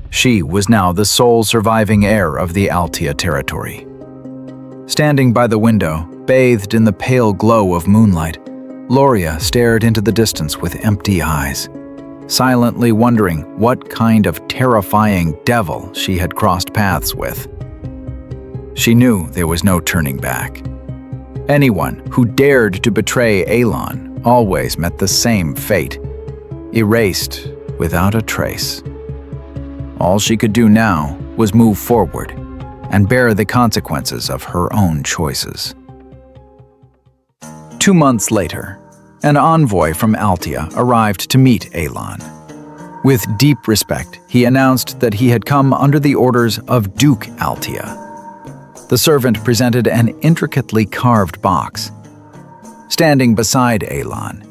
She was now the sole surviving heir of the Altia territory. Standing by the window, bathed in the pale glow of moonlight, Loria stared into the distance with empty eyes, silently wondering what kind of terrifying devil she had crossed paths with. She knew there was no turning back. Anyone who dared to betray Elon always met the same fate, erased without a trace. All she could do now was move forward and bear the consequences of her own choices. 2 months later, an envoy from Altia arrived to meet Elon. With deep respect, he announced that he had come under the orders of Duke Altia. The servant presented an intricately carved box. Standing beside Elon,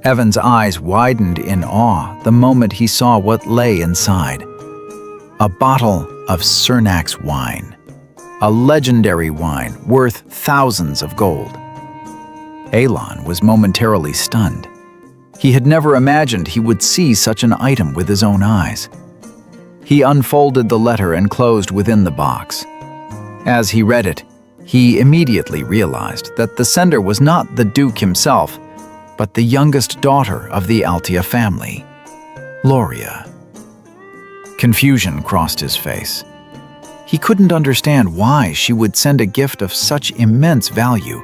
Evan's eyes widened in awe the moment he saw what lay inside. a bottle of Cernak's wine, a legendary wine worth thousands of gold. Elon was momentarily stunned. He had never imagined he would see such an item with his own eyes. He unfolded the letter enclosed within the box. As he read it, he immediately realized that the sender was not the Duke himself, but the youngest daughter of the Altia family, Loria. Confusion crossed his face. He couldn't understand why she would send a gift of such immense value,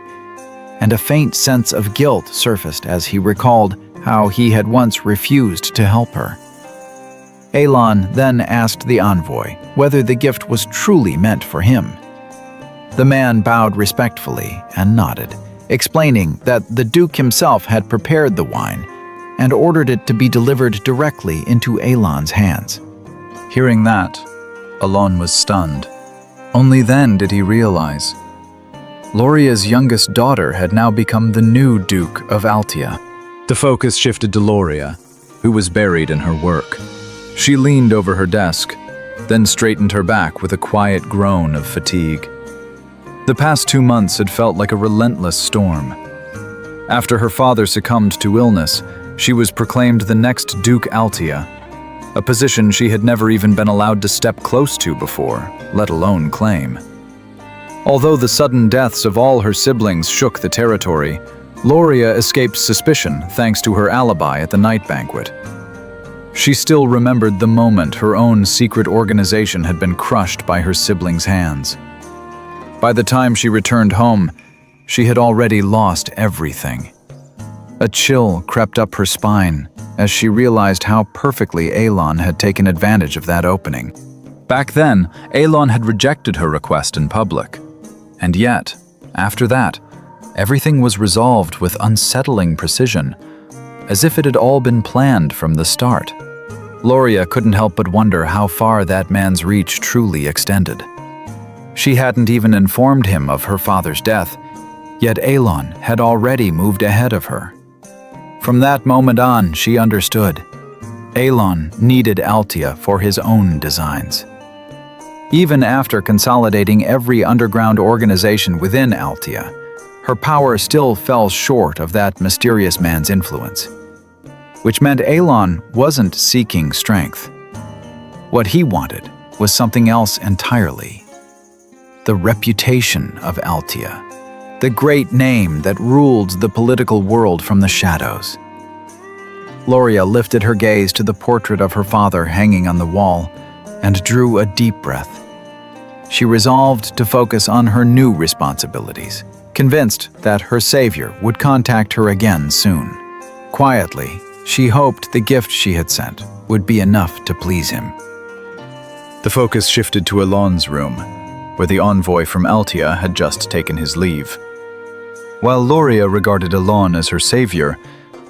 and a faint sense of guilt surfaced as he recalled how he had once refused to help her. Elon then asked the envoy whether the gift was truly meant for him. The man bowed respectfully and nodded, explaining that the Duke himself had prepared the wine and ordered it to be delivered directly into Elon's hands. Hearing that, Elon was stunned. Only then did he realize Loria's youngest daughter had now become the new Duke of Altia. The focus shifted to Loria, who was buried in her work. She leaned over her desk, then straightened her back with a quiet groan of fatigue. The past 2 months had felt like a relentless storm. After her father succumbed to illness, she was proclaimed the next Duke Altia, a position she had never even been allowed to step close to before, let alone claim. Although the sudden deaths of all her siblings shook the territory, Loria escaped suspicion thanks to her alibi at the night banquet. She still remembered the moment her own secret organization had been crushed by her siblings' hands. By the time she returned home, she had already lost everything. A chill crept up her spine as she realized how perfectly Elon had taken advantage of that opening. Back then, Elon had rejected her request in public. And yet, after that, everything was resolved with unsettling precision, as if it had all been planned from the start. Loria couldn't help but wonder how far that man's reach truly extended. She hadn't even informed him of her father's death, yet Elon had already moved ahead of her. From that moment on, she understood. Elon needed Altia for his own designs. Even after consolidating every underground organization within Altia, her power still fell short of that mysterious man's influence, which meant Elon wasn't seeking strength. What he wanted was something else entirely. The reputation of Altia, the great name that ruled the political world from the shadows. Loria lifted her gaze to the portrait of her father hanging on the wall and drew a deep breath. She resolved to focus on her new responsibilities, convinced that her savior would contact her again soon. Quietly, she hoped the gift she had sent would be enough to please him. The focus shifted to Elon's room, where the envoy from Altia had just taken his leave. While Loria regarded Elon as her savior,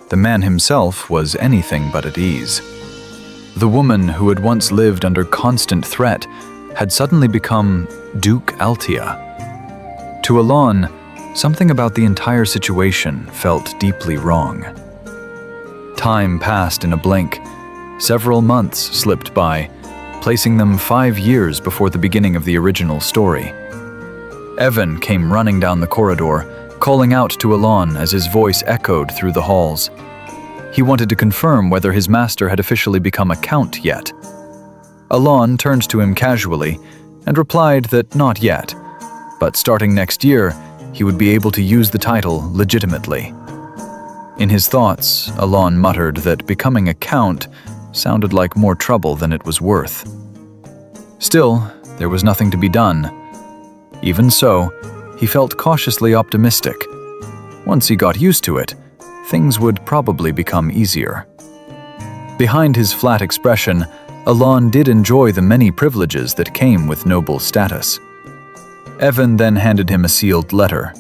the man himself was anything but at ease. The woman who had once lived under constant threat had suddenly become Duke Altia. To Elon, something about the entire situation felt deeply wrong. Time passed in a blink. Several months slipped by, placing them 5 years before the beginning of the original story. Evan came running down the corridor, calling out to Elon as his voice echoed through the halls. He wanted to confirm whether his master had officially become a count yet. Elon turned to him casually and replied that not yet, but starting next year, he would be able to use the title legitimately. In his thoughts, Elon muttered that becoming a count sounded like more trouble than it was worth. Still, there was nothing to be done. Even so, he felt cautiously optimistic. Once he got used to it, things would probably become easier. Behind his flat expression, Elon did enjoy the many privileges that came with noble status. Evan then handed him a sealed letter.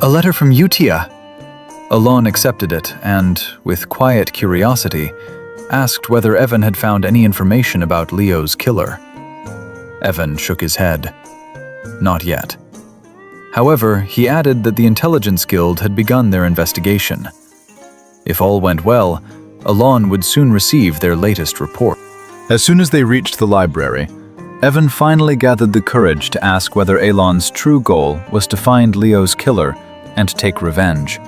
"A letter from Utia." Elon accepted it and, with quiet curiosity, asked whether Evan had found any information about Leo's killer. Evan shook his head. Not yet. However, he added that the Intelligence Guild had begun their investigation. If all went well, Elon would soon receive their latest report. As soon as they reached the library, Evan finally gathered the courage to ask whether Elon's true goal was to find Leo's killer and take revenge.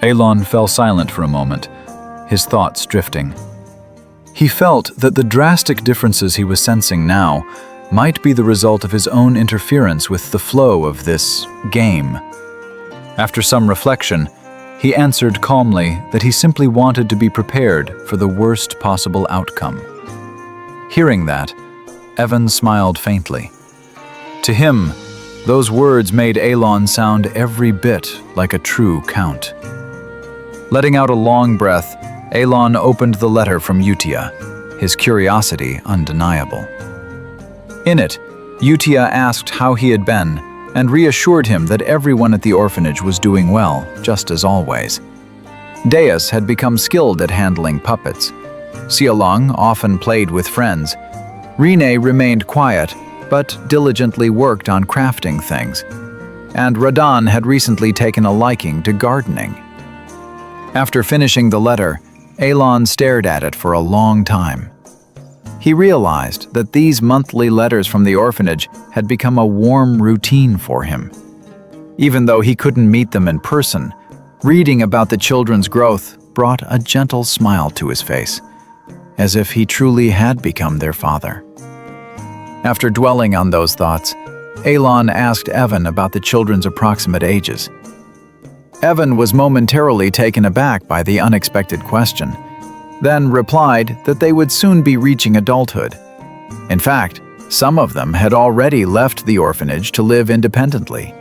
Elon fell silent for a moment, his thoughts drifting. He felt that the drastic differences he was sensing now might be the result of his own interference with the flow of this game. After some reflection, he answered calmly that he simply wanted to be prepared for the worst possible outcome. Hearing that, Evan smiled faintly. To him, those words made Elon sound every bit like a true count. Letting out a long breath, Elon opened the letter from Utia, his curiosity undeniable. In it, Utia asked how he had been and reassured him that everyone at the orphanage was doing well, just as always. Deas had become skilled at handling puppets. Xialong often played with friends. Rene remained quiet, but diligently worked on crafting things. And Radan had recently taken a liking to gardening. After finishing the letter, Elon stared at it for a long time. He realized that these monthly letters from the orphanage had become a warm routine for him. Even though he couldn't meet them in person, reading about the children's growth brought a gentle smile to his face, as if he truly had become their father. After dwelling on those thoughts, Elon asked Evan about the children's approximate ages. Evan was momentarily taken aback by the unexpected question, then replied that they would soon be reaching adulthood. In fact, some of them had already left the orphanage to live independently.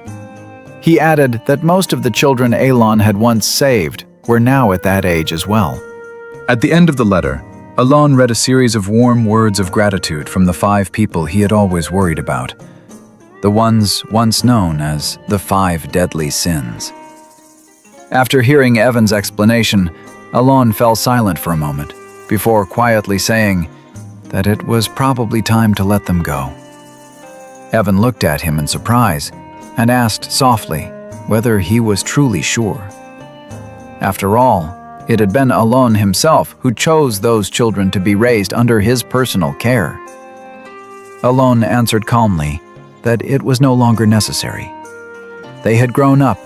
He added that most of the children Elon had once saved were now at that age as well. At the end of the letter, Elon read a series of warm words of gratitude from the 5 people he had always worried about, the ones once known as the 5 deadly sins. After hearing Evan's explanation, Elon fell silent for a moment, before quietly saying that it was probably time to let them go. Evan looked at him in surprise and asked softly whether he was truly sure. After all, it had been Elon himself who chose those children to be raised under his personal care. Elon answered calmly that it was no longer necessary. They had grown up,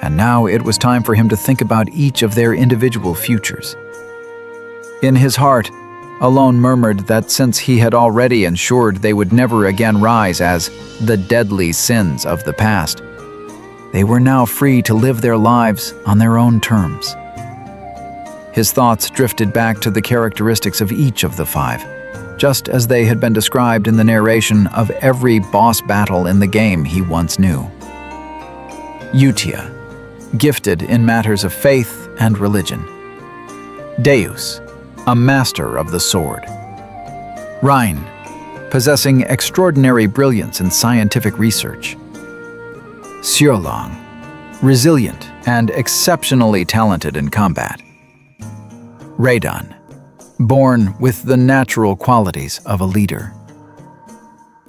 and now it was time for him to think about each of their individual futures. In his heart, Elon murmured that since he had already ensured they would never again rise as the deadly sins of the past, they were now free to live their lives on their own terms. His thoughts drifted back to the characteristics of each of the 5, just as they had been described in the narration of every boss battle in the game he once knew. Utia, gifted in matters of faith and religion. Deus, a master of the sword. Rhine, possessing extraordinary brilliance in scientific research. Xialong, resilient and exceptionally talented in combat. Radan, born with the natural qualities of a leader.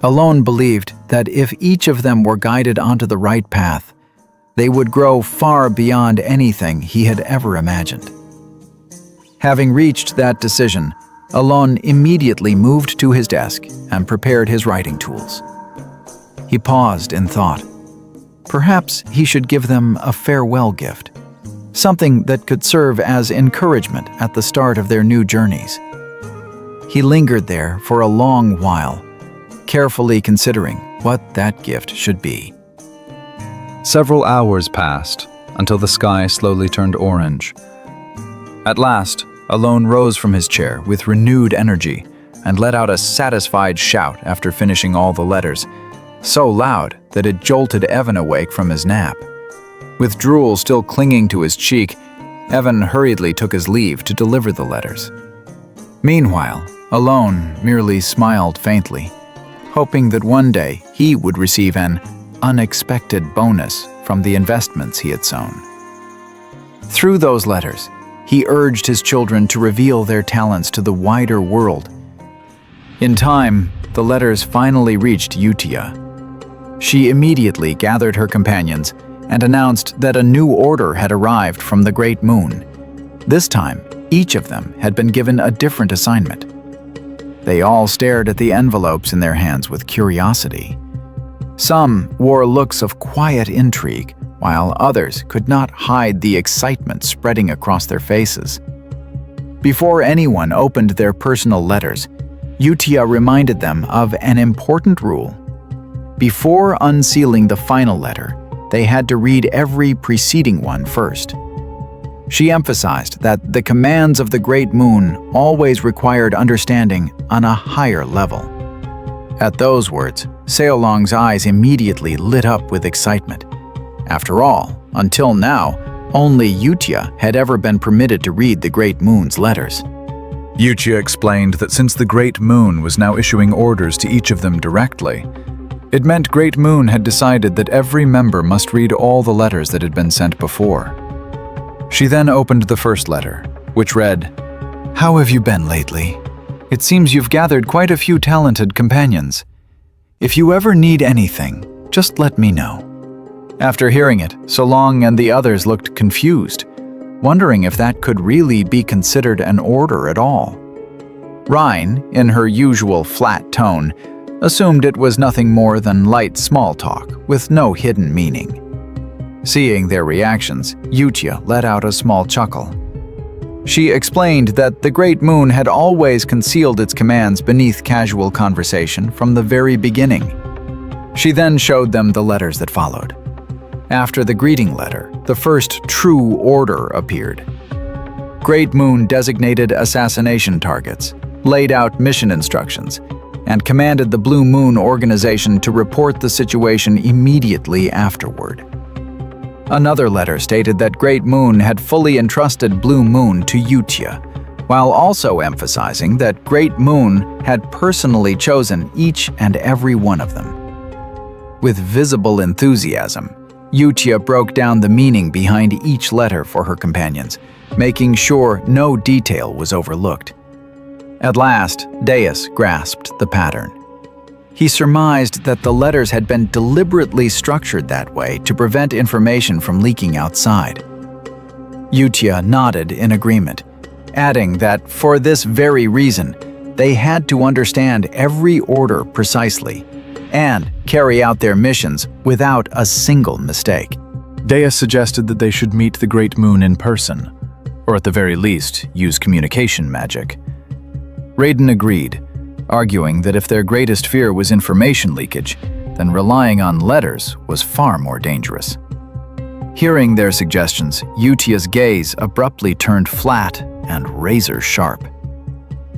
Elon believed that if each of them were guided onto the right path, they would grow far beyond anything he had ever imagined. Having reached that decision, Elon immediately moved to his desk and prepared his writing tools. He paused in thought. Perhaps he should give them a farewell gift, something that could serve as encouragement at the start of their new journeys. He lingered there for a long while, carefully considering what that gift should be. Several hours passed until the sky slowly turned orange. At last, Elon rose from his chair with renewed energy and let out a satisfied shout after finishing all the letters, so loud that it jolted Evan awake from his nap. With drool still clinging to his cheek, Evan hurriedly took his leave to deliver the letters. Meanwhile, Elon merely smiled faintly, hoping that one day he would receive an unexpected bonus from the investments he had sown. Through those letters, he urged his children to reveal their talents to the wider world. In time, the letters finally reached Utia. She immediately gathered her companions and announced that a new order had arrived from the Great Moon. This time, each of them had been given a different assignment. They all stared at the envelopes in their hands with curiosity. Some wore looks of quiet intrigue, while others could not hide the excitement spreading across their faces. Before anyone opened their personal letters, Yutia reminded them of an important rule. Before unsealing the final letter, they had to read every preceding one first. She emphasized that the commands of the Great Moon always required understanding on a higher level. At those words, Seolong's eyes immediately lit up with excitement. After all, until now, only Yutia had ever been permitted to read the Great Moon's letters. Yutia explained that since the Great Moon was now issuing orders to each of them directly, it meant Great Moon had decided that every member must read all the letters that had been sent before. She then opened the first letter, which read, "How have you been lately? It seems you've gathered quite a few talented companions. If you ever need anything, just let me know." After hearing it, Seolong and the others looked confused, wondering if that could really be considered an order at all. Rhine, in her usual flat tone, assumed it was nothing more than light small talk with no hidden meaning. Seeing their reactions, Yutia let out a small chuckle. She explained that the Great Moon had always concealed its commands beneath casual conversation from the very beginning. She then showed them the letters that followed. After the greeting letter, the first true order appeared. Great Moon designated assassination targets, laid out mission instructions, and commanded the Blue Moon organization to report the situation immediately afterward. Another letter stated that Great Moon had fully entrusted Blue Moon to Yutia, while also emphasizing that Great Moon had personally chosen each and every one of them. With visible enthusiasm, Yutia broke down the meaning behind each letter for her companions, making sure no detail was overlooked. At last, Deas grasped the pattern. He surmised that the letters had been deliberately structured that way to prevent information from leaking outside. Yutia nodded in agreement, adding that for this very reason, they had to understand every order precisely and carry out their missions without a single mistake. Deas suggested that they should meet the Great Moon in person, or at the very least, use communication magic. Raiden agreed, arguing that if their greatest fear was information leakage, then relying on letters was far more dangerous. Hearing their suggestions, Yutia's gaze abruptly turned flat and razor-sharp.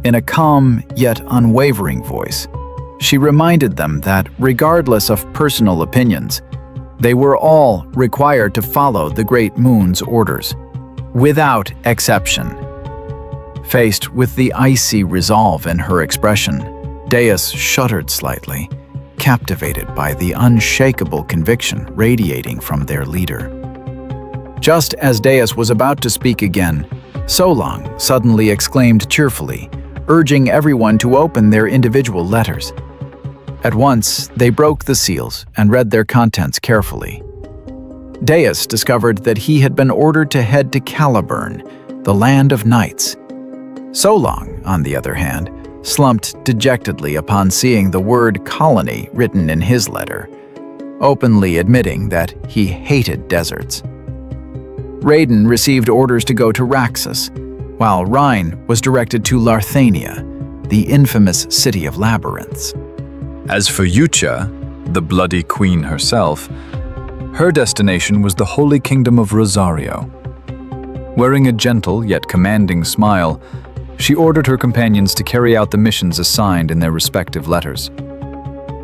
In a calm yet unwavering voice, she reminded them that regardless of personal opinions, they were all required to follow the Great Moon's orders, without exception. Faced with the icy resolve in her expression, Deas shuddered slightly, captivated by the unshakable conviction radiating from their leader. Just as Deas was about to speak again, Seolong suddenly exclaimed cheerfully, urging everyone to open their individual letters. At once, they broke the seals and read their contents carefully. Deas discovered that he had been ordered to head to Caliburn, the land of knights. Seolong, on the other hand, slumped dejectedly upon seeing the word colony written in his letter, openly admitting that he hated deserts. Raiden received orders to go to Raxus, while Rhine was directed to Larthania, the infamous city of labyrinths. As for Yutia, the bloody queen herself, her destination was the Holy Kingdom of Rosario. Wearing a gentle yet commanding smile, she ordered her companions to carry out the missions assigned in their respective letters.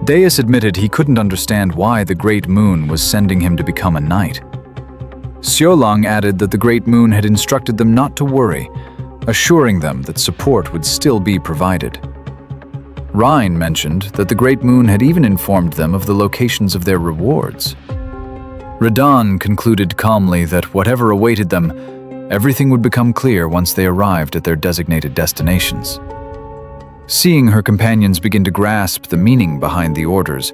Deas admitted he couldn't understand why the Great Moon was sending him to become a knight. Seolong added that the Great Moon had instructed them not to worry, assuring them that support would still be provided. Rhine mentioned that the Great Moon had even informed them of the locations of their rewards. Radan concluded calmly that whatever awaited them, everything would become clear once they arrived at their designated destinations. Seeing her companions begin to grasp the meaning behind the orders,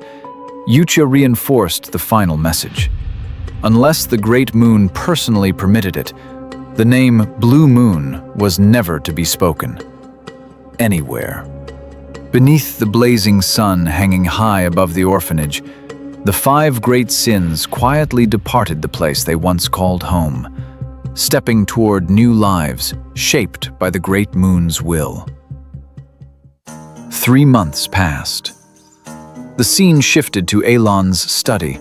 Yutia reinforced the final message. Unless the Great Moon personally permitted it, the name Blue Moon was never to be spoken. Anywhere. Beneath the blazing sun hanging high above the orphanage, the 5 great sins quietly departed the place they once called home, stepping toward new lives shaped by the great moon's will. 3 months passed. The scene shifted to Elon's study,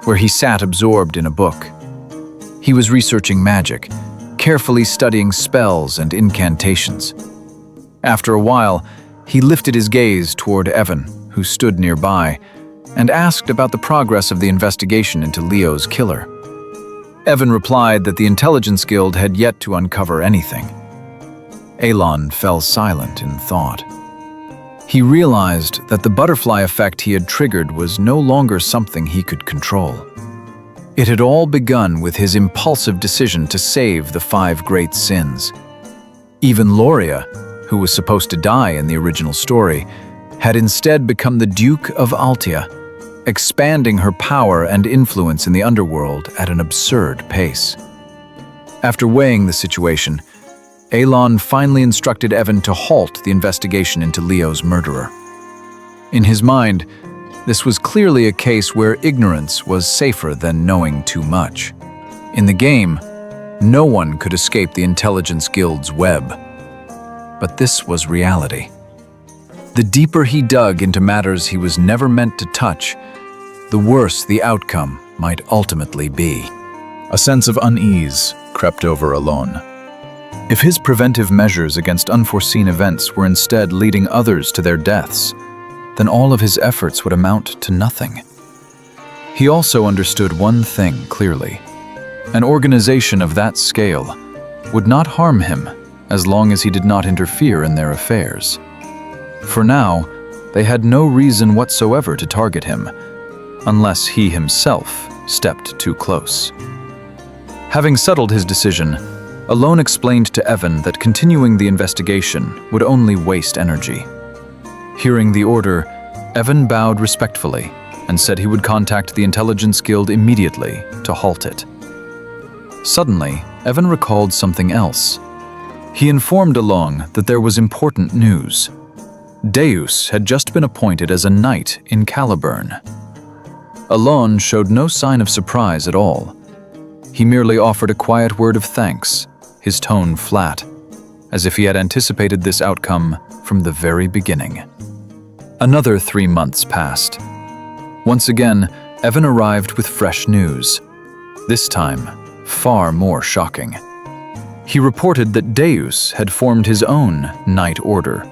where he sat absorbed in a book. He was researching magic, carefully studying spells and incantations. After a while, he lifted his gaze toward Evan, who stood nearby, and asked about the progress of the investigation into Leo's killer. Evan replied that the Intelligence Guild had yet to uncover anything. Elon fell silent in thought. He realized that the butterfly effect he had triggered was no longer something he could control. It had all begun with his impulsive decision to save the 5 great sins. Even Loria, who was supposed to die in the original story, had instead become the Duke of Altia, expanding her power and influence in the underworld at an absurd pace. After weighing the situation, Elon finally instructed Evan to halt the investigation into Leo's murderer. In his mind, this was clearly a case where ignorance was safer than knowing too much. In the game, no one could escape the Intelligence Guild's web. But this was reality. The deeper he dug into matters he was never meant to touch, the worse the outcome might ultimately be. A sense of unease crept over Elon. If his preventive measures against unforeseen events were instead leading others to their deaths, then all of his efforts would amount to nothing. He also understood one thing clearly. An organization of that scale would not harm him as long as he did not interfere in their affairs. For now, they had no reason whatsoever to target him, unless he himself stepped too close. Having settled his decision, Elon explained to Evan that continuing the investigation would only waste energy. Hearing the order, Evan bowed respectfully and said he would contact the Intelligence Guild immediately to halt it. Suddenly, Evan recalled something else. He informed Elon that there was important news. Deas had just been appointed as a knight in Caliburn. Elon showed no sign of surprise at all. He merely offered a quiet word of thanks, his tone flat, as if he had anticipated this outcome from the very beginning. Another 3 months passed. Once again, Evan arrived with fresh news. This time, far more shocking. He reported that Deas had formed his own Knight Order.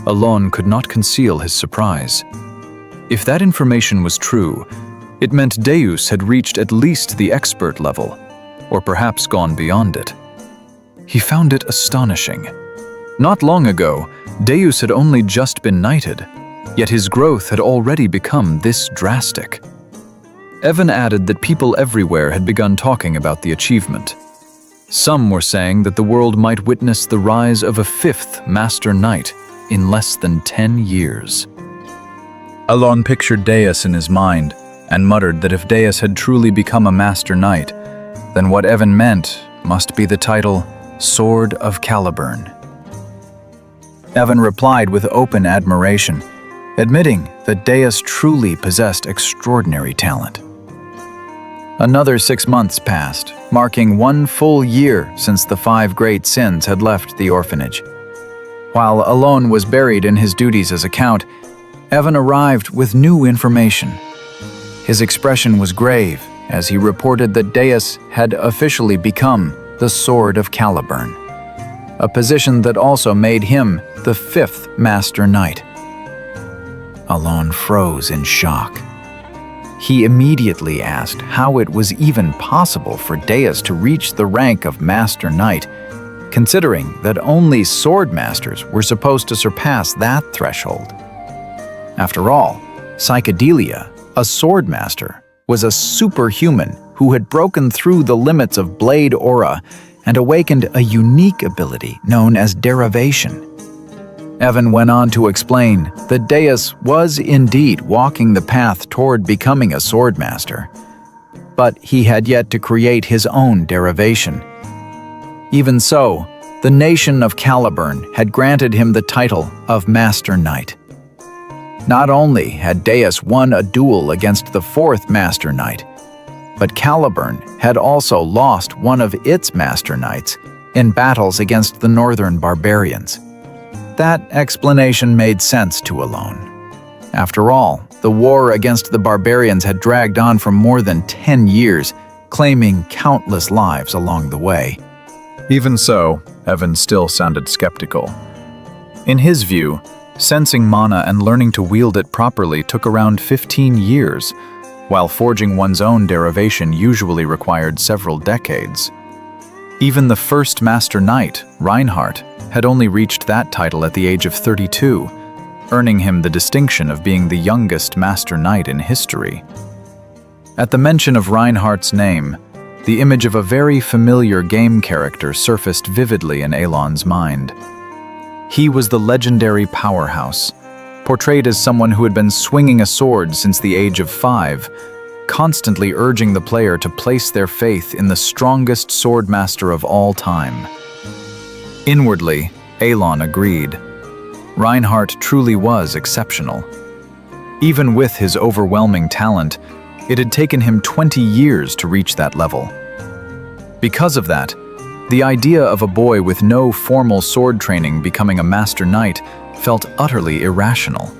Elon could not conceal his surprise. If that information was true, it meant Deas had reached at least the expert level, or perhaps gone beyond it. He found it astonishing. Not long ago, Deas had only just been knighted, yet his growth had already become this drastic. Evan added that people everywhere had begun talking about the achievement. Some were saying that the world might witness the rise of a 5th Master Knight in less than 10 years. Elon pictured Deas in his mind and muttered that if Deas had truly become a Master Knight, then what Evan meant must be the title Sword of Caliburn. Evan replied with open admiration, admitting that Deas truly possessed extraordinary talent. Another 6 months passed, marking 1 full year since the 5 great sins had left the orphanage. While Elon was buried in his duties as a count, Evan arrived with new information. His expression was grave as he reported that Deas had officially become the Sword of Caliburn, a position that also made him the 5th Master Knight. Elon froze in shock. He immediately asked how it was even possible for Deas to reach the rank of Master Knight, considering that only sword masters were supposed to surpass that threshold. After all, Psychedelia, a sword master, was a superhuman who had broken through the limits of blade aura and awakened a unique ability known as derivation. Evan went on to explain that Deas was indeed walking the path toward becoming a swordmaster, but he had yet to create his own derivation. Even so, the nation of Caliburn had granted him the title of Master Knight. Not only had Deas won a duel against the fourth Master Knight, but Caliburn had also lost one of its Master Knights in battles against the northern barbarians. That explanation made sense to Alon. After all, the war against the barbarians had dragged on for more than 10 years, claiming countless lives along the way. Even so, Evan still sounded skeptical. In his view, sensing mana and learning to wield it properly took around 15 years, while forging one's own derivation usually required several decades. Even the first Master Knight, Reinhardt, had only reached that title at the age of 32, earning him the distinction of being the youngest Master Knight in history. At the mention of Reinhardt's name, the image of a very familiar game character surfaced vividly in Alon's mind. He was the legendary powerhouse, portrayed as someone who had been swinging a sword since the age of 5, constantly urging the player to place their faith in the strongest swordmaster of all time. Inwardly, Alon agreed. Reinhardt truly was exceptional. Even with his overwhelming talent, it had taken him 20 years to reach that level. Because of that, the idea of a boy with no formal sword training becoming a Master Knight felt utterly irrational.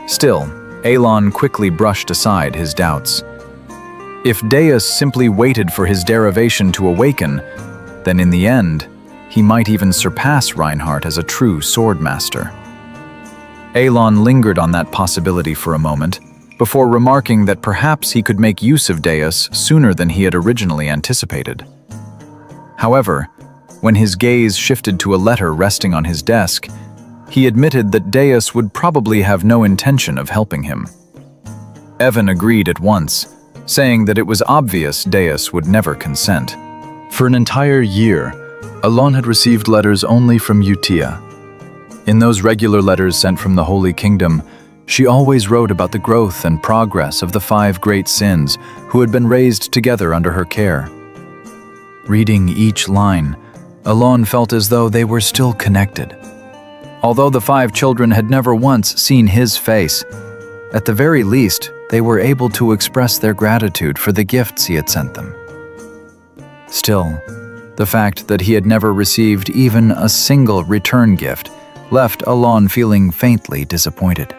Still, Alon quickly brushed aside his doubts. If Deas simply waited for his derivation to awaken, then in the end, he might even surpass Reinhardt as a true swordmaster. Alon lingered on that possibility for a moment, before remarking that perhaps he could make use of Deas sooner than he had originally anticipated. However, when his gaze shifted to a letter resting on his desk, he admitted that Deas would probably have no intention of helping him. Evan agreed at once, saying that it was obvious Deas would never consent. For an entire year, Alon had received letters only from Utia. In those regular letters sent from the Holy Kingdom, she always wrote about the growth and progress of the 5 great sins who had been raised together under her care. Reading each line, Alon felt as though they were still connected. Although the 5 children had never once seen his face, at the very least, they were able to express their gratitude for the gifts he had sent them. Still, the fact that he had never received even a single return gift left Alon feeling faintly disappointed.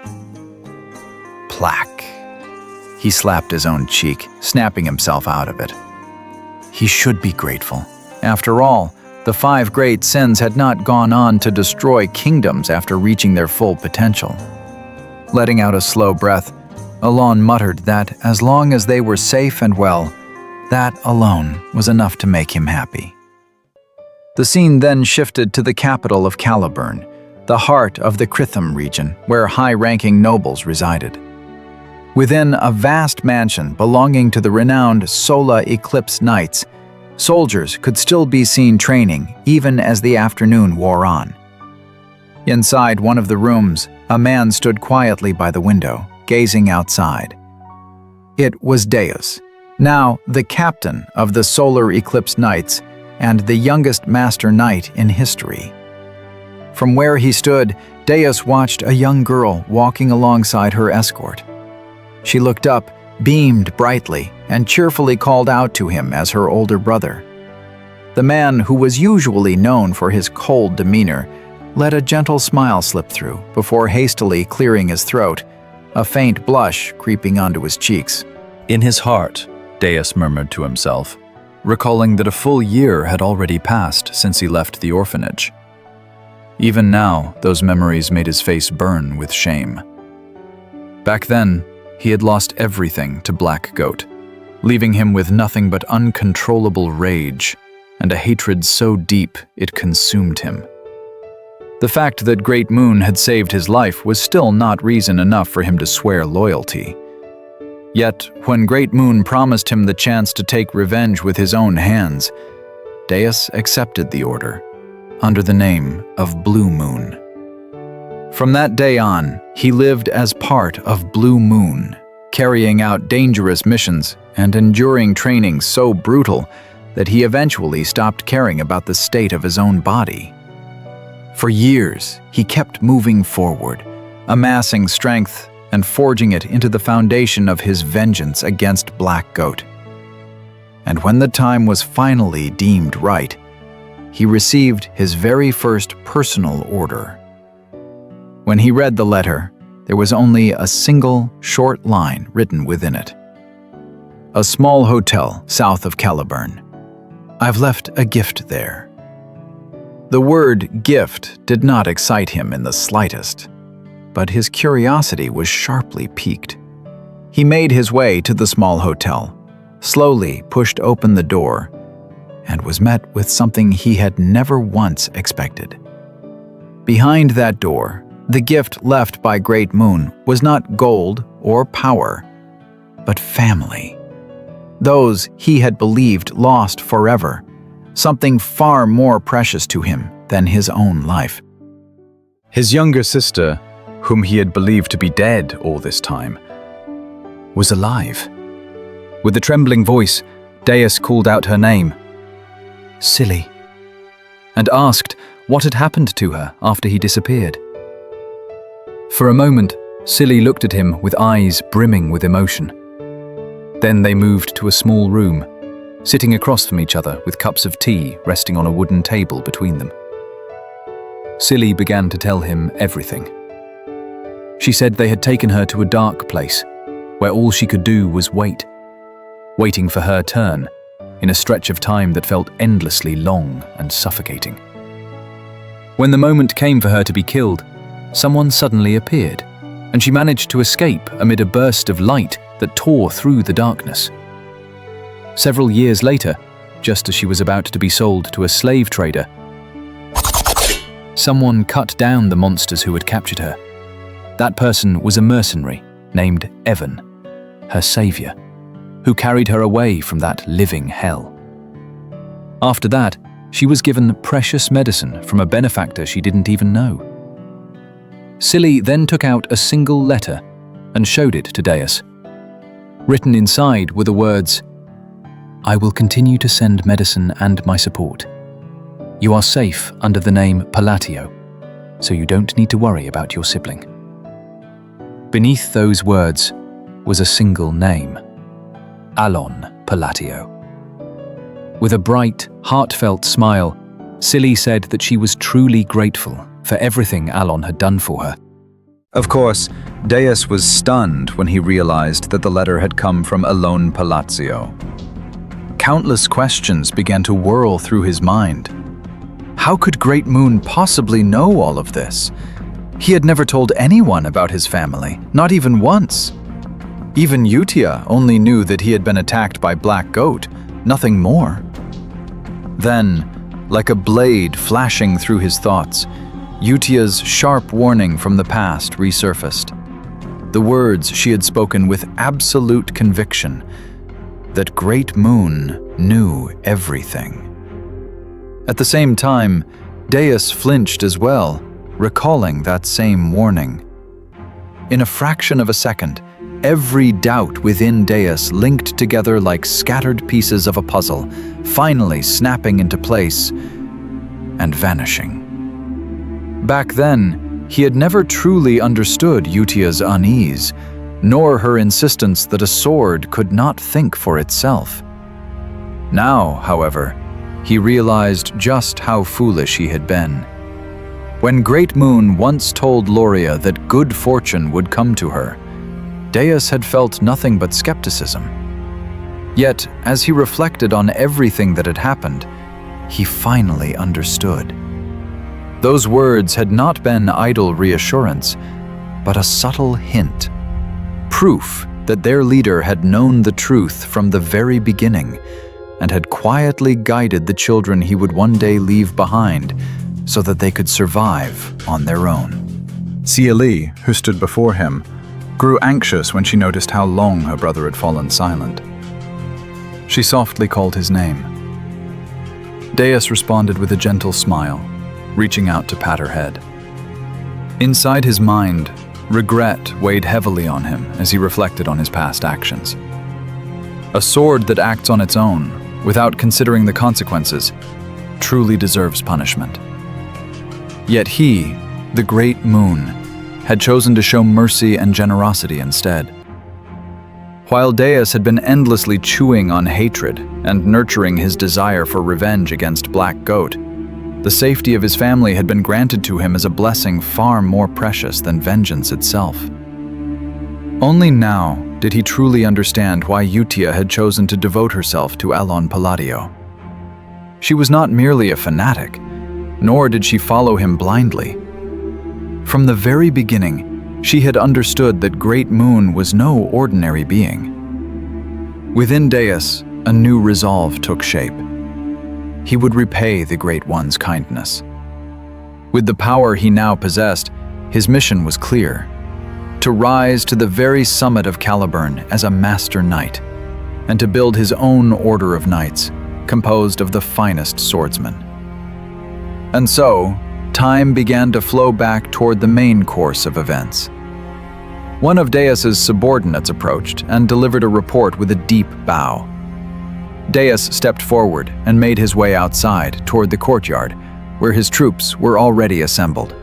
Plaque. He slapped his own cheek, snapping himself out of it. He should be grateful. After all, the 5 great sins had not gone on to destroy kingdoms after reaching their full potential. Letting out a slow breath, Alon muttered that as long as they were safe and well, that alone was enough to make him happy. The scene then shifted to the capital of Caliburn, the heart of the Kritham region, where high-ranking nobles resided. Within a vast mansion belonging to the renowned Solar Eclipse Knights, soldiers could still be seen training even as the afternoon wore on. Inside one of the rooms, a man stood quietly by the window, gazing outside. It was Deas, now the captain of the Solar Eclipse Knights and the youngest Master Knight in history. From where he stood, Deas watched a young girl walking alongside her escort. She looked up, beamed brightly, and cheerfully called out to him as her older brother. The man, who was usually known for his cold demeanor, let a gentle smile slip through before hastily clearing his throat, a faint blush creeping onto his cheeks. In his heart, Deas murmured to himself, recalling that a full year had already passed since he left the orphanage. Even now, those memories made his face burn with shame. Back then, he had lost everything to Black Goat, leaving him with nothing but uncontrollable rage and a hatred so deep it consumed him. The fact that Great Moon had saved his life was still not reason enough for him to swear loyalty. Yet, when Great Moon promised him the chance to take revenge with his own hands, Deas accepted the order, under the name of Blue Moon. From that day on, he lived as part of Blue Moon, carrying out dangerous missions and enduring training so brutal that he eventually stopped caring about the state of his own body. For years, he kept moving forward, amassing strength and forging it into the foundation of his vengeance against Black Goat. And when the time was finally deemed right, he received his very first personal order. When he read the letter, there was only a single short line written within it. A small hotel south of Caliburn. I've left a gift there. The word gift did not excite him in the slightest, but his curiosity was sharply piqued. He made his way to the small hotel, slowly pushed open the door, and was met with something he had never once expected. Behind that door, the gift left by Great Moon was not gold or power, but family. Those he had believed lost forever, something far more precious to him than his own life. His younger sister, whom he had believed to be dead all this time, was alive. With a trembling voice, Deas called out her name, Silly, and asked what had happened to her after he disappeared. For a moment, Silly looked at him with eyes brimming with emotion. Then they moved to a small room, sitting across from each other with cups of tea resting on a wooden table between them. Silly began to tell him everything. She said they had taken her to a dark place, where all she could do was waiting for her turn, in a stretch of time that felt endlessly long and suffocating. When the moment came for her to be killed, someone suddenly appeared, and she managed to escape amid a burst of light that tore through the darkness. Several years later, just as she was about to be sold to a slave trader, someone cut down the monsters who had captured her. That person was a mercenary named Evan, her savior, who carried her away from that living hell. After that, she was given precious medicine from a benefactor she didn't even know. Silly then took out a single letter and showed it to Deas. Written inside were the words, I will continue to send medicine and my support. You are safe under the name Palatio, so you don't need to worry about your sibling. Beneath those words was a single name, Alon Palatio. With a bright, heartfelt smile, Silly said that she was truly grateful for everything Alon had done for her. Of course, Deas was stunned when he realized that the letter had come from Alon Palatio. Countless questions began to whirl through his mind. How could Great Moon possibly know all of this? He had never told anyone about his family, not even once. Even Utia only knew that he had been attacked by Black Goat, nothing more. Then, like a blade flashing through his thoughts, Utia's sharp warning from the past resurfaced. The words she had spoken with absolute conviction, that Great Moon knew everything. At the same time, Deas flinched as well, recalling that same warning. In a fraction of a second, every doubt within Deas linked together like scattered pieces of a puzzle, finally snapping into place and vanishing. Back then, he had never truly understood Utia's unease, nor her insistence that a sword could not think for itself. Now, however, he realized just how foolish he had been. When Great Moon once told Loria that good fortune would come to her, Deas had felt nothing but skepticism. Yet, as he reflected on everything that had happened, he finally understood. Those words had not been idle reassurance, but a subtle hint. Proof that their leader had known the truth from the very beginning and had quietly guided the children he would one day leave behind so that they could survive on their own. Sia Li, who stood before him, grew anxious when she noticed how long her brother had fallen silent. She softly called his name. Deas responded with a gentle smile, reaching out to pat her head. Inside his mind, regret weighed heavily on him as he reflected on his past actions. A sword that acts on its own without considering the consequences, truly deserves punishment. Yet he, the great moon, had chosen to show mercy and generosity instead. While Deas had been endlessly chewing on hatred and nurturing his desire for revenge against Black Goat, the safety of his family had been granted to him as a blessing far more precious than vengeance itself. Only now did he truly understand why Utia had chosen to devote herself to Alon Palladio. She was not merely a fanatic, nor did she follow him blindly. From the very beginning, she had understood that Great Moon was no ordinary being. Within Deas, a new resolve took shape. He would repay the Great One's kindness. With the power he now possessed, his mission was clear: to rise to the very summit of Caliburn as a master knight, and to build his own order of knights, composed of the finest swordsmen. And so, time began to flow back toward the main course of events. One of Deas's subordinates approached and delivered a report with a deep bow. Deas stepped forward and made his way outside toward the courtyard, where his troops were already assembled,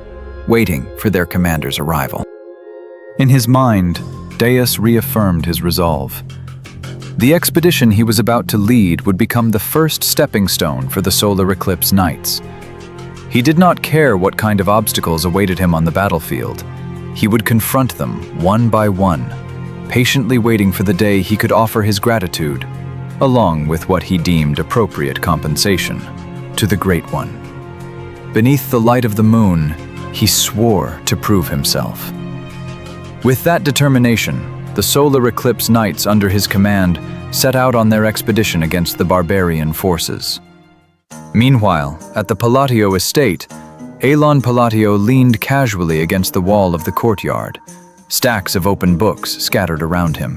waiting for their commander's arrival. In his mind, Deas reaffirmed his resolve. The expedition he was about to lead would become the first stepping stone for the solar eclipse knights. He did not care what kind of obstacles awaited him on the battlefield. He would confront them one by one, patiently waiting for the day he could offer his gratitude, along with what he deemed appropriate compensation, to the Great One. Beneath the light of the moon, he swore to prove himself. With that determination, the solar eclipse knights under his command set out on their expedition against the barbarian forces. Meanwhile, at the Palladio estate, Alon Palladio leaned casually against the wall of the courtyard, stacks of open books scattered around him.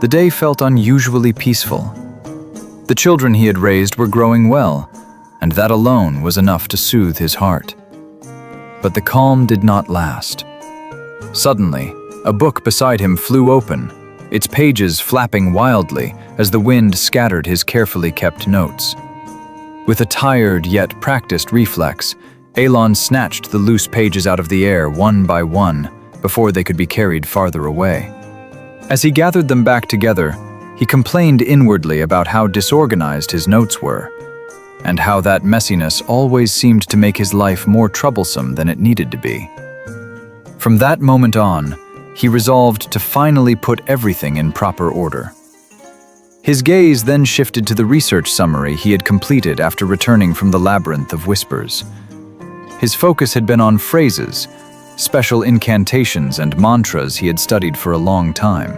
The day felt unusually peaceful. The children he had raised were growing well, and that alone was enough to soothe his heart. But the calm did not last. Suddenly, a book beside him flew open, its pages flapping wildly as the wind scattered his carefully kept notes. With a tired yet practiced reflex, Alon snatched the loose pages out of the air one by one before they could be carried farther away. As he gathered them back together, he complained inwardly about how disorganized his notes were, and how that messiness always seemed to make his life more troublesome than it needed to be. From that moment on, he resolved to finally put everything in proper order. His gaze then shifted to the research summary he had completed after returning from the Labyrinth of Whispers. His focus had been on phrases, special incantations and mantras he had studied for a long time.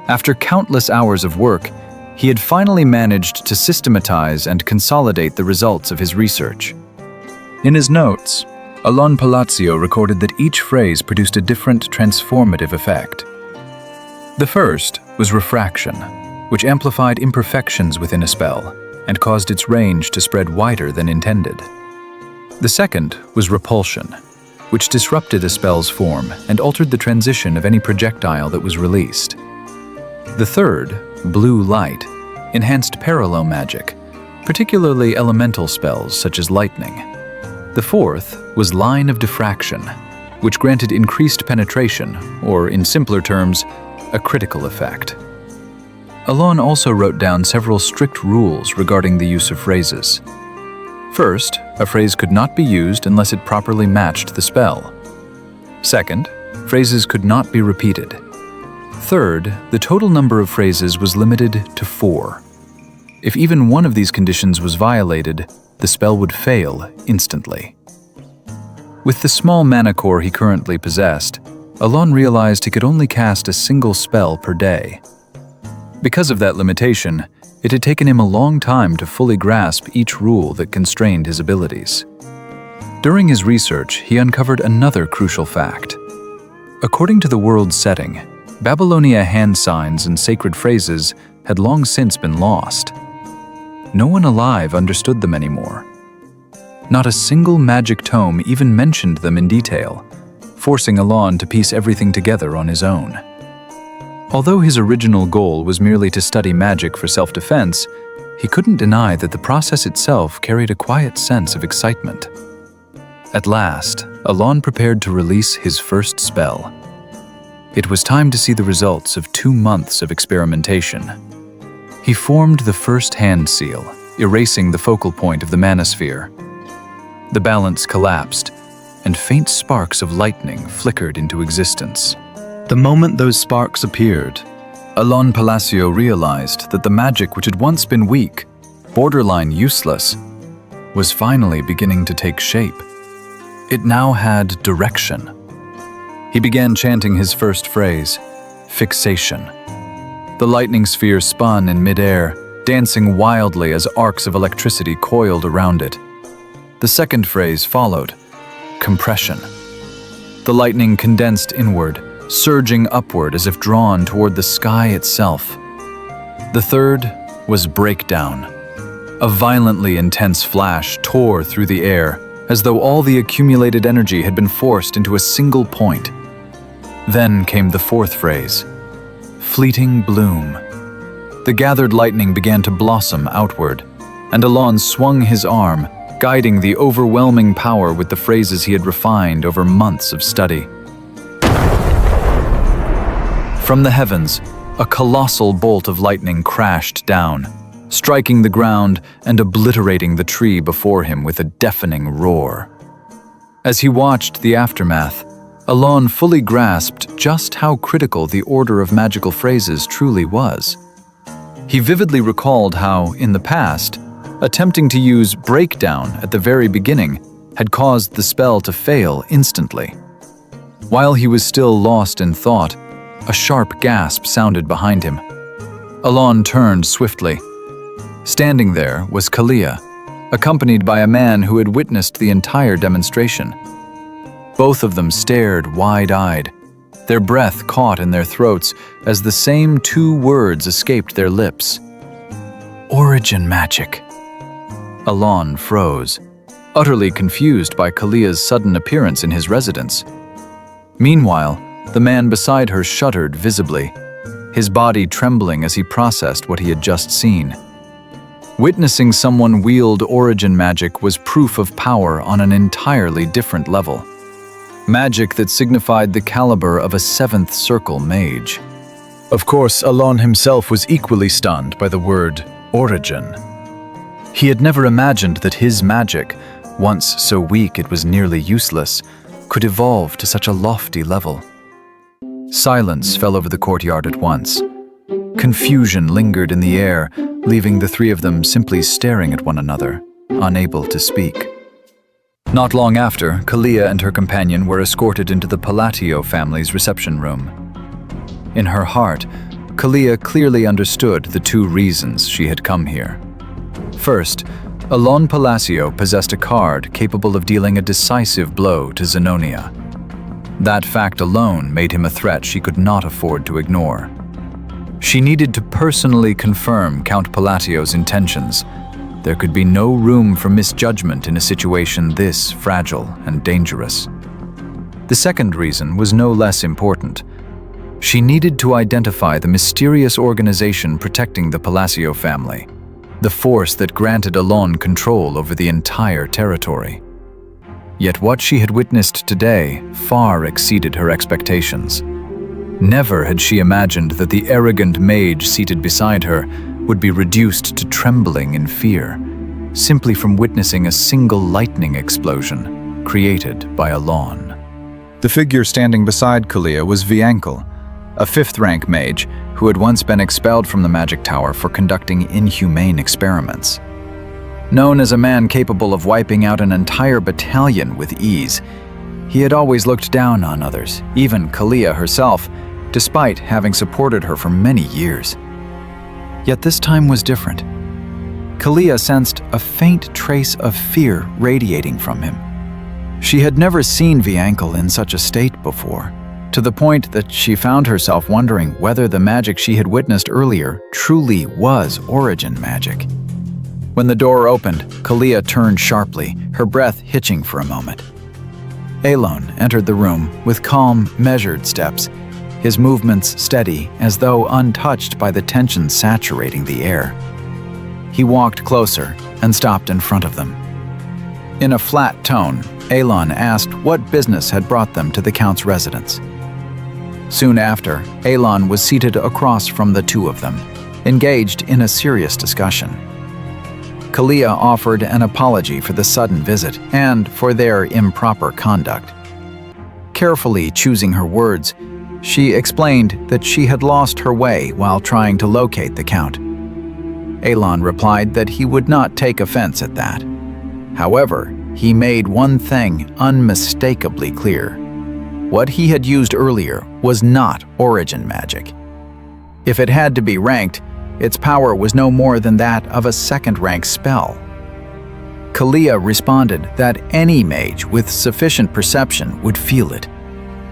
After countless hours of work, he had finally managed to systematize and consolidate the results of his research. In his notes, Alon Palladio recorded that each phrase produced a different transformative effect. The first was refraction, which amplified imperfections within a spell and caused its range to spread wider than intended. The second was repulsion, which disrupted a spell's form and altered the transition of any projectile that was released. The third, blue light, enhanced parallel magic, particularly elemental spells such as lightning. The fourth was line of diffraction, which granted increased penetration, or in simpler terms, a critical effect. Alon also wrote down several strict rules regarding the use of phrases. First, a phrase could not be used unless it properly matched the spell. Second, phrases could not be repeated. Third, the total number of phrases was limited to 4. If even one of these conditions was violated, the spell would fail instantly. With the small mana core he currently possessed, Alon realized he could only cast a single spell per day. Because of that limitation, it had taken him a long time to fully grasp each rule that constrained his abilities. During his research, he uncovered another crucial fact. According to the world's setting, Babylonia hand signs and sacred phrases had long since been lost. No one alive understood them anymore. Not a single magic tome even mentioned them in detail, forcing Alon to piece everything together on his own. Although his original goal was merely to study magic for self-defense, he couldn't deny that the process itself carried a quiet sense of excitement. At last, Alon prepared to release his first spell. It was time to see the results of 2 months of experimentation. He formed the first hand seal, erasing the focal point of the manosphere. The balance collapsed, and faint sparks of lightning flickered into existence. The moment those sparks appeared, Alon Palacio realized that the magic which had once been weak, borderline useless, was finally beginning to take shape. It now had direction. He began chanting his first phrase, fixation. The lightning sphere spun in midair, dancing wildly as arcs of electricity coiled around it. The second phrase followed, compression. The lightning condensed inward, surging upward as if drawn toward the sky itself. The third was breakdown. A violently intense flash tore through the air, as though all the accumulated energy had been forced into a single point. Then came the fourth phrase, fleeting bloom. The gathered lightning began to blossom outward, and Alon swung his arm, guiding the overwhelming power with the phrases he had refined over months of study. From the heavens, a colossal bolt of lightning crashed down, striking the ground and obliterating the tree before him with a deafening roar. As he watched the aftermath, Alon fully grasped just how critical the order of magical phrases truly was. He vividly recalled how, in the past, attempting to use breakdown at the very beginning had caused the spell to fail instantly. While he was still lost in thought, a sharp gasp sounded behind him. Alon turned swiftly. Standing there was Kalia, accompanied by a man who had witnessed the entire demonstration. Both of them stared wide-eyed, their breath caught in their throats as the same 2 words escaped their lips. Origin magic. Alon froze, utterly confused by Kalia's sudden appearance in his residence. Meanwhile, the man beside her shuddered visibly, his body trembling as he processed what he had just seen. Witnessing someone wield origin magic was proof of power on an entirely different level. Magic that signified the caliber of a 7th circle mage. Of course, Alon himself was equally stunned by the word origin. He had never imagined that his magic, once so weak it was nearly useless, could evolve to such a lofty level. Silence fell over the courtyard at once. Confusion lingered in the air, leaving the 3 of them simply staring at one another, unable to speak. Not long after, Kalia and her companion were escorted into the Palatio family's reception room. In her heart, Kalia clearly understood the 2 reasons she had come here. First, Alon Palacio possessed a card capable of dealing a decisive blow to Zenonia. That fact alone made him a threat she could not afford to ignore. She needed to personally confirm Count Palatio's intentions. There could be no room for misjudgment in a situation this fragile and dangerous. The second reason was no less important. She needed to identify the mysterious organization protecting the Palacio family, the force that granted Alon control over the entire territory. Yet what she had witnessed today far exceeded her expectations. Never had she imagined that the arrogant mage seated beside her would be reduced to trembling in fear, simply from witnessing a single lightning explosion created by Alon. The figure standing beside Kalia was Viankle, a 5th-rank mage who had once been expelled from the magic tower for conducting inhumane experiments. Known as a man capable of wiping out an entire battalion with ease, he had always looked down on others, even Kalia herself, despite having supported her for many years. Yet this time was different. Kalia sensed a faint trace of fear radiating from him. She had never seen Viankle in such a state before, to the point that she found herself wondering whether the magic she had witnessed earlier truly was origin magic. When the door opened, Kalia turned sharply, her breath hitching for a moment. Alon entered the room with calm, measured steps, his movements steady as though untouched by the tension saturating the air. He walked closer and stopped in front of them. In a flat tone, Elon asked what business had brought them to the Count's residence. Soon after, Elon was seated across from the two of them, engaged in a serious discussion. Kalia offered an apology for the sudden visit and for their improper conduct. Carefully choosing her words, she explained that she had lost her way while trying to locate the Count. Elon replied that he would not take offense at that. However, he made one thing unmistakably clear. What he had used earlier was not origin magic. If it had to be ranked, its power was no more than that of a second-rank spell. Kalia responded that any mage with sufficient perception would feel it,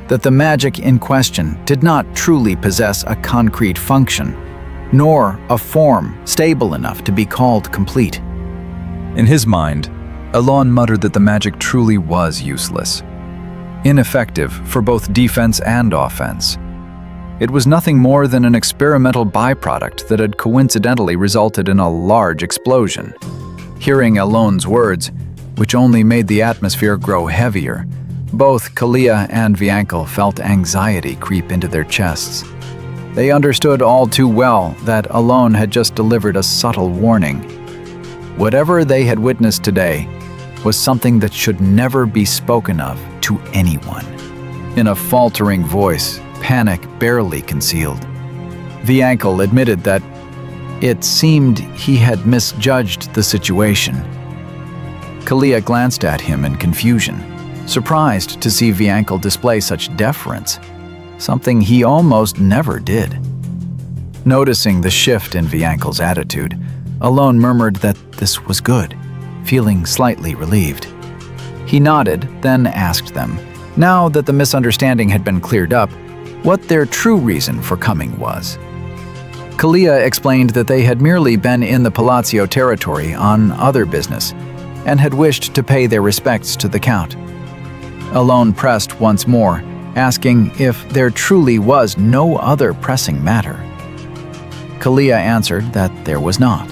that the magic in question did not truly possess a concrete function, nor a form stable enough to be called complete. In his mind, Elon muttered that the magic truly was useless, ineffective for both defense and offense. It was nothing more than an experimental byproduct that had coincidentally resulted in a large explosion. Hearing Elon's words, which only made the atmosphere grow heavier, both Kalia and Viankel felt anxiety creep into their chests. They understood all too well that Elon had just delivered a subtle warning. Whatever they had witnessed today was something that should never be spoken of to anyone. In a faltering voice, panic barely concealed, Viankel admitted that it seemed he had misjudged the situation. Kalia glanced at him in confusion, surprised to see Viankel display such deference, something he almost never did. Noticing the shift in Viankel's attitude, Elon murmured that this was good, feeling slightly relieved. He nodded, then asked them, now that the misunderstanding had been cleared up, what their true reason for coming was. Kalia explained that they had merely been in the Palazzo territory on other business and had wished to pay their respects to the Count. Elon pressed once more, asking if there truly was no other pressing matter. Kalia answered that there was not.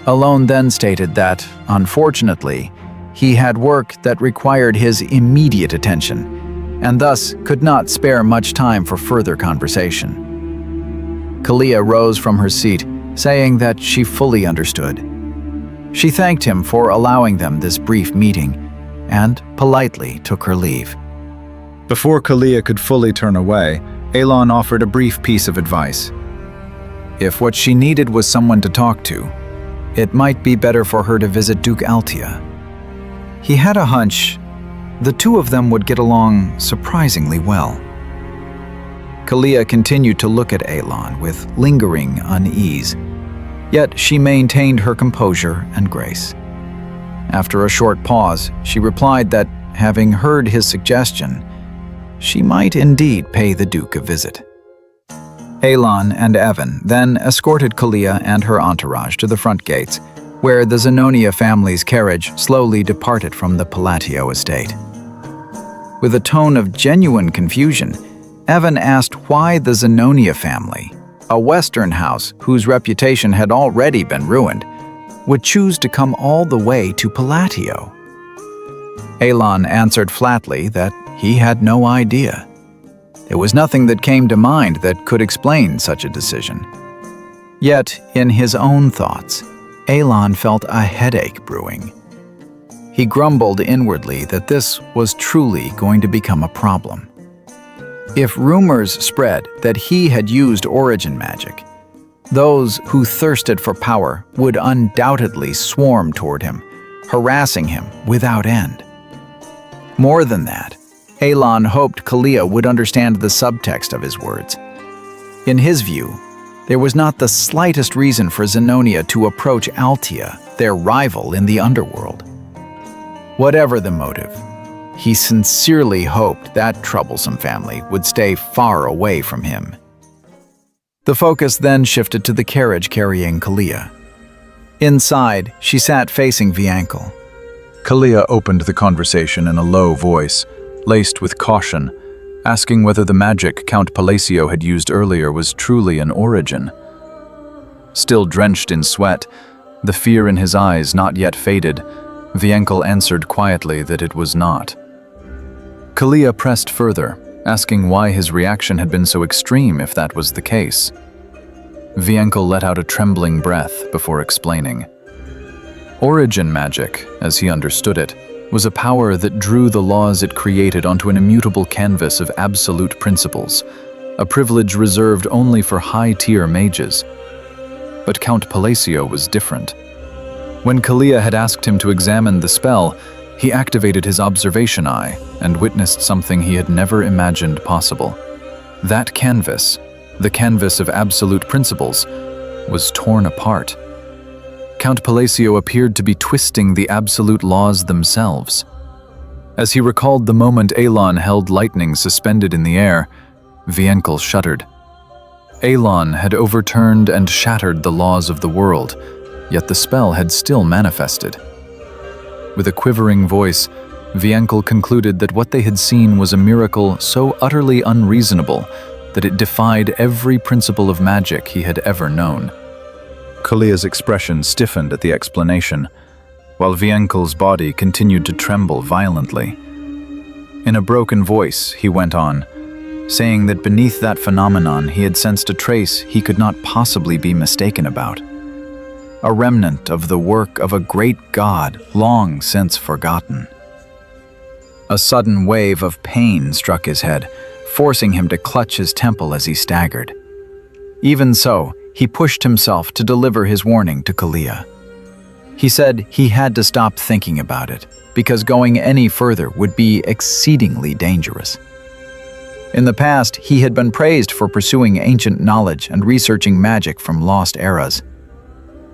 Elon then stated that, unfortunately, he had work that required his immediate attention, and thus could not spare much time for further conversation. Kalia rose from her seat, saying that she fully understood. She thanked him for allowing them this brief meeting, and politely took her leave. Before Kalia could fully turn away, Elon offered a brief piece of advice. If what she needed was someone to talk to, it might be better for her to visit Duke Altia. He had a hunch the two of them would get along surprisingly well. Kalia continued to look at Elon with lingering unease, yet she maintained her composure and grace. After a short pause, she replied that, having heard his suggestion, she might indeed pay the Duke a visit. Elon and Evan then escorted Kalia and her entourage to the front gates, where the Zenonia family's carriage slowly departed from the Palazzo estate. With a tone of genuine confusion, Evan asked why the Zenonia family, a Western house whose reputation had already been ruined, would choose to come all the way to Palazzo. Elon answered flatly that he had no idea. There was nothing that came to mind that could explain such a decision. Yet, in his own thoughts, Elon felt a headache brewing. He grumbled inwardly that this was truly going to become a problem. If rumors spread that he had used origin magic, those who thirsted for power would undoubtedly swarm toward him, harassing him without end. More than that, Elon hoped Kalia would understand the subtext of his words. In his view, there was not the slightest reason for Zenonia to approach Altia, their rival in the underworld. Whatever the motive, he sincerely hoped that troublesome family would stay far away from him. The focus then shifted to the carriage carrying Kalia. Inside, she sat facing Viankel. Kalia opened the conversation in a low voice, laced with caution, asking whether the magic Count Palacio had used earlier was truly an origin. Still drenched in sweat, The fear in his eyes not yet faded, Vienkel answered quietly that it was not. Kalia pressed further, asking why his reaction had been so extreme if that was the case. Vienkel let out a trembling breath before explaining. Origin magic, as he understood it, was a power that drew the laws it created onto an immutable canvas of absolute principles, a privilege reserved only for high-tier mages. But Count Palacio was different. When Kalia had asked him to examine the spell, he activated his observation eye and witnessed something he had never imagined possible. That canvas, the canvas of absolute principles, was torn apart. Count Palacio appeared to be twisting the absolute laws themselves. As he recalled the moment Elon held lightning suspended in the air, Vienkel shuddered. Elon had overturned and shattered the laws of the world, yet the spell had still manifested. With a quivering voice, Vienkel concluded that what they had seen was a miracle so utterly unreasonable that it defied every principle of magic he had ever known. Kalia's expression stiffened at the explanation, while Vienkel's body continued to tremble violently. In a broken voice, he went on, saying that beneath that phenomenon he had sensed a trace he could not possibly be mistaken about. A remnant of the work of a great god long since forgotten. A sudden wave of pain struck his head, forcing him to clutch his temple as he staggered. Even so, he pushed himself to deliver his warning to Kalia. He said he had to stop thinking about it, because going any further would be exceedingly dangerous. In the past, he had been praised for pursuing ancient knowledge and researching magic from lost eras.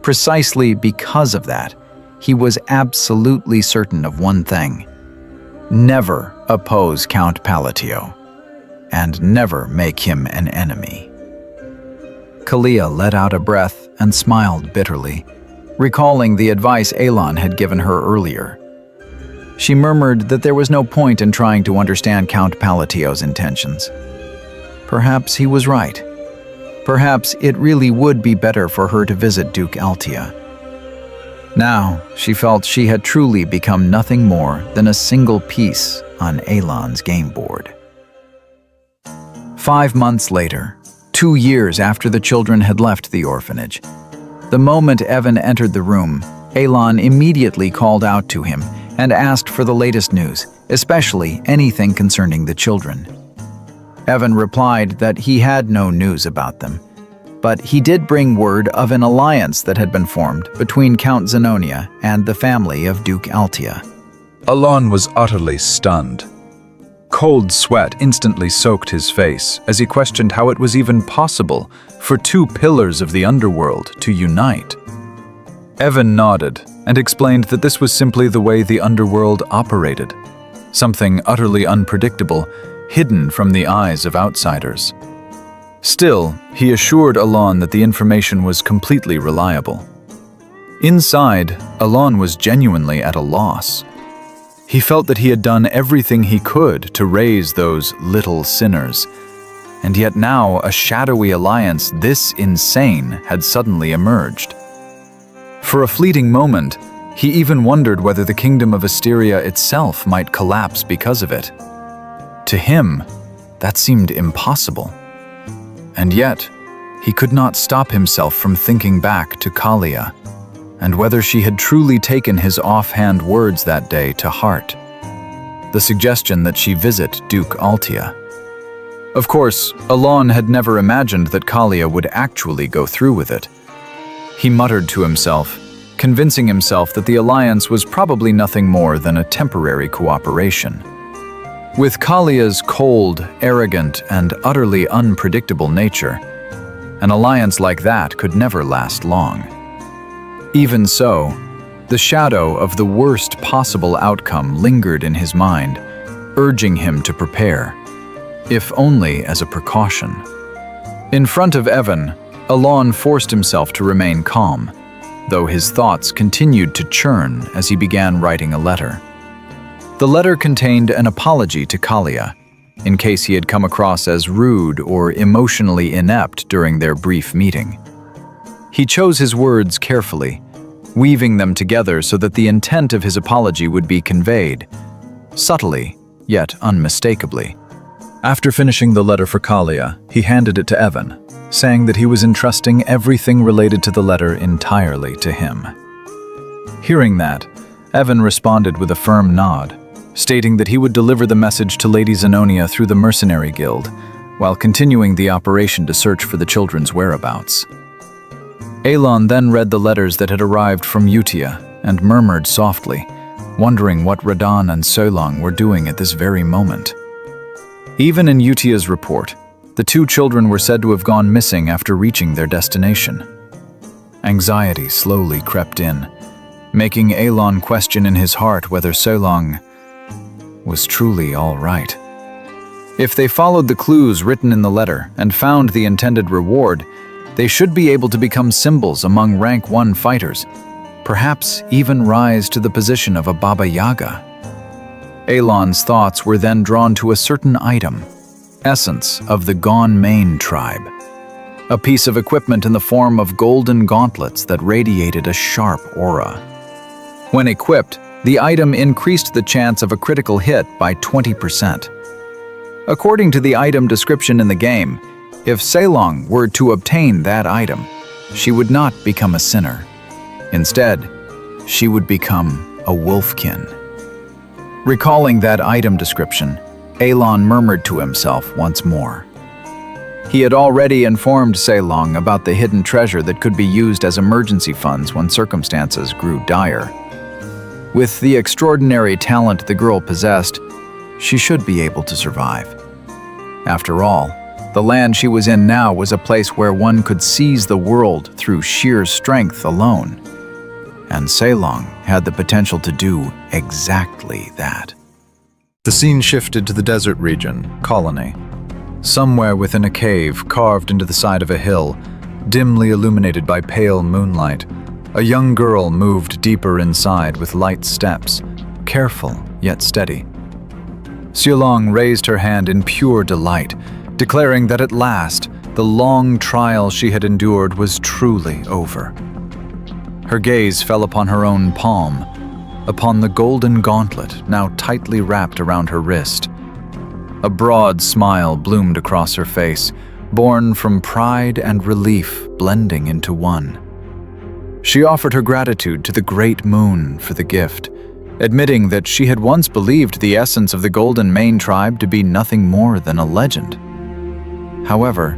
Precisely because of that, he was absolutely certain of one thing: never oppose Count Palacio, and never make him an enemy. Kalia let out a breath and smiled bitterly, recalling the advice Elon had given her earlier. She murmured that there was no point in trying to understand Count Palatio's intentions. Perhaps he was right. Perhaps it really would be better for her to visit Duke Altia. Now, she felt she had truly become nothing more than a single piece on Elon's game board. 5 months later, 2 years after the children had left the orphanage, the moment Evan entered the room, Elon immediately called out to him and asked for the latest news, especially anything concerning the children. Evan replied that he had no news about them, but he did bring word of an alliance that had been formed between Count Zenonia and the family of Duke Altia. Elon was utterly stunned. Cold sweat instantly soaked his face as he questioned how it was even possible for two pillars of the underworld to unite. Evan nodded and explained that this was simply the way the underworld operated, something utterly unpredictable, hidden from the eyes of outsiders. Still, he assured Elon that the information was completely reliable. Inside, Elon was genuinely at a loss. He felt that he had done everything he could to raise those little sinners, and yet now a shadowy alliance this insane had suddenly emerged. For a fleeting moment, he even wondered whether the kingdom of Asteria itself might collapse because of it. To him, that seemed impossible. And yet, he could not stop himself from thinking back to Kalia, and whether she had truly taken his offhand words that day to heart. The suggestion that she visit Duke Altia. Of course, Elon had never imagined that Kalia would actually go through with it. He muttered to himself, convincing himself that the alliance was probably nothing more than a temporary cooperation. With Kalia's cold, arrogant, and utterly unpredictable nature, an alliance like that could never last long. Even so, the shadow of the worst possible outcome lingered in his mind, urging him to prepare, if only as a precaution. In front of Evan, Elon forced himself to remain calm, though his thoughts continued to churn as he began writing a letter. The letter contained an apology to Kalia, in case he had come across as rude or emotionally inept during their brief meeting. He chose his words carefully, weaving them together so that the intent of his apology would be conveyed, subtly, yet unmistakably. After finishing the letter for Kalia, he handed it to Evan, saying that he was entrusting everything related to the letter entirely to him. Hearing that, Evan responded with a firm nod, stating that he would deliver the message to Lady Zenonia through the Mercenary Guild, while continuing the operation to search for the children's whereabouts. Elon then read the letters that had arrived from Utia and murmured softly, wondering what Radan and Solong were doing at this very moment. Even in Utia's report, the two children were said to have gone missing after reaching their destination. Anxiety slowly crept in, making Elon question in his heart whether Solong was truly all right. If they followed the clues written in the letter and found the intended reward, they should be able to become symbols among rank 1 fighters, perhaps even rise to the position of a Baba Yaga. Elon's thoughts were then drawn to a certain item, essence of the Gone Main tribe, a piece of equipment in the form of golden gauntlets that radiated a sharp aura. When equipped, the item increased the chance of a critical hit by 20%. According to the item description in the game, if Solong were to obtain that item, she would not become a sinner. Instead, she would become a wolfkin. Recalling that item description, Elon murmured to himself once more. He had already informed Solong about the hidden treasure that could be used as emergency funds when circumstances grew dire. With the extraordinary talent the girl possessed, she should be able to survive. After all, the land she was in now was a place where one could seize the world through sheer strength alone. And Solong had the potential to do exactly that. The scene shifted to the desert region, Colony. Somewhere within a cave carved into the side of a hill, dimly illuminated by pale moonlight, a young girl moved deeper inside with light steps, careful yet steady. Solong raised her hand in pure delight, declaring that at last, the long trial she had endured was truly over. Her gaze fell upon her own palm, upon the golden gauntlet now tightly wrapped around her wrist. A broad smile bloomed across her face, born from pride and relief blending into one. She offered her gratitude to the great moon for the gift, admitting that she had once believed the essence of the Golden Mane tribe to be nothing more than a legend. However,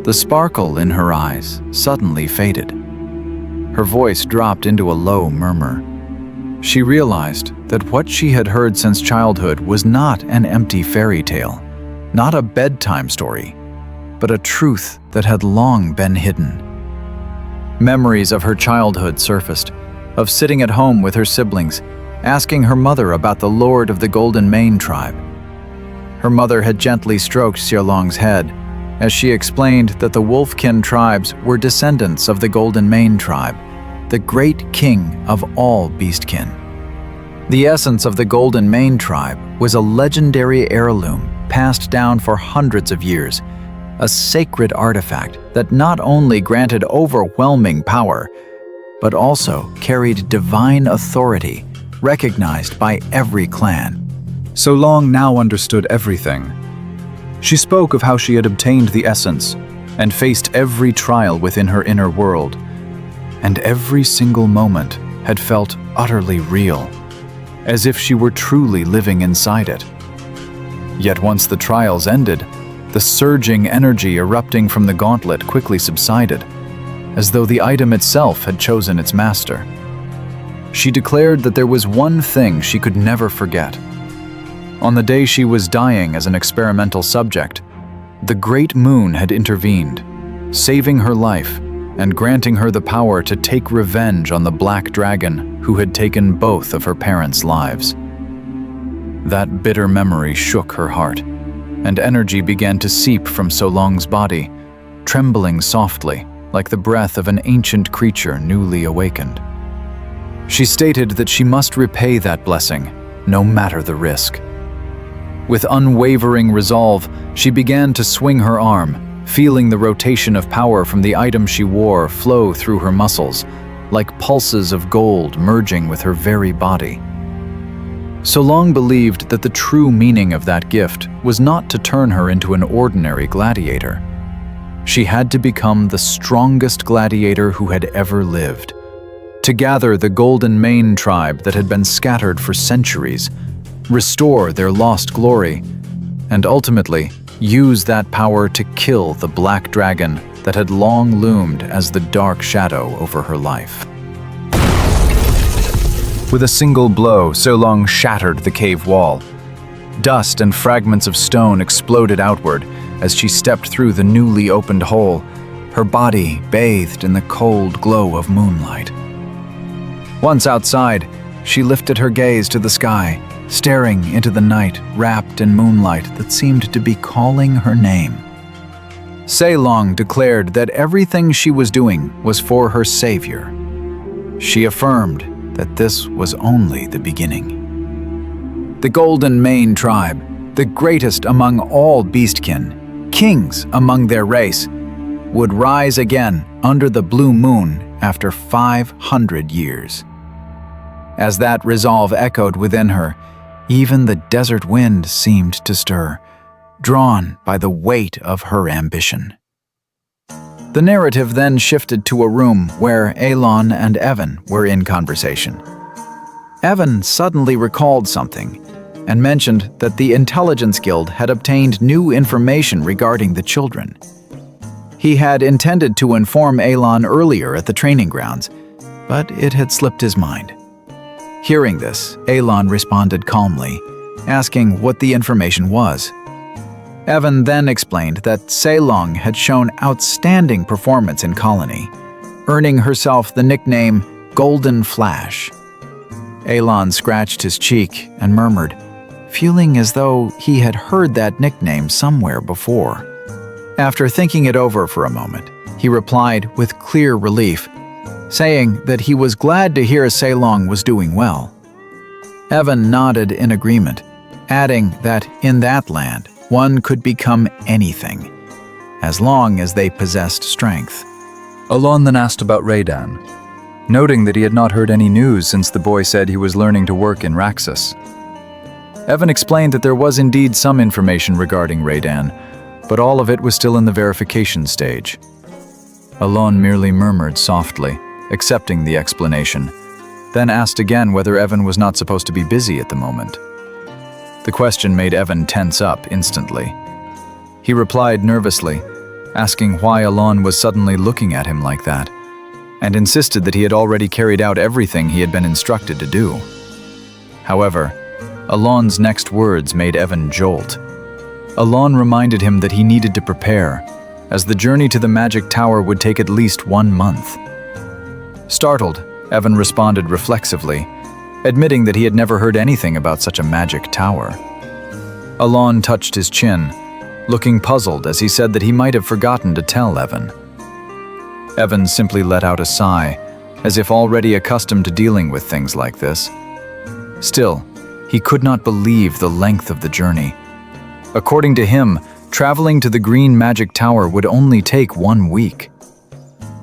the sparkle in her eyes suddenly faded. Her voice dropped into a low murmur. She realized that what she had heard since childhood was not an empty fairy tale, not a bedtime story, but a truth that had long been hidden. Memories of her childhood surfaced, of sitting at home with her siblings, asking her mother about the Lord of the Golden Mane tribe. Her mother had gently stroked Solong's head, as she explained that the Wolfkin tribes were descendants of the Golden Mane tribe, the great king of all beastkin. The essence of the Golden Mane tribe was a legendary heirloom passed down for hundreds of years, a sacred artifact that not only granted overwhelming power, but also carried divine authority, recognized by every clan. Solong now understood everything. She spoke of how she had obtained the essence and faced every trial within her inner world, and every single moment had felt utterly real, as if she were truly living inside it. Yet once the trials ended, the surging energy erupting from the gauntlet quickly subsided, as though the item itself had chosen its master. She declared that there was one thing she could never forget. On the day she was dying as an experimental subject, the Great Moon had intervened, saving her life and granting her the power to take revenge on the Black Dragon who had taken both of her parents' lives. That bitter memory shook her heart, and energy began to seep from Solong's body, trembling softly like the breath of an ancient creature newly awakened. She stated that she must repay that blessing, no matter the risk. With unwavering resolve, she began to swing her arm, feeling the rotation of power from the item she wore flow through her muscles, like pulses of gold merging with her very body. Solong believed that the true meaning of that gift was not to turn her into an ordinary gladiator. She had to become the strongest gladiator who had ever lived, to gather the Golden Mane tribe that had been scattered for centuries, restore their lost glory, and ultimately use that power to kill the black dragon that had long loomed as the dark shadow over her life. With a single blow, Solong shattered the cave wall. Dust and fragments of stone exploded outward as she stepped through the newly opened hole, her body bathed in the cold glow of moonlight. Once outside, she lifted her gaze to the sky, staring into the night wrapped in moonlight that seemed to be calling her name. Solong declared that everything she was doing was for her savior. She affirmed that this was only the beginning. The Golden Mane tribe, the greatest among all beastkin, kings among their race, would rise again under the blue moon after 500 years. As that resolve echoed within her, even the desert wind seemed to stir, drawn by the weight of her ambition. The narrative then shifted to a room where Alon and Evan were in conversation. Evan suddenly recalled something and mentioned that the Intelligence Guild had obtained new information regarding the children. He had intended to inform Alon earlier at the training grounds, but it had slipped his mind. Hearing this, Alon responded calmly, asking what the information was. Evan then explained that Solong had shown outstanding performance in Colony, earning herself the nickname Golden Flash. Alon scratched his cheek and murmured, feeling as though he had heard that nickname somewhere before. After thinking it over for a moment, he replied with clear relief, saying that he was glad to hear Solong was doing well. Evan nodded in agreement, adding that in that land, one could become anything, as long as they possessed strength. Alon then asked about Raydan, noting that he had not heard any news since the boy said he was learning to work in Raxus. Evan explained that there was indeed some information regarding Raydan, but all of it was still in the verification stage. Alon merely murmured softly, accepting the explanation, then asked again whether Evan was not supposed to be busy at the moment. The question made Evan tense up instantly. He replied nervously, asking why Alon was suddenly looking at him like that, and insisted that he had already carried out everything he had been instructed to do. However, Alon's next words made Evan jolt. Alon reminded him that he needed to prepare, as the journey to the magic tower would take at least 1 month. Startled, Evan responded reflexively, admitting that he had never heard anything about such a magic tower. Alon touched his chin, looking puzzled as he said that he might have forgotten to tell Evan. Evan simply let out a sigh, as if already accustomed to dealing with things like this. Still, he could not believe the length of the journey. According to him, traveling to the Green Magic Tower would only take 1 week.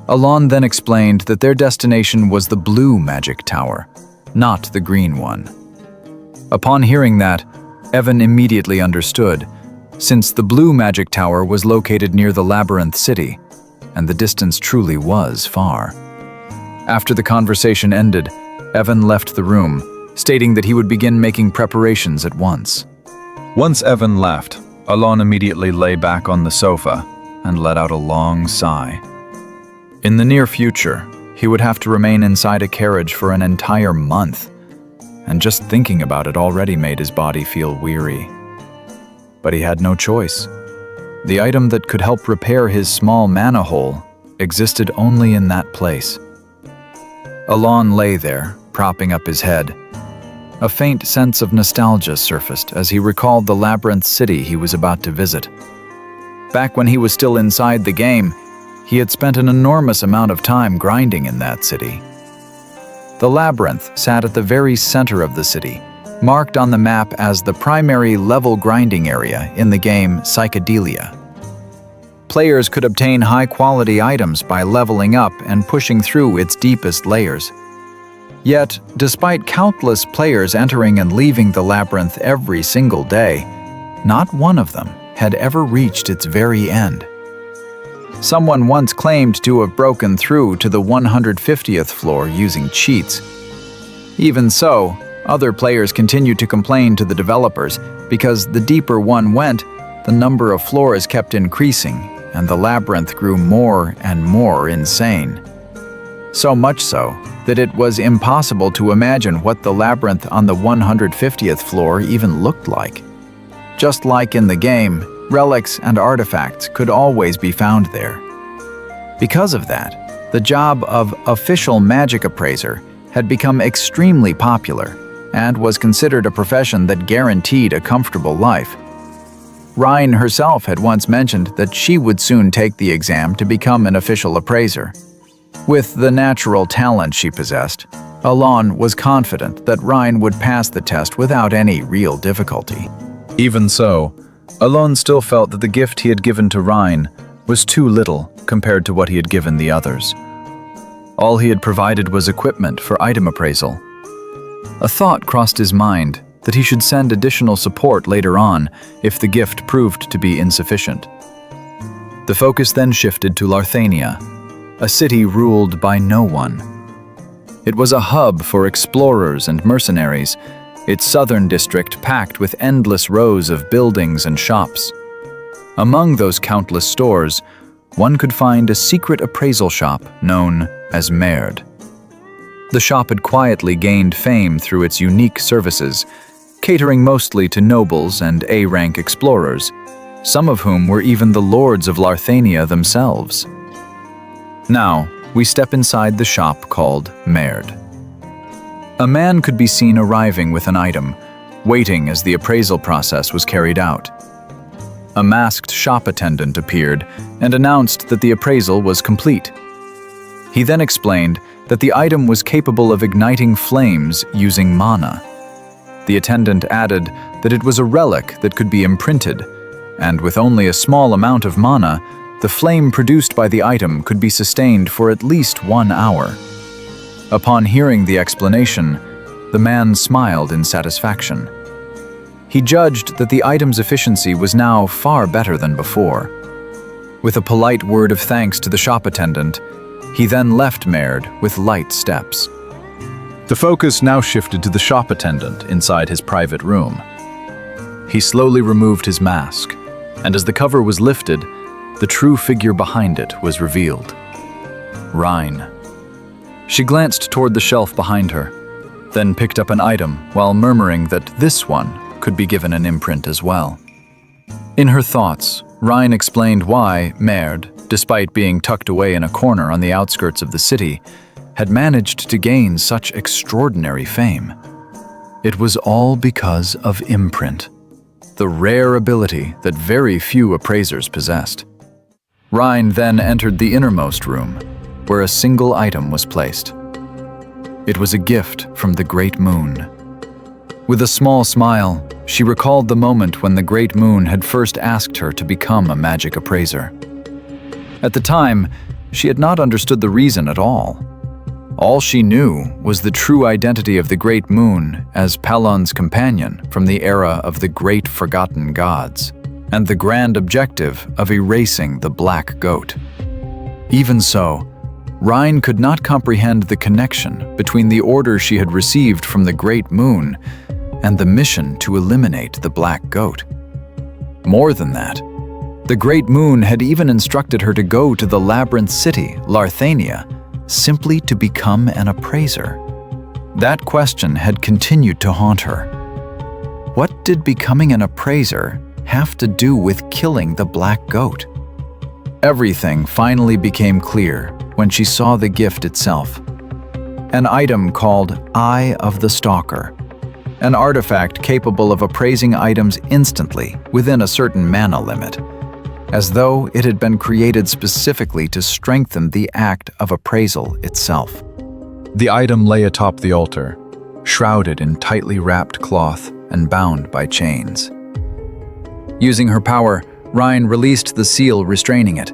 Alon then explained that their destination was the Blue Magic Tower, not the green one. Upon hearing that, Evan immediately understood, since the Blue Magic Tower was located near the Labyrinth City, and the distance truly was far. After the conversation ended, Evan left the room, stating that he would begin making preparations at once. Once Evan left, Alon immediately lay back on the sofa and let out a long sigh. In the near future, he would have to remain inside a carriage for an entire month, and just thinking about it already made his body feel weary. But he had no choice. The item that could help repair his small mana hole existed only in that place. Alon lay there, propping up his head. A faint sense of nostalgia surfaced as he recalled the Labyrinth City he was about to visit. Back when he was still inside the game, he had spent an enormous amount of time grinding in that city. The Labyrinth sat at the very center of the city, marked on the map as the primary level grinding area in the game Psychedelia. players could obtain high-quality items by leveling up and pushing through its deepest layers. Yet, despite countless players entering and leaving the labyrinth every single day, not one of them had ever reached its very end. Someone once claimed to have broken through to the 150th floor using cheats. Even so, other players continued to complain to the developers because the deeper one went, the number of floors kept increasing and the labyrinth grew more and more insane. So much so that it was impossible to imagine what the labyrinth on the 150th floor even looked like. Just like in the game, relics and artifacts could always be found there. Because of that, the job of official magic appraiser had become extremely popular and was considered a profession that guaranteed a comfortable life. Rhine herself had once mentioned that she would soon take the exam to become an official appraiser. With the natural talent she possessed, Alon was confident that Rhine would pass the test without any real difficulty. Even so, Alon still felt that the gift he had given to Rhine was too little compared to what he had given the others. All he had provided was equipment for item appraisal. A thought crossed his mind that he should send additional support later on if the gift proved to be insufficient. The focus then shifted to Larthania, a city ruled by no one. It was a hub for explorers and mercenaries, its southern district packed with endless rows of buildings and shops. Among those countless stores, one could find a secret appraisal shop known as Merd. The shop had quietly gained fame through its unique services, catering mostly to nobles and A-rank explorers, some of whom were even the lords of Larthania themselves. Now, we step inside the shop called Merd. A man could be seen arriving with an item, waiting as the appraisal process was carried out. A masked shop attendant appeared and announced that the appraisal was complete. He then explained that the item was capable of igniting flames using mana. The attendant added that it was a relic that could be imprinted, and with only a small amount of mana, the flame produced by the item could be sustained for at least 1 hour. Upon hearing the explanation, the man smiled in satisfaction. He judged that the item's efficiency was now far better than before. With a polite word of thanks to the shop attendant, he then left Merd with light steps. The focus now shifted to the shop attendant inside his private room. He slowly removed his mask, and as the cover was lifted, the true figure behind it was revealed. Rhine. She glanced toward the shelf behind her, then picked up an item while murmuring that this one could be given an imprint as well. In her thoughts, Rhine explained why Merd, despite being tucked away in a corner on the outskirts of the city, had managed to gain such extraordinary fame. It was all because of imprint, the rare ability that very few appraisers possessed. Rhine then entered the innermost room, where a single item was placed. It was a gift from the Great Moon. With a small smile, she recalled the moment when the Great Moon had first asked her to become a magic appraiser. At the time, she had not understood the reason at all. All she knew was the true identity of the Great Moon as Palon's companion from the era of the Great Forgotten Gods, and the grand objective of erasing the Black Goat. Even so, Rhine could not comprehend the connection between the order she had received from the Great Moon and the mission to eliminate the Black Goat. More than that, the Great Moon had even instructed her to go to the labyrinth city, Larthania, simply to become an appraiser. That question had continued to haunt her. What did becoming an appraiser have to do with killing the Black Goat? Everything finally became clear when she saw the gift itself. An item called Eye of the Stalker, an artifact capable of appraising items instantly within a certain mana limit, as though it had been created specifically to strengthen the act of appraisal itself. The item lay atop the altar, shrouded in tightly wrapped cloth and bound by chains. Using her power, Ryan released the seal restraining it.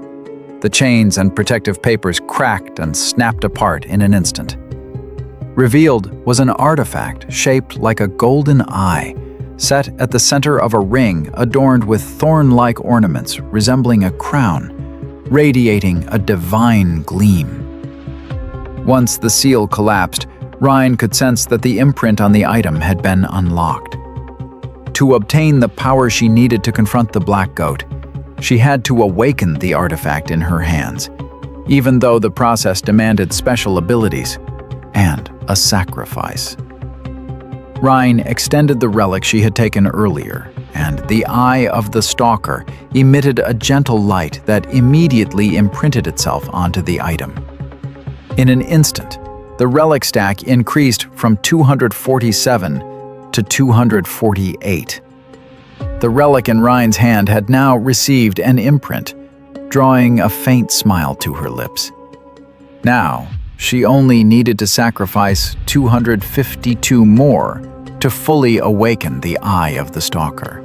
The chains and protective papers cracked and snapped apart in an instant. Revealed was an artifact shaped like a golden eye, set at the center of a ring adorned with thorn-like ornaments resembling a crown, radiating a divine gleam. Once the seal collapsed, Ryan could sense that the imprint on the item had been unlocked. To obtain the power she needed to confront the Black Goat, she had to awaken the artifact in her hands, even though the process demanded special abilities and a sacrifice. Ryan extended the relic she had taken earlier, and the eye of the stalker emitted a gentle light that immediately imprinted itself onto the item. In an instant, the relic stack increased from 247 to 248. The relic in Ryan's hand had now received an imprint, drawing a faint smile to her lips. Now, she only needed to sacrifice 252 more to fully awaken the eye of the stalker.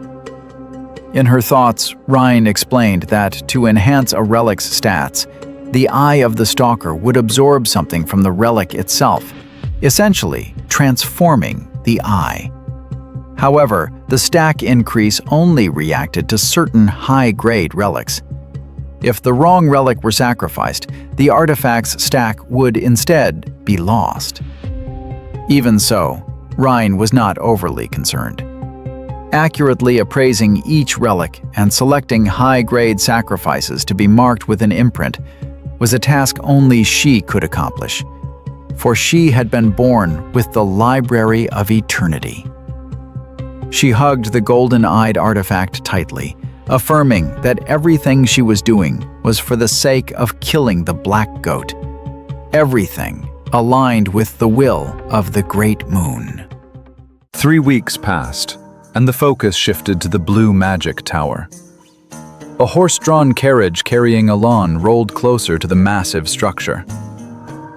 In her thoughts, Ryan explained that to enhance a relic's stats, the eye of the stalker would absorb something from the relic itself, essentially transforming the eye. However, the stack increase only reacted to certain high-grade relics. If the wrong relic were sacrificed, the artifact's stack would instead be lost. Even so, Ryan was not overly concerned. Accurately appraising each relic and selecting high-grade sacrifices to be marked with an imprint was a task only she could accomplish, for she had been born with the Library of Eternity. She hugged the golden-eyed artifact tightly, affirming that everything she was doing was for the sake of killing the Black Goat. Everything aligned with the will of the Great Moon. 3 weeks passed, and the focus shifted to the Blue Magic Tower. A horse-drawn carriage carrying Alon rolled closer to the massive structure.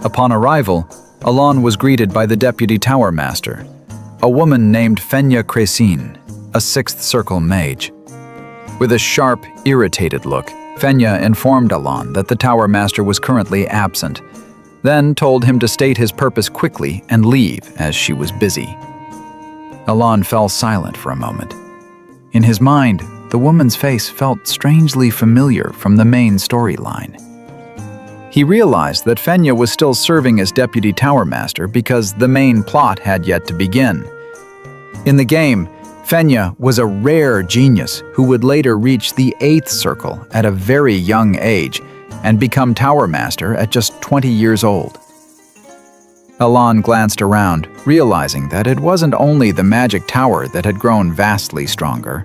Upon arrival, Alon was greeted by the Deputy Tower Master, a woman named Fenya Crescine, a Sixth Circle mage. With a sharp, irritated look, Fenya informed Alon that the Tower Master was currently absent, then told him to state his purpose quickly and leave as she was busy. Alon fell silent for a moment. In his mind, the woman's face felt strangely familiar from the main storyline. He realized that Fenya was still serving as Deputy Tower Master because the main plot had yet to begin. In the game, Fenya was a rare genius who would later reach the 8th Circle at a very young age and become Tower Master at just 20 years old. Alon glanced around, realizing that it wasn't only the magic tower that had grown vastly stronger.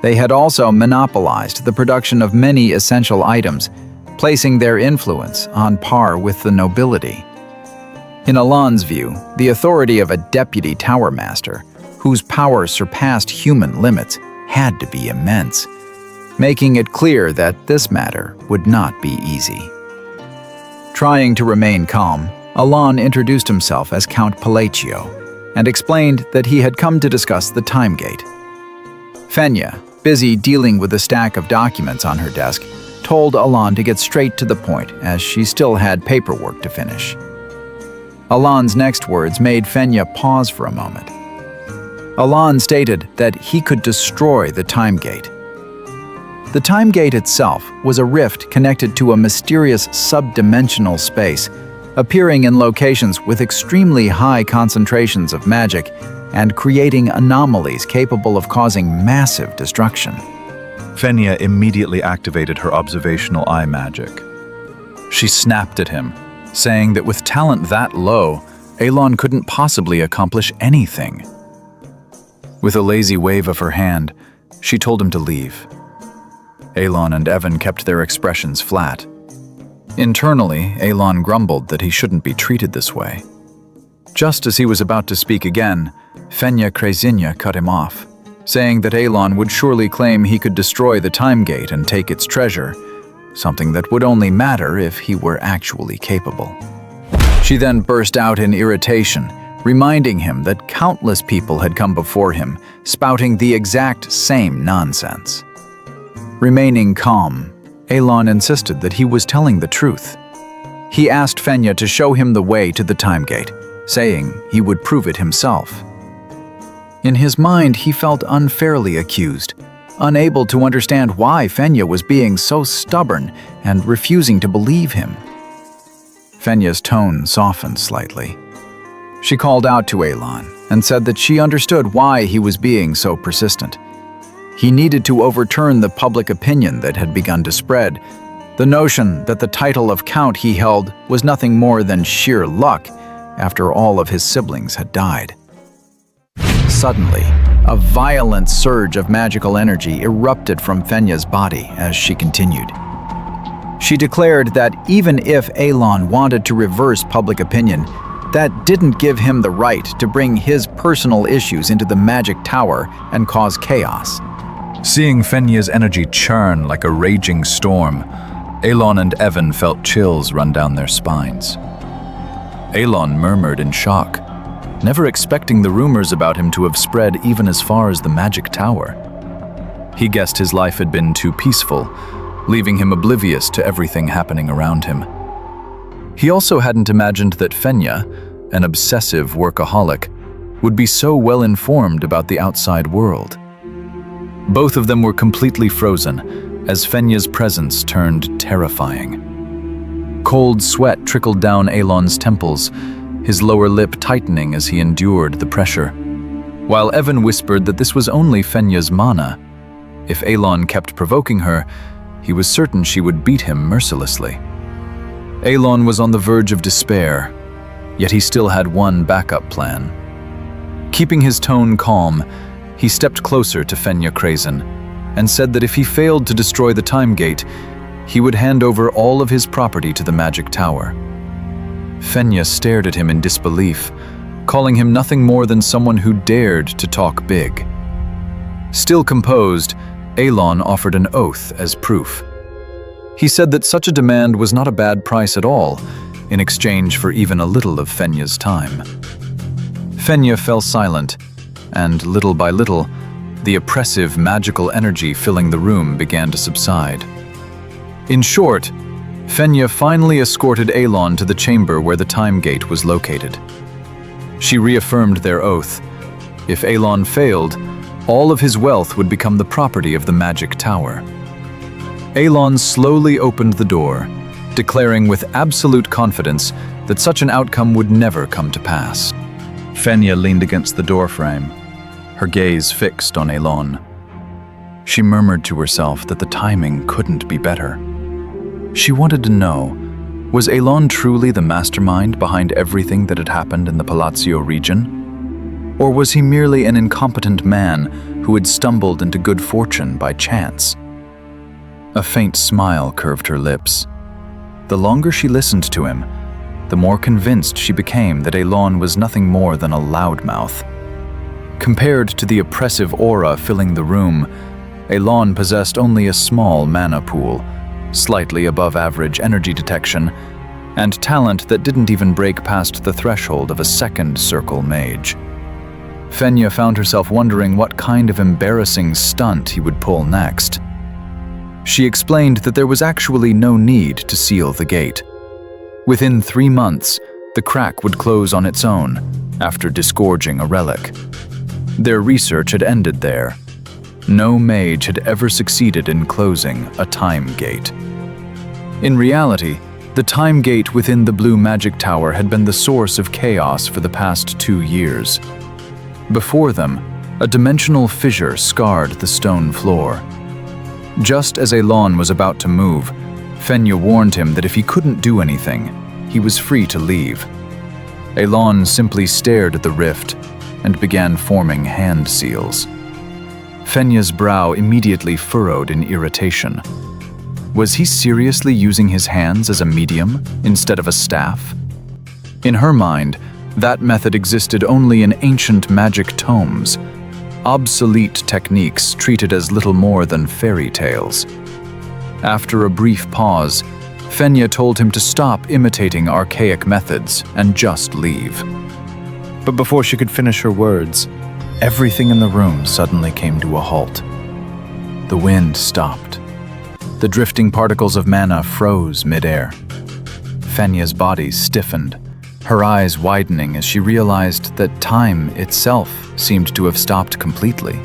They had also monopolized the production of many essential items, placing their influence on par with the nobility. In Alon's view, the authority of a Deputy Tower Master, whose power surpassed human limits, had to be immense, making it clear that this matter would not be easy. Trying to remain calm, Alon introduced himself as Count Palacio and explained that he had come to discuss the time gate. Fenya, busy dealing with a stack of documents on her desk, told Alon to get straight to the point as she still had paperwork to finish. Alon's next words made Fenya pause for a moment. Alon stated that he could destroy the time gate. The time gate itself was a rift connected to a mysterious subdimensional space, appearing in locations with extremely high concentrations of magic and creating anomalies capable of causing massive destruction. Fenya immediately activated her observational eye magic. She snapped at him, saying that with talent that low, Alon couldn't possibly accomplish anything. With a lazy wave of her hand, she told him to leave. Alon and Evan kept their expressions flat. Internally, Alon grumbled that he shouldn't be treated this way. Just as he was about to speak again, Fenya Crescine cut him off, saying that Alon would surely claim he could destroy the time gate and take its treasure, something that would only matter if he were actually capable. She then burst out in irritation, reminding him that countless people had come before him, spouting the exact same nonsense. Remaining calm, Elon insisted that he was telling the truth. He asked Fenya to show him the way to the time gate, saying he would prove it himself. In his mind, he felt unfairly accused, unable to understand why Fenya was being so stubborn and refusing to believe him. Fenya's tone softened slightly. She called out to Elon and said that she understood why he was being so persistent. He needed to overturn the public opinion that had begun to spread, the notion that the title of Count he held was nothing more than sheer luck after all of his siblings had died. Suddenly, a violent surge of magical energy erupted from Fenya's body as she continued. She declared that even if Elon wanted to reverse public opinion, that didn't give him the right to bring his personal issues into the magic tower and cause chaos. Seeing Fenya's energy churn like a raging storm, Elon and Evan felt chills run down their spines. Elon murmured in shock, never expecting the rumors about him to have spread even as far as the magic tower. He guessed his life had been too peaceful, leaving him oblivious to everything happening around him. He also hadn't imagined that Fenya, an obsessive workaholic, would be so well informed about the outside world. Both of them were completely frozen as Fenya's presence turned terrifying. Cold sweat trickled down Elon's temples, his lower lip tightening as he endured the pressure, while Evan whispered that this was only Fenya's mana. If Elon kept provoking her, he was certain she would beat him mercilessly. Elon was on the verge of despair, yet he still had one backup plan. Keeping his tone calm, he stepped closer to Fenya Krazen and said that if he failed to destroy the time gate, he would hand over all of his property to the magic tower. Fenya stared at him in disbelief, calling him nothing more than someone who dared to talk big. Still composed, Elon offered an oath as proof. He said that such a demand was not a bad price at all, in exchange for even a little of Fenya's time. Fenya fell silent, and little by little, the oppressive magical energy filling the room began to subside. In short, Fenya finally escorted Elon to the chamber where the time gate was located. She reaffirmed their oath. If Elon failed, all of his wealth would become the property of the magic tower. Elon slowly opened the door, declaring with absolute confidence that such an outcome would never come to pass. Fenya leaned against the doorframe, her gaze fixed on Elon. She murmured to herself that the timing couldn't be better. She wanted to know, was Elon truly the mastermind behind everything that had happened in the Palazzo region? Or was he merely an incompetent man who had stumbled into good fortune by chance? A faint smile curved her lips. The longer she listened to him, the more convinced she became that Elon was nothing more than a loudmouth. Compared to the oppressive aura filling the room, Elon possessed only a small mana pool, slightly above average energy detection, and talent that didn't even break past the threshold of a second circle mage. Fenya found herself wondering what kind of embarrassing stunt he would pull next. She explained that there was actually no need to seal the gate. Within 3 months, the crack would close on its own after disgorging a relic. Their research had ended there. No mage had ever succeeded in closing a time gate. In reality, the time gate within the Blue Magic Tower had been the source of chaos for the past 2 years. Before them, a dimensional fissure scarred the stone floor. Just as Elon was about to move, Fenya warned him that if he couldn't do anything, he was free to leave. Elon simply stared at the rift and began forming hand seals. Fenya's brow immediately furrowed in irritation. Was he seriously using his hands as a medium instead of a staff? In her mind, that method existed only in ancient magic tomes, obsolete techniques treated as little more than fairy tales. After a brief pause, Fenya told him to stop imitating archaic methods and just leave. But before she could finish her words, everything in the room suddenly came to a halt. The wind stopped, The drifting particles of mana froze midair. Fenya's body stiffened, her eyes widening as she realized that time itself seemed to have stopped completely.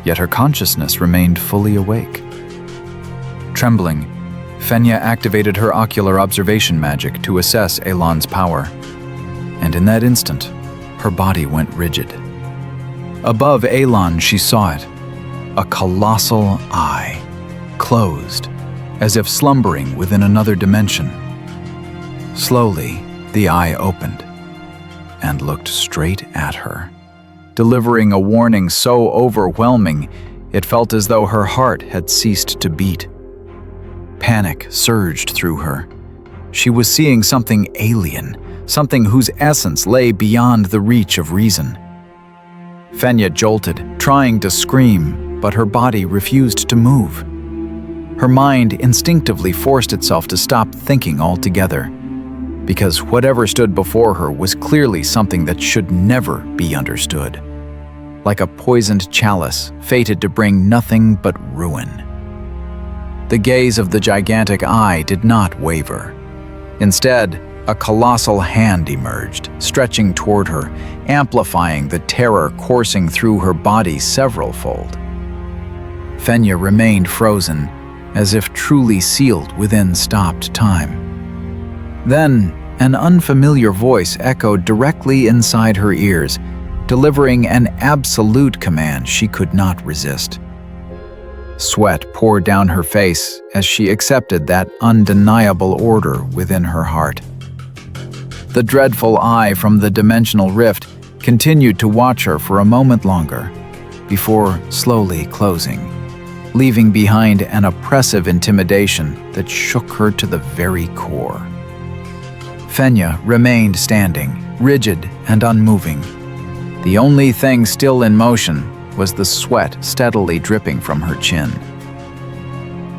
Yet her consciousness remained fully awake. Trembling, Fenya activated her ocular observation magic to assess Elan's power. And in that instant, her body went rigid. Above Elan, she saw it, a colossal eye, closed, as if slumbering within another dimension. Slowly, the eye opened and looked straight at her, delivering a warning so overwhelming it felt as though her heart had ceased to beat. Panic surged through her. She was seeing something alien, something whose essence lay beyond the reach of reason. Fenya jolted, trying to scream, but her body refused to move. Her mind instinctively forced itself to stop thinking altogether, because whatever stood before her was clearly something that should never be understood, like a poisoned chalice fated to bring nothing but ruin. The gaze of the gigantic eye did not waver. Instead, a colossal hand emerged, stretching toward her, amplifying the terror coursing through her body several-fold. Fenya remained frozen, as if truly sealed within stopped time. Then, an unfamiliar voice echoed directly inside her ears, delivering an absolute command she could not resist. Sweat poured down her face as she accepted that undeniable order within her heart. The dreadful eye from the dimensional rift continued to watch her for a moment longer, before slowly closing, leaving behind an oppressive intimidation that shook her to the very core. Fenya remained standing, rigid and unmoving. The only thing still in motion was the sweat steadily dripping from her chin.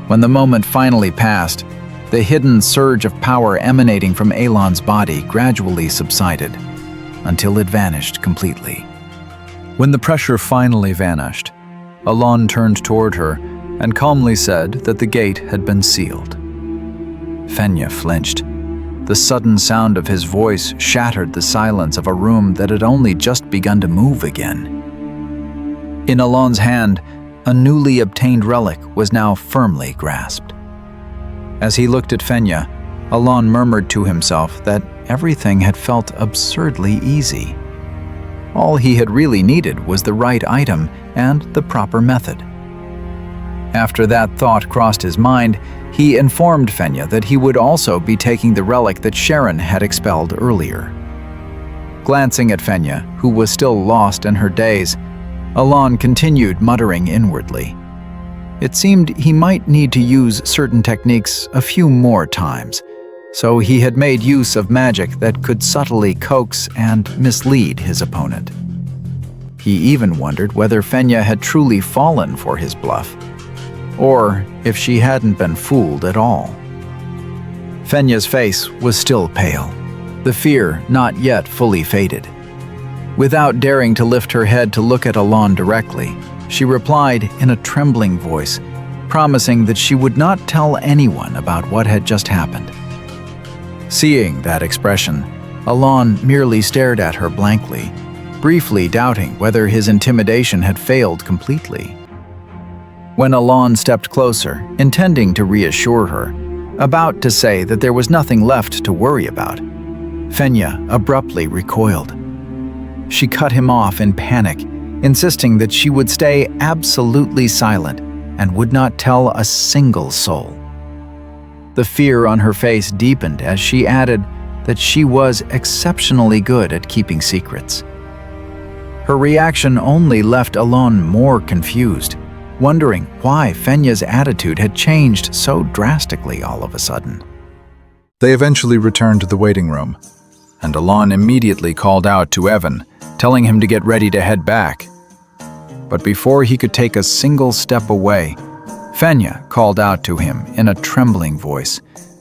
When the moment finally passed, the hidden surge of power emanating from Elan's body gradually subsided, until it vanished completely. When the pressure finally vanished, Elan turned toward her and calmly said that the gate had been sealed. Fenya flinched. The sudden sound of his voice shattered the silence of a room that had only just begun to move again. In Elan's hand, a newly obtained relic was now firmly grasped. As he looked at Fenya, Elan murmured to himself that everything had felt absurdly easy. All he had really needed was the right item and the proper method. After that thought crossed his mind, he informed Fenya that he would also be taking the relic that Sharon had expelled earlier. Glancing at Fenya, who was still lost in her daze, Elan continued muttering inwardly. It seemed he might need to use certain techniques a few more times, so he had made use of magic that could subtly coax and mislead his opponent. He even wondered whether Fenya had truly fallen for his bluff, or if she hadn't been fooled at all. Fenya's face was still pale, the fear not yet fully faded. Without daring to lift her head to look at Elan directly, she replied in a trembling voice, promising that she would not tell anyone about what had just happened. Seeing that expression, Elan merely stared at her blankly, briefly doubting whether his intimidation had failed completely. When Elan stepped closer, intending to reassure her, about to say that there was nothing left to worry about, Fenya abruptly recoiled. She cut him off in panic, insisting that she would stay absolutely silent and would not tell a single soul. The fear on her face deepened as she added that she was exceptionally good at keeping secrets. Her reaction only left Elan more confused, wondering why Fenya's attitude had changed so drastically all of a sudden. They eventually returned to the waiting room, and Elan immediately called out to Evan, telling him to get ready to head back. But before he could take a single step away, Fenya called out to him in a trembling voice,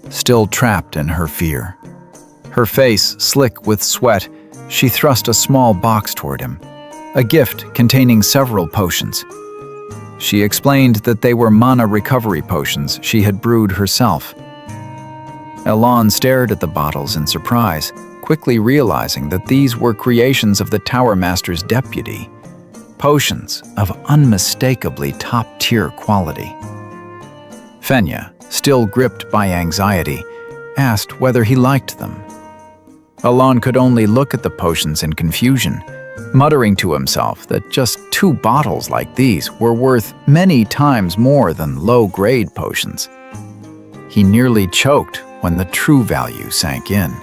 still trapped in her fear. Her face slick with sweat, she thrust a small box toward him, a gift containing several potions. She explained that they were mana recovery potions she had brewed herself. Elon stared at the bottles in surprise, quickly realizing that these were creations of the Tower Master's deputy, potions of unmistakably top-tier quality. Fenya, still gripped by anxiety, asked whether he liked them. Elon could only look at the potions in confusion, muttering to himself that just 2 bottles like these were worth many times more than low-grade potions. He nearly choked when the true value sank in.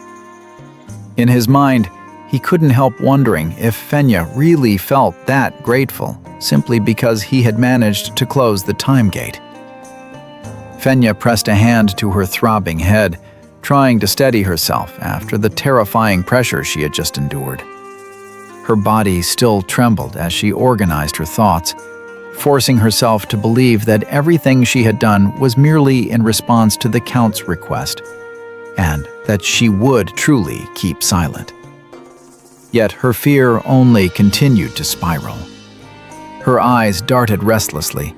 In his mind, he couldn't help wondering if Fenya really felt that grateful simply because he had managed to close the time gate. Fenya pressed a hand to her throbbing head, trying to steady herself after the terrifying pressure she had just endured. Her body still trembled as she organized her thoughts, forcing herself to believe that everything she had done was merely in response to the Count's request, and that she would truly keep silent. Yet her fear only continued to spiral. Her eyes darted restlessly,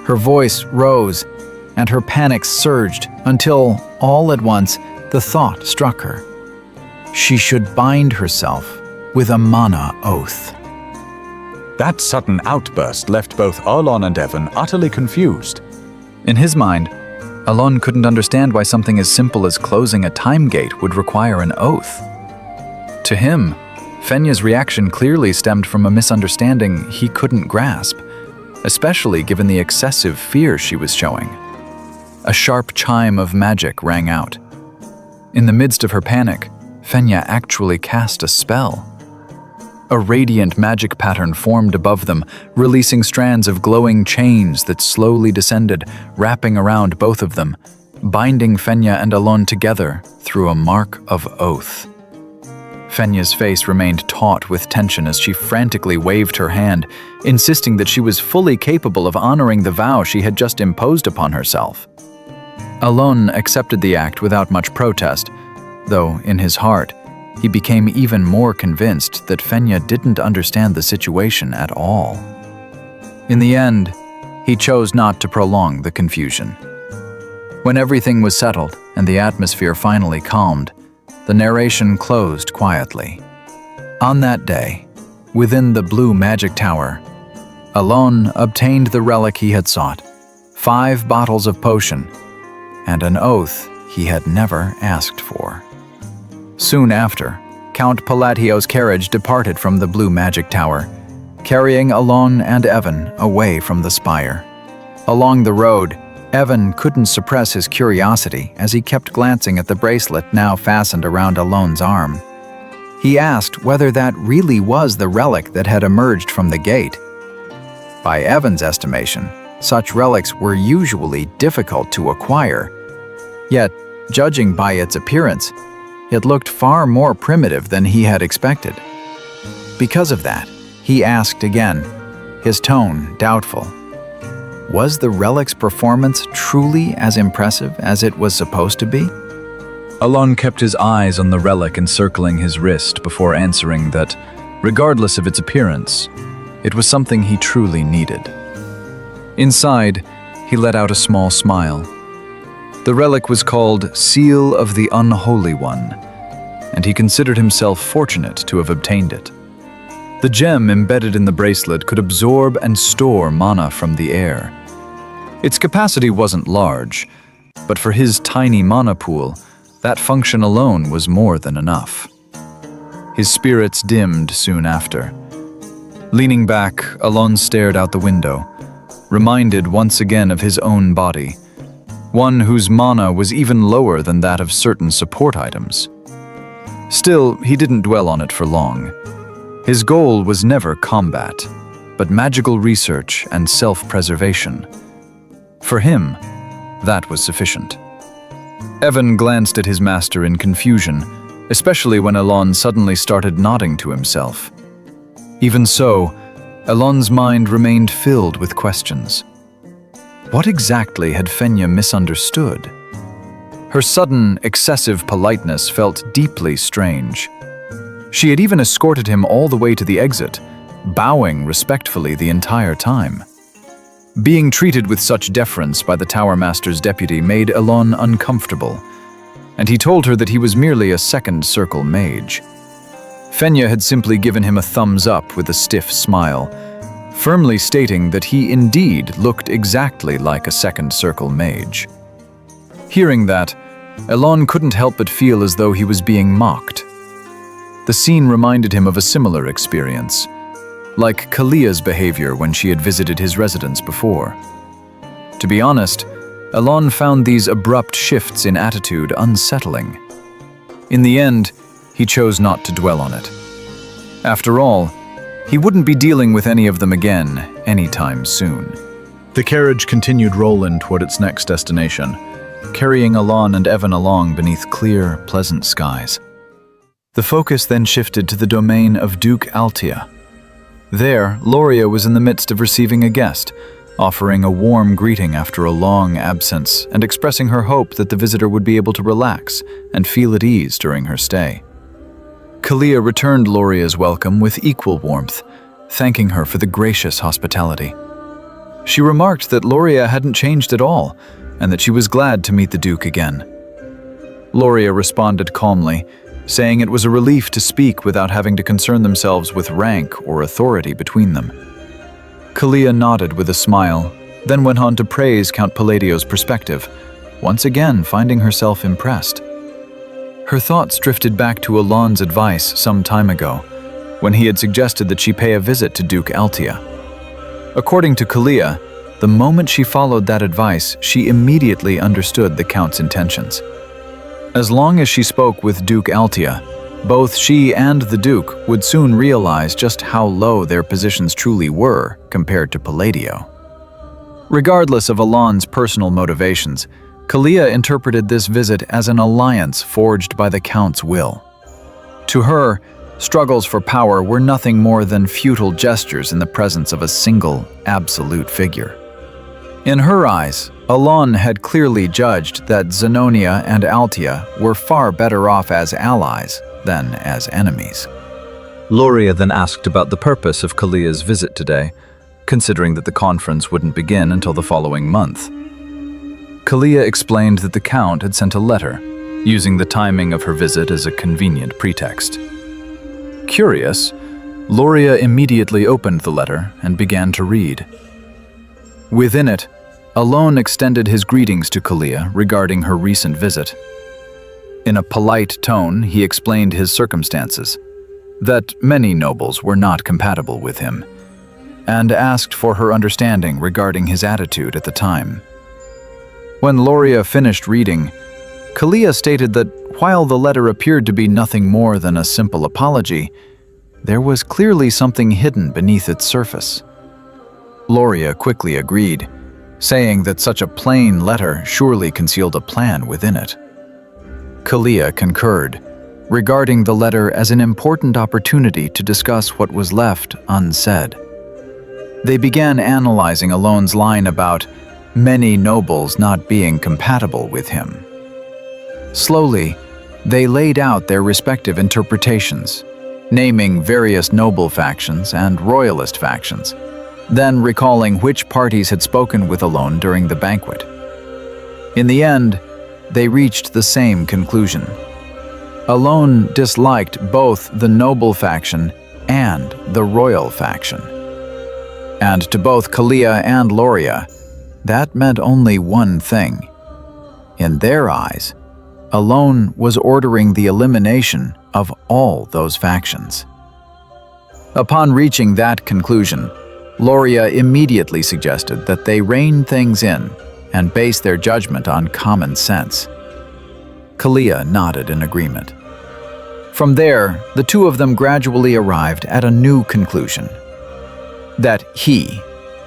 her voice rose, and her panic surged until, all at once, the thought struck her. She should bind herself with a mana oath. That sudden outburst left both Alon and Evan utterly confused. In his mind, Alon couldn't understand why something as simple as closing a time gate would require an oath. To him, Fenya's reaction clearly stemmed from a misunderstanding he couldn't grasp, especially given the excessive fear she was showing. A sharp chime of magic rang out. In the midst of her panic, Fenya actually cast a spell. A radiant magic pattern formed above them, releasing strands of glowing chains that slowly descended, wrapping around both of them, binding Fenya and Alon together through a mark of oath. Fenya's face remained taut with tension as she frantically waved her hand, insisting that she was fully capable of honoring the vow she had just imposed upon herself. Alon accepted the act without much protest, though in his heart, he became even more convinced that Fenya didn't understand the situation at all. In the end, he chose not to prolong the confusion. When everything was settled and the atmosphere finally calmed, the narration closed quietly. On that day, within the blue magic tower, Alon obtained the relic he had sought, 5 bottles of potion, and an oath he had never asked for. Soon after, Count Palatio's carriage departed from the blue magic tower, carrying Alon and Evan away from the spire. Along the road, Evan couldn't suppress his curiosity as he kept glancing at the bracelet now fastened around Alon's arm. He asked whether that really was the relic that had emerged from the gate. By Evan's estimation, such relics were usually difficult to acquire. Yet, judging by its appearance, it looked far more primitive than he had expected. Because of that, he asked again, his tone doubtful. Was the relic's performance truly as impressive as it was supposed to be? Alon kept his eyes on the relic encircling his wrist before answering that, regardless of its appearance, it was something he truly needed. Inside, he let out a small smile. The relic was called Seal of the Unholy One, and he considered himself fortunate to have obtained it. The gem embedded in the bracelet could absorb and store mana from the air. Its capacity wasn't large, but for his tiny mana pool, that function alone was more than enough. His spirits dimmed soon after. Leaning back, Alon stared out the window, reminded once again of his own body, one whose mana was even lower than that of certain support items. Still, he didn't dwell on it for long. His goal was never combat, but magical research and self-preservation. For him, that was sufficient. Evan glanced at his master in confusion, especially when Alon suddenly started nodding to himself. Even so, Alon's mind remained filled with questions. What exactly had Fenya misunderstood? Her sudden, excessive politeness felt deeply strange. She had even escorted him all the way to the exit, bowing respectfully the entire time. Being treated with such deference by the Tower Master's deputy made Elon uncomfortable, and he told her that he was merely a second circle mage. Fenya had simply given him a thumbs up with a stiff smile, firmly stating that he indeed looked exactly like a second circle mage. Hearing that, Elon couldn't help but feel as though he was being mocked. The scene reminded him of a similar experience, like Kalia's behavior when she had visited his residence before. To be honest, Elon found these abrupt shifts in attitude unsettling. In the end, he chose not to dwell on it. After all, he wouldn't be dealing with any of them again anytime soon. The carriage continued rolling toward its next destination, carrying Elon and Evan along beneath clear, pleasant skies. The focus then shifted to the domain of Duke Altia. There, Loria was in the midst of receiving a guest, offering a warm greeting after a long absence and expressing her hope that the visitor would be able to relax and feel at ease during her stay. Kalia returned Loria's welcome with equal warmth, thanking her for the gracious hospitality. She remarked that Loria hadn't changed at all, and that she was glad to meet the Duke again. Loria responded calmly, saying it was a relief to speak without having to concern themselves with rank or authority between them. Kalia nodded with a smile, then went on to praise Count Palladio's perspective, once again finding herself impressed. Her thoughts drifted back to Elon's advice some time ago, when he had suggested that she pay a visit to Duke Altia. According to Kalia, the moment she followed that advice, she immediately understood the Count's intentions. As long as she spoke with Duke Altia, both she and the Duke would soon realize just how low their positions truly were compared to Palladio. Regardless of Elon's personal motivations, Kalia interpreted this visit as an alliance forged by the Count's will. To her, struggles for power were nothing more than futile gestures in the presence of a single, absolute figure. In her eyes, Elon had clearly judged that Zenonia and Altia were far better off as allies than as enemies. Loria then asked about the purpose of Kalia's visit today, considering that the conference wouldn't begin until the following month. Kalia explained that the Count had sent a letter, using the timing of her visit as a convenient pretext. Curious, Loria immediately opened the letter and began to read. Within it, Elon extended his greetings to Kalia regarding her recent visit. In a polite tone, he explained his circumstances, that many nobles were not compatible with him, and asked for her understanding regarding his attitude at the time. When Loria finished reading, Kalia stated that while the letter appeared to be nothing more than a simple apology, there was clearly something hidden beneath its surface. Loria quickly agreed, saying that such a plain letter surely concealed a plan within it. Kalia concurred, regarding the letter as an important opportunity to discuss what was left unsaid. They began analyzing Elon's line about many nobles not being compatible with him. Slowly, they laid out their respective interpretations, naming various noble factions and royalist factions, then recalling which parties had spoken with Elon during the banquet. In the end, they reached the same conclusion. Elon disliked both the noble faction and the royal faction. And to both Kalia and Loria, that meant only one thing. In their eyes, Elon was ordering the elimination of all those factions. Upon reaching that conclusion, Loria immediately suggested that they rein things in and base their judgment on common sense. Kalia nodded in agreement. From there, the two of them gradually arrived at a new conclusion. That he,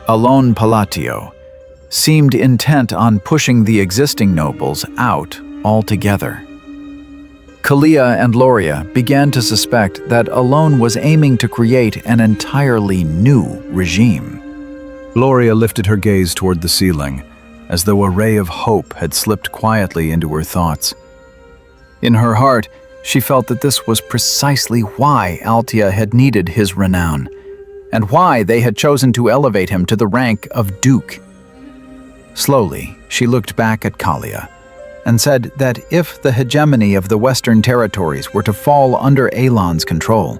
Elon Pallatio, seemed intent on pushing the existing nobles out altogether. Kalia and Loria began to suspect that Elon was aiming to create an entirely new regime. Loria lifted her gaze toward the ceiling, as though a ray of hope had slipped quietly into her thoughts. In her heart, she felt that this was precisely why Altia had needed his renown, and why they had chosen to elevate him to the rank of Duke. Slowly, she looked back at Kalia and said that if the hegemony of the Western territories were to fall under Elon's control,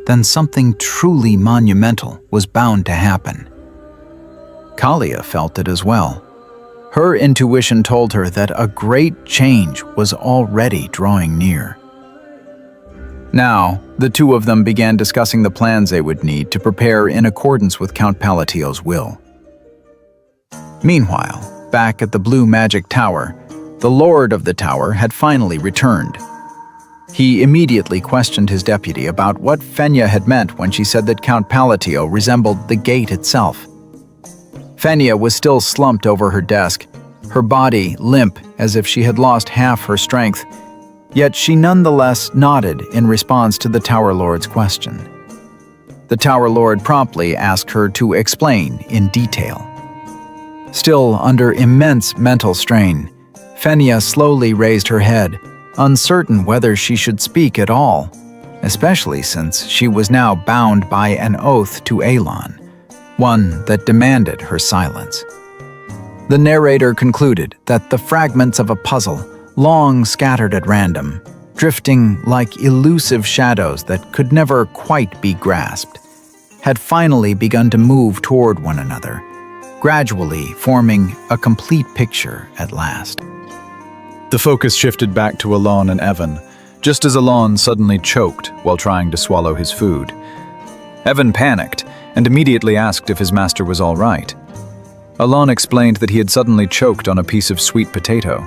then something truly monumental was bound to happen. Kalia felt it as well. Her intuition told her that a great change was already drawing near. Now, the two of them began discussing the plans they would need to prepare in accordance with Count Palatio's will. Meanwhile, back at the Blue Magic Tower, the Lord of the Tower had finally returned. He immediately questioned his deputy about what Fenya had meant when she said that Count Palatio resembled the gate itself. Fenya was still slumped over her desk, her body limp as if she had lost half her strength, yet she nonetheless nodded in response to the Tower Lord's question. The Tower Lord promptly asked her to explain in detail. Still under immense mental strain, Fenya slowly raised her head, uncertain whether she should speak at all, especially since she was now bound by an oath to Elon, one that demanded her silence. The narrator concluded that the fragments of a puzzle, long scattered at random, drifting like elusive shadows that could never quite be grasped, had finally begun to move toward one another, gradually forming a complete picture at last. The focus shifted back to Alon and Evan, just as Alon suddenly choked while trying to swallow his food. Evan panicked and immediately asked if his master was all right. Alon explained that he had suddenly choked on a piece of sweet potato.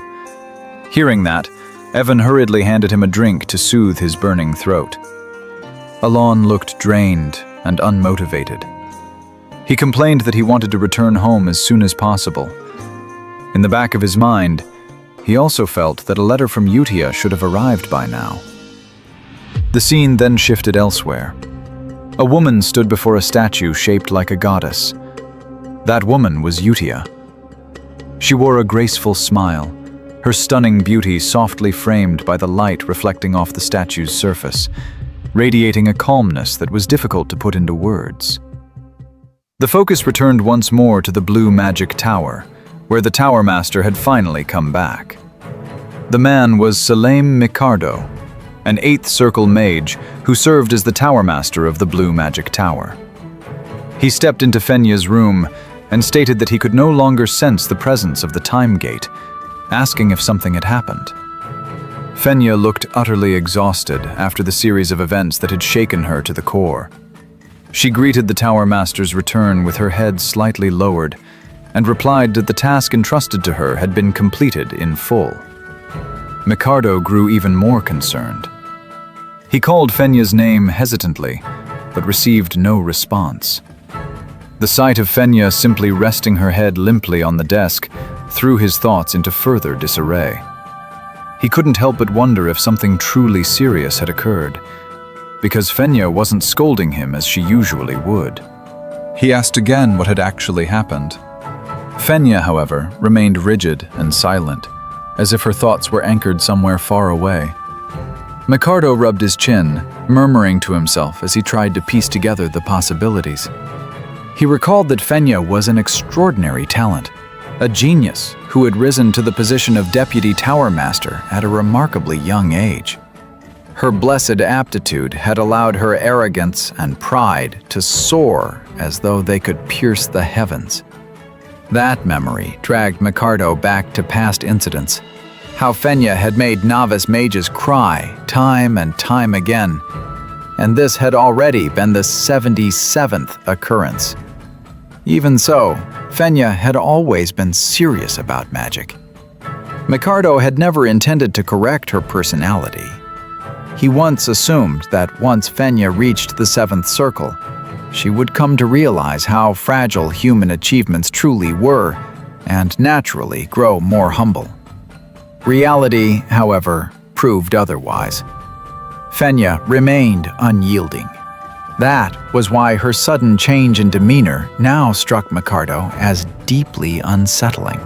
Hearing that, Evan hurriedly handed him a drink to soothe his burning throat. Alon looked drained and unmotivated. He complained that he wanted to return home as soon as possible. In the back of his mind, he also felt that a letter from Utia should have arrived by now. The scene then shifted elsewhere. A woman stood before a statue shaped like a goddess. That woman was Utia. She wore a graceful smile, her stunning beauty softly framed by the light reflecting off the statue's surface, radiating a calmness that was difficult to put into words. The focus returned once more to the Blue Magic Tower, where the Tower Master had finally come back. The man was Salem Micardo, an 8th Circle mage who served as the Tower Master of the Blue Magic Tower. He stepped into Fenya's room and stated that he could no longer sense the presence of the Time Gate, asking if something had happened. Fenya looked utterly exhausted after the series of events that had shaken her to the core. She greeted the Tower Master's return with her head slightly lowered and replied that the task entrusted to her had been completed in full. Micardo grew even more concerned. He called Fenya's name hesitantly, but received no response. The sight of Fenya simply resting her head limply on the desk threw his thoughts into further disarray. He couldn't help but wonder if something truly serious had occurred, because Fenya wasn't scolding him as she usually would. He asked again what had actually happened. Fenya, however, remained rigid and silent, as if her thoughts were anchored somewhere far away. Micardo rubbed his chin, murmuring to himself as he tried to piece together the possibilities. He recalled that Fenya was an extraordinary talent, a genius who had risen to the position of Deputy Tower Master at a remarkably young age. Her blessed aptitude had allowed her arrogance and pride to soar as though they could pierce the heavens. That memory dragged Micardo back to past incidents, how Fenya had made novice mages cry time and time again, and this had already been the 77th occurrence. Even so, Fenya had always been serious about magic. Micardo had never intended to correct her personality. He once assumed that once Fenya reached the 7th Circle, she would come to realize how fragile human achievements truly were, and naturally grow more humble. Reality, however, proved otherwise. Fenya remained unyielding. That was why her sudden change in demeanor now struck Micardo as deeply unsettling.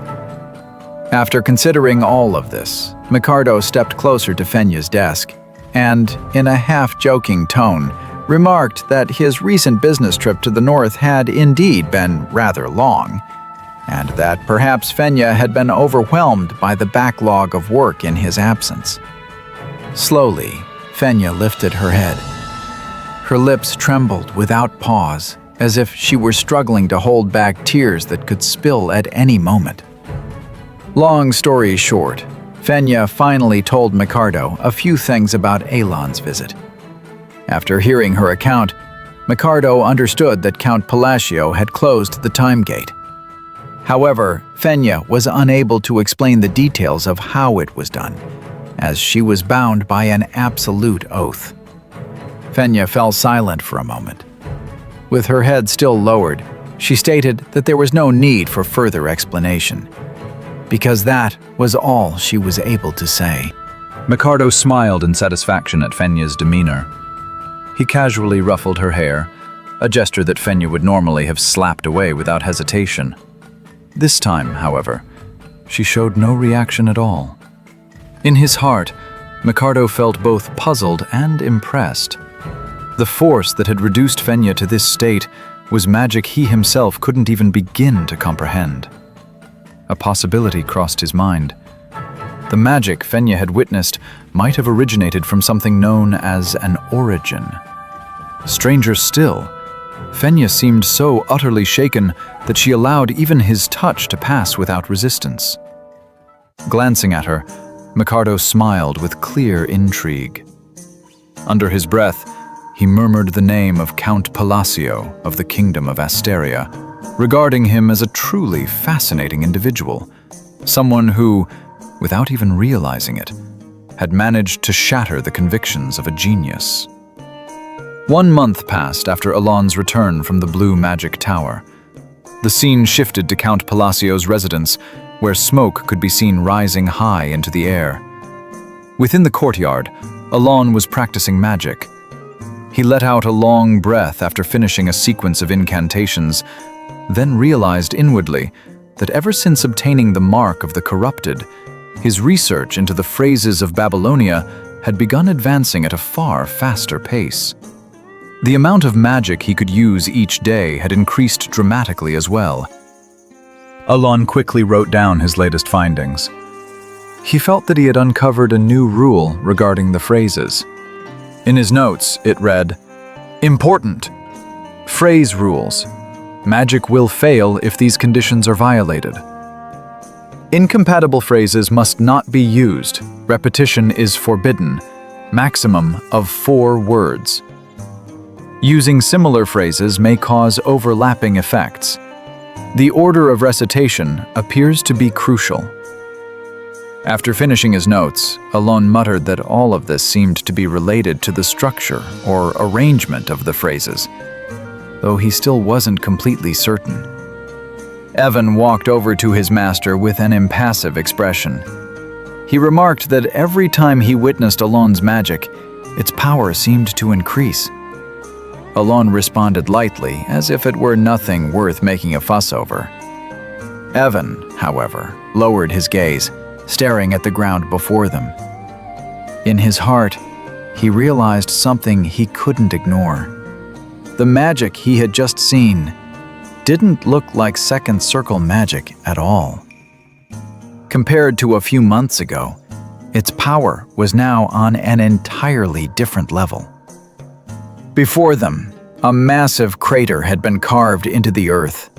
After considering all of this, Micardo stepped closer to Fenya's desk and, in a half-joking tone, remarked that his recent business trip to the north had indeed been rather long, and that perhaps Fenya had been overwhelmed by the backlog of work in his absence. Slowly, Fenya lifted her head. Her lips trembled without pause, as if she were struggling to hold back tears that could spill at any moment. Long story short, Fenya finally told Micardo a few things about Elon's visit. After hearing her account, Micardo understood that Count Palacio had closed the time gate. However, Fenya was unable to explain the details of how it was done, as she was bound by an absolute oath. Fenya fell silent for a moment. With her head still lowered, she stated that there was no need for further explanation, because that was all she was able to say. Micardo smiled in satisfaction at Fenya's demeanor. He casually ruffled her hair, a gesture that Fenya would normally have slapped away without hesitation. This time, however, she showed no reaction at all. In his heart, Micardo felt both puzzled and impressed. The force that had reduced Fenya to this state was magic he himself couldn't even begin to comprehend. A possibility crossed his mind. The magic Fenya had witnessed might have originated from something known as an origin. Stranger still, Fenya seemed so utterly shaken that she allowed even his touch to pass without resistance. Glancing at her, Micardo smiled with clear intrigue. Under his breath, he murmured the name of Count Palacio of the Kingdom of Asteria, regarding him as a truly fascinating individual, someone who, without even realizing it, had managed to shatter the convictions of a genius. 1 month passed after Alon's return from the Blue Magic Tower. The scene shifted to Count Palacio's residence, where smoke could be seen rising high into the air. Within the courtyard, Alon was practicing magic. He let out a long breath after finishing a sequence of incantations, then realized inwardly that ever since obtaining the mark of the corrupted, his research into the phrases of Babylonia had begun advancing at a far faster pace. The amount of magic he could use each day had increased dramatically as well. Alon quickly wrote down his latest findings. He felt that he had uncovered a new rule regarding the phrases. In his notes, it read, "Important. Phrase rules. Magic will fail if these conditions are violated. Incompatible phrases must not be used. Repetition is forbidden. Maximum of 4 words. Using similar phrases may cause overlapping effects. The order of recitation appears to be crucial." After finishing his notes, Alon muttered that all of this seemed to be related to the structure or arrangement of the phrases, though he still wasn't completely certain. Evan walked over to his master with an impassive expression. He remarked that every time he witnessed Alon's magic, its power seemed to increase. Alon responded lightly, as if it were nothing worth making a fuss over. Evan, however, lowered his gaze, staring at the ground before them. In his heart, he realized something he couldn't ignore. The magic he had just seen didn't look like second circle magic at all. Compared to a few months ago, its power was now on an entirely different level. Before them, a massive crater had been carved into the earth,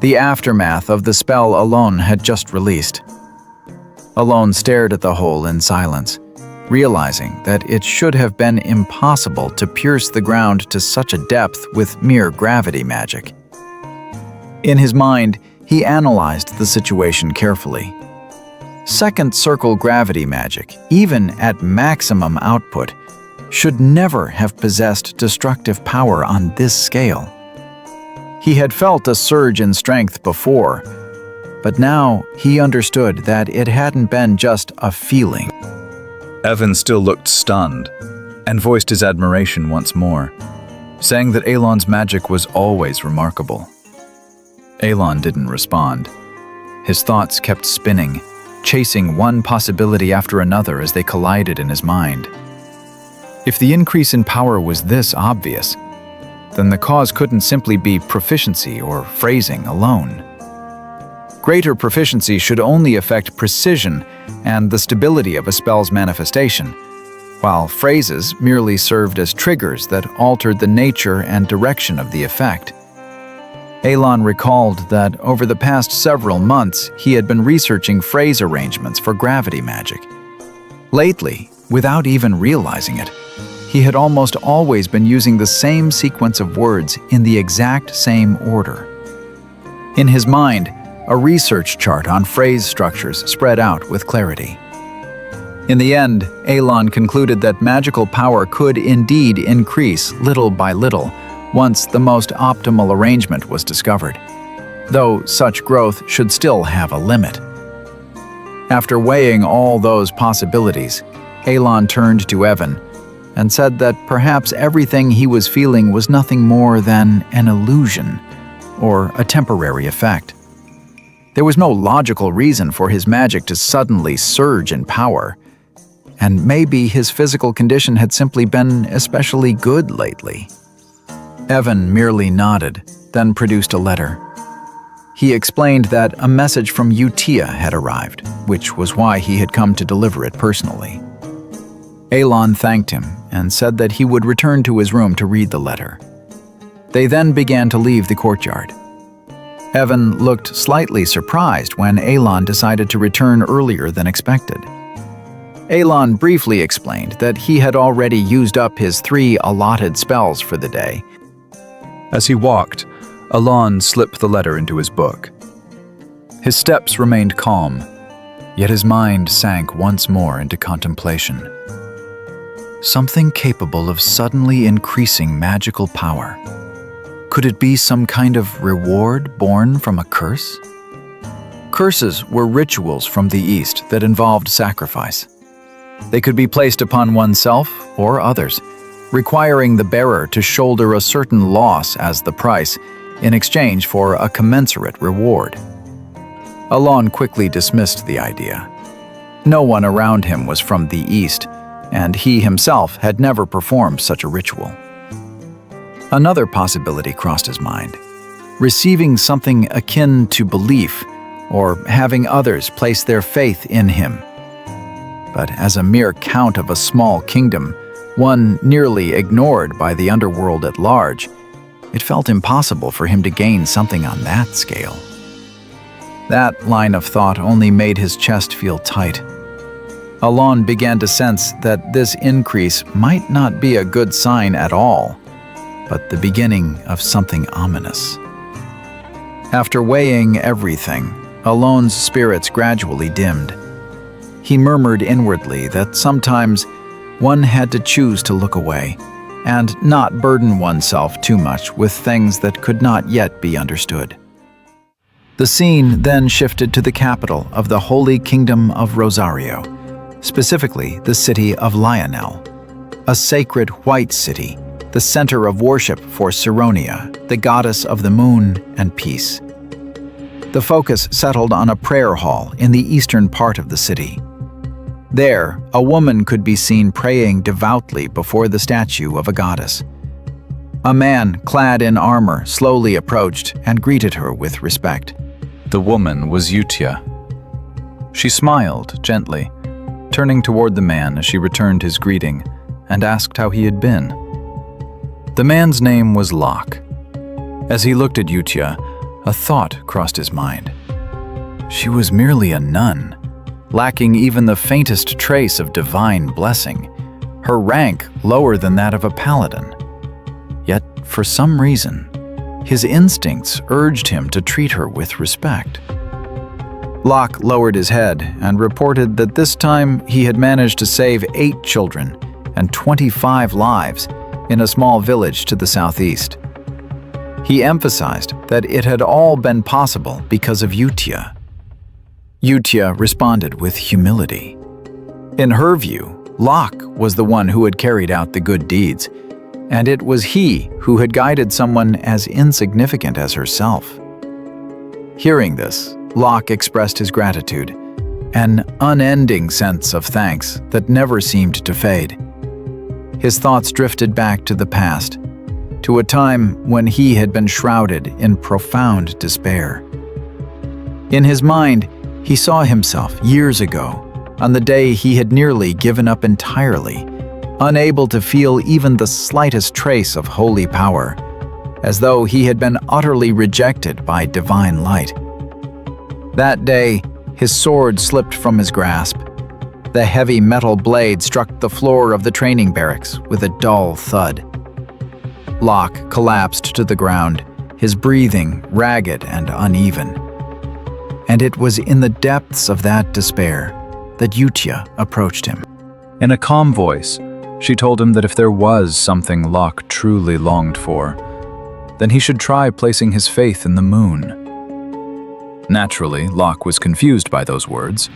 the aftermath of the spell Alon had just released. Alon stared at the hole in silence, realizing that it should have been impossible to pierce the ground to such a depth with mere gravity magic. In his mind, he analyzed the situation carefully. Second circle gravity magic, even at maximum output, should never have possessed destructive power on this scale. He had felt a surge in strength before, but now he understood that it hadn't been just a feeling. Evan still looked stunned and voiced his admiration once more, saying that Elon's magic was always remarkable. Elon didn't respond. His thoughts kept spinning, chasing one possibility after another as they collided in his mind. If the increase in power was this obvious, then the cause couldn't simply be proficiency or phrasing alone. Greater proficiency should only affect precision and the stability of a spell's manifestation, while phrases merely served as triggers that altered the nature and direction of the effect. Elon recalled that over the past several months, he had been researching phrase arrangements for gravity magic. Lately, without even realizing it, he had almost always been using the same sequence of words in the exact same order. In his mind, a research chart on phrase structures spread out with clarity. In the end, Elon concluded that magical power could indeed increase little by little once the most optimal arrangement was discovered, though such growth should still have a limit. After weighing all those possibilities, Elon turned to Evan and said that perhaps everything he was feeling was nothing more than an illusion or a temporary effect. There was no logical reason for his magic to suddenly surge in power, and maybe his physical condition had simply been especially good lately. Evan merely nodded, then produced a letter. He explained that a message from Utia had arrived, which was why he had come to deliver it personally. Elon thanked him and said that he would return to his room to read the letter. They then began to leave the courtyard. Evan looked slightly surprised when Elon decided to return earlier than expected. Elon briefly explained that he had already used up his 3 allotted spells for the day. As he walked, Elon slipped the letter into his book. His steps remained calm, yet his mind sank once more into contemplation. Something capable of suddenly increasing magical power. Could it be some kind of reward born from a curse? Curses were rituals from the East that involved sacrifice. They could be placed upon oneself or others, requiring the bearer to shoulder a certain loss as the price in exchange for a commensurate reward. Elon quickly dismissed the idea. No one around him was from the East, and he himself had never performed such a ritual. Another possibility crossed his mind: receiving something akin to belief, or having others place their faith in him. But as a mere count of a small kingdom, one nearly ignored by the underworld at large, it felt impossible for him to gain something on that scale. That line of thought only made his chest feel tight. Elon began to sense that this increase might not be a good sign at all, but the beginning of something ominous. After weighing everything, Elon's spirits gradually dimmed. He murmured inwardly that sometimes one had to choose to look away and not burden oneself too much with things that could not yet be understood. The scene then shifted to the capital of the Holy Kingdom of Rosario, specifically the city of Lionel, a sacred white city, the center of worship for Sironia, the goddess of the moon and peace. The focus settled on a prayer hall in the eastern part of the city. There, a woman could be seen praying devoutly before the statue of a goddess. A man clad in armor slowly approached and greeted her with respect. The woman was Utia. She smiled gently, turning toward the man as she returned his greeting and asked how he had been. The man's name was Locke. As he looked at Utia, a thought crossed his mind. She was merely a nun, lacking even the faintest trace of divine blessing, her rank lower than that of a paladin. Yet, for some reason, his instincts urged him to treat her with respect. Locke lowered his head and reported that this time he had managed to save 8 children and 25 lives in a small village to the southeast. He emphasized that it had all been possible because of Utia. Utia responded with humility. In her view, Locke was the one who had carried out the good deeds, and it was he who had guided someone as insignificant as herself. Hearing this, Locke expressed his gratitude, an unending sense of thanks that never seemed to fade. his thoughts drifted back to the past, to a time when he had been shrouded in profound despair. In his mind, he saw himself years ago, on the day he had nearly given up entirely, unable to feel even the slightest trace of holy power, as though he had been utterly rejected by divine light. That day, his sword slipped from his grasp. The heavy metal blade struck the floor of the training barracks with a dull thud. Locke collapsed to the ground, his breathing ragged and uneven. And it was in the depths of that despair that Yutia approached him. In a calm voice, she told him that if there was something Locke truly longed for, then he should try placing his faith in the moon. Naturally, Locke was confused by those words.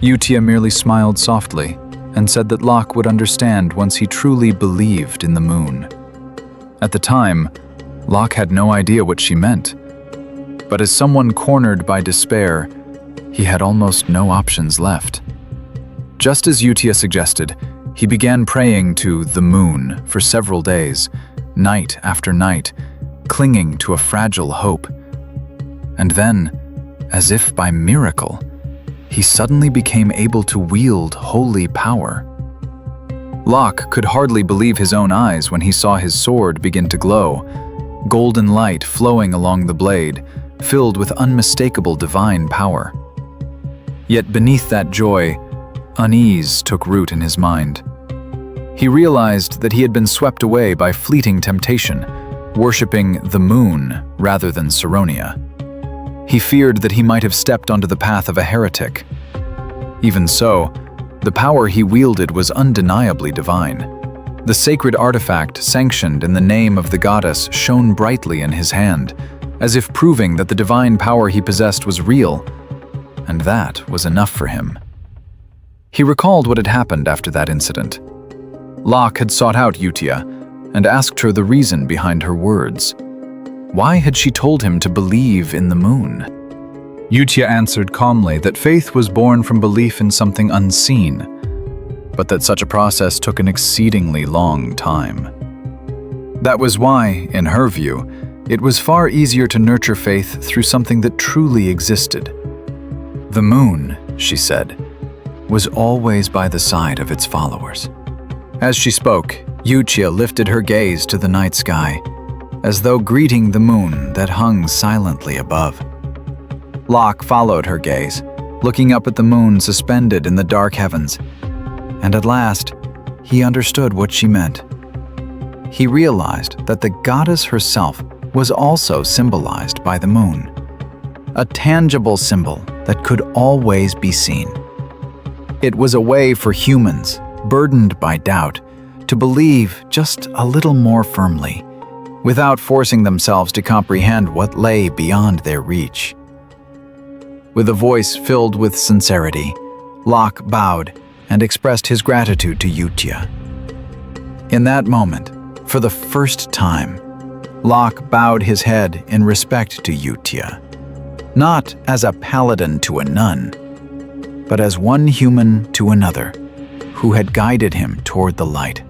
Yutia merely smiled softly and said that Locke would understand once he truly believed in the moon. At the time, Locke had no idea what she meant. But as someone cornered by despair, he had almost no options left. Just as Yutia suggested, he began praying to the moon for several days, night after night, clinging to a fragile hope. And then, as if by miracle, he suddenly became able to wield holy power. Locke could hardly believe his own eyes when he saw his sword begin to glow, golden light flowing along the blade, filled with unmistakable divine power. Yet beneath that joy, unease took root in his mind. He realized that he had been swept away by fleeting temptation, worshipping the moon rather than Saronia. He feared that he might have stepped onto the path of a heretic. Even so, the power he wielded was undeniably divine. The sacred artifact sanctioned in the name of the goddess shone brightly in his hand, as if proving that the divine power he possessed was real, and that was enough for him. He recalled what had happened after that incident. Locke had sought out Yutia and asked her the reason behind her words. Why had she told him to believe in the moon? Yutia answered calmly that faith was born from belief in something unseen, but that such a process took an exceedingly long time. That was why, in her view, it was far easier to nurture faith through something that truly existed. The moon, she said, was always by the side of its followers. As she spoke, Yutia lifted her gaze to the night sky, as though greeting the moon that hung silently above. Locke followed her gaze, looking up at the moon suspended in the dark heavens, and at last, he understood what she meant. He realized that the goddess herself was also symbolized by the moon, a tangible symbol that could always be seen. It was a way for humans, burdened by doubt, to believe just a little more firmly, without forcing themselves to comprehend what lay beyond their reach. With a voice filled with sincerity, Locke bowed and expressed his gratitude to Yutia. In that moment, for the first time, Locke bowed his head in respect to Yutia, not as a paladin to a nun, but as one human to another, who had guided him toward the light.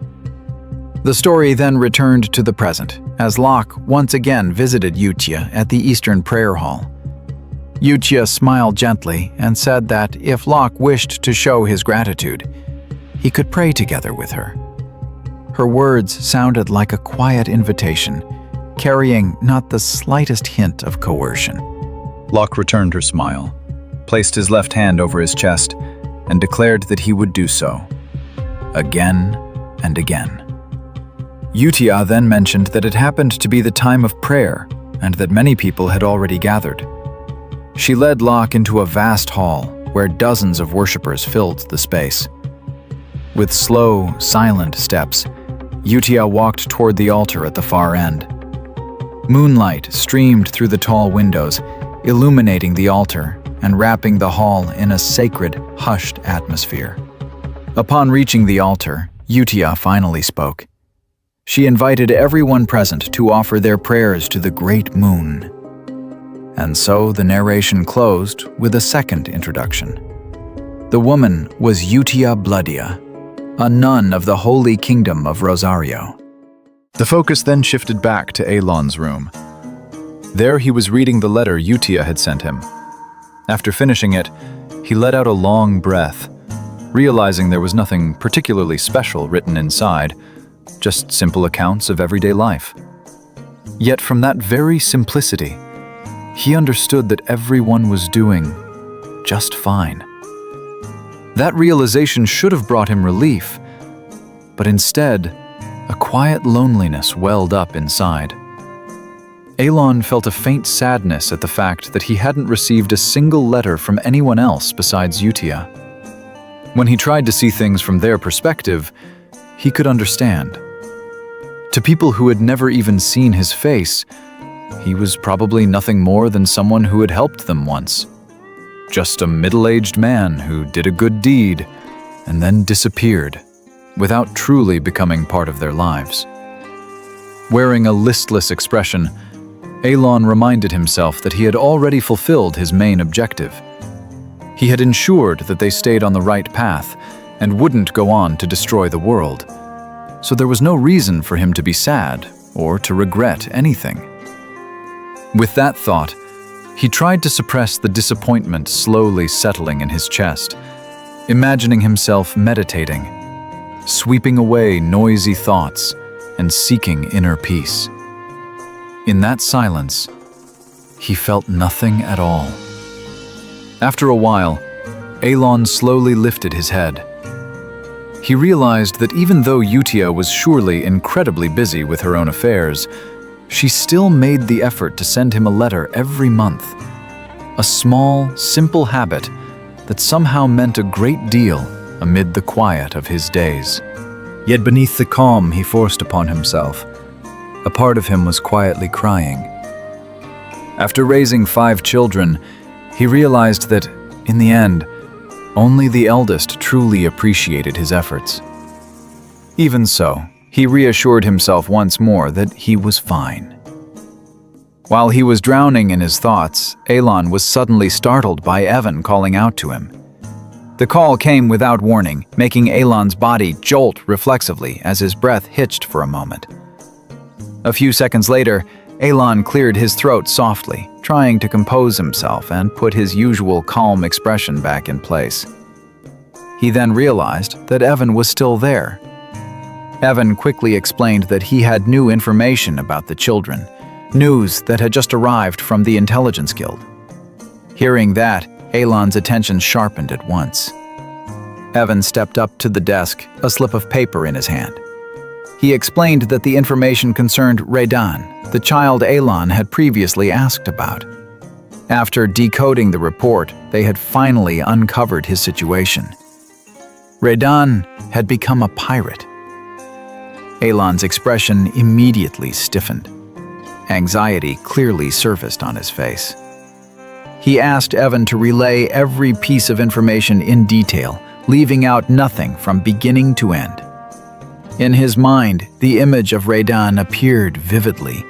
The story then returned to the present, as Locke once again visited Yutia at the Eastern Prayer Hall. Yutia smiled gently and said that if Locke wished to show his gratitude, he could pray together with her. Her words sounded like a quiet invitation, carrying not the slightest hint of coercion. Locke returned her smile, placed his left hand over his chest, and declared that he would do so, again and again. Yutia then mentioned that it happened to be the time of prayer and that many people had already gathered. She led Locke into a vast hall where dozens of worshippers filled the space. With slow, silent steps, Yutia walked toward the altar at the far end. Moonlight streamed through the tall windows, illuminating the altar and wrapping the hall in a sacred, hushed atmosphere. Upon reaching the altar, Yutia finally spoke. She invited everyone present to offer their prayers to the great moon. And so the narration closed with a second introduction. The woman was Yutia Bloodia, a nun of the Holy Kingdom of Rosario. The focus then shifted back to Elon's room. There he was reading the letter Utia had sent him. After finishing it, he let out a long breath, realizing there was nothing particularly special written inside, just simple accounts of everyday life. Yet from that very simplicity, he understood that everyone was doing just fine. That realization should have brought him relief, but instead, a quiet loneliness welled up inside. Elon felt a faint sadness at the fact that he hadn't received a single letter from anyone else besides Utia. When he tried to see things from their perspective, he could understand. To people who had never even seen his face, he was probably nothing more than someone who had helped them once. Just a middle-aged man who did a good deed and then disappeared, without truly becoming part of their lives. Wearing a listless expression, Elon reminded himself that he had already fulfilled his main objective. He had ensured that they stayed on the right path and wouldn't go on to destroy the world, so there was no reason for him to be sad or to regret anything. With that thought, he tried to suppress the disappointment slowly settling in his chest, imagining himself meditating, sweeping away noisy thoughts and seeking inner peace. In that silence, he felt nothing at all. After a while, Elon slowly lifted his head. He realized that even though Utia was surely incredibly busy with her own affairs, she still made the effort to send him a letter every month. A small, simple habit that somehow meant a great deal amid the quiet of his days. Yet beneath the calm he forced upon himself, a part of him was quietly crying. After raising 5 children, he realized that, in the end, only the eldest truly appreciated his efforts. Even so, he reassured himself once more that he was fine. While he was drowning in his thoughts, Elon was suddenly startled by Evan calling out to him. The call came without warning, making Elon's body jolt reflexively as his breath hitched for a moment. A few seconds later, Elon cleared his throat softly, trying to compose himself and put his usual calm expression back in place. He then realized that Evan was still there. Evan quickly explained that he had new information about the children, news that had just arrived from the Intelligence Guild. Hearing that, Elon's attention sharpened at once. Evan stepped up to the desk, a slip of paper in his hand. He explained that the information concerned Redan, the child Elon had previously asked about. After decoding the report, they had finally uncovered his situation. Redan had become a pirate. Elon's expression immediately stiffened. Anxiety clearly surfaced on his face. He asked Evan to relay every piece of information in detail, leaving out nothing from beginning to end. In his mind, the image of Redan appeared vividly.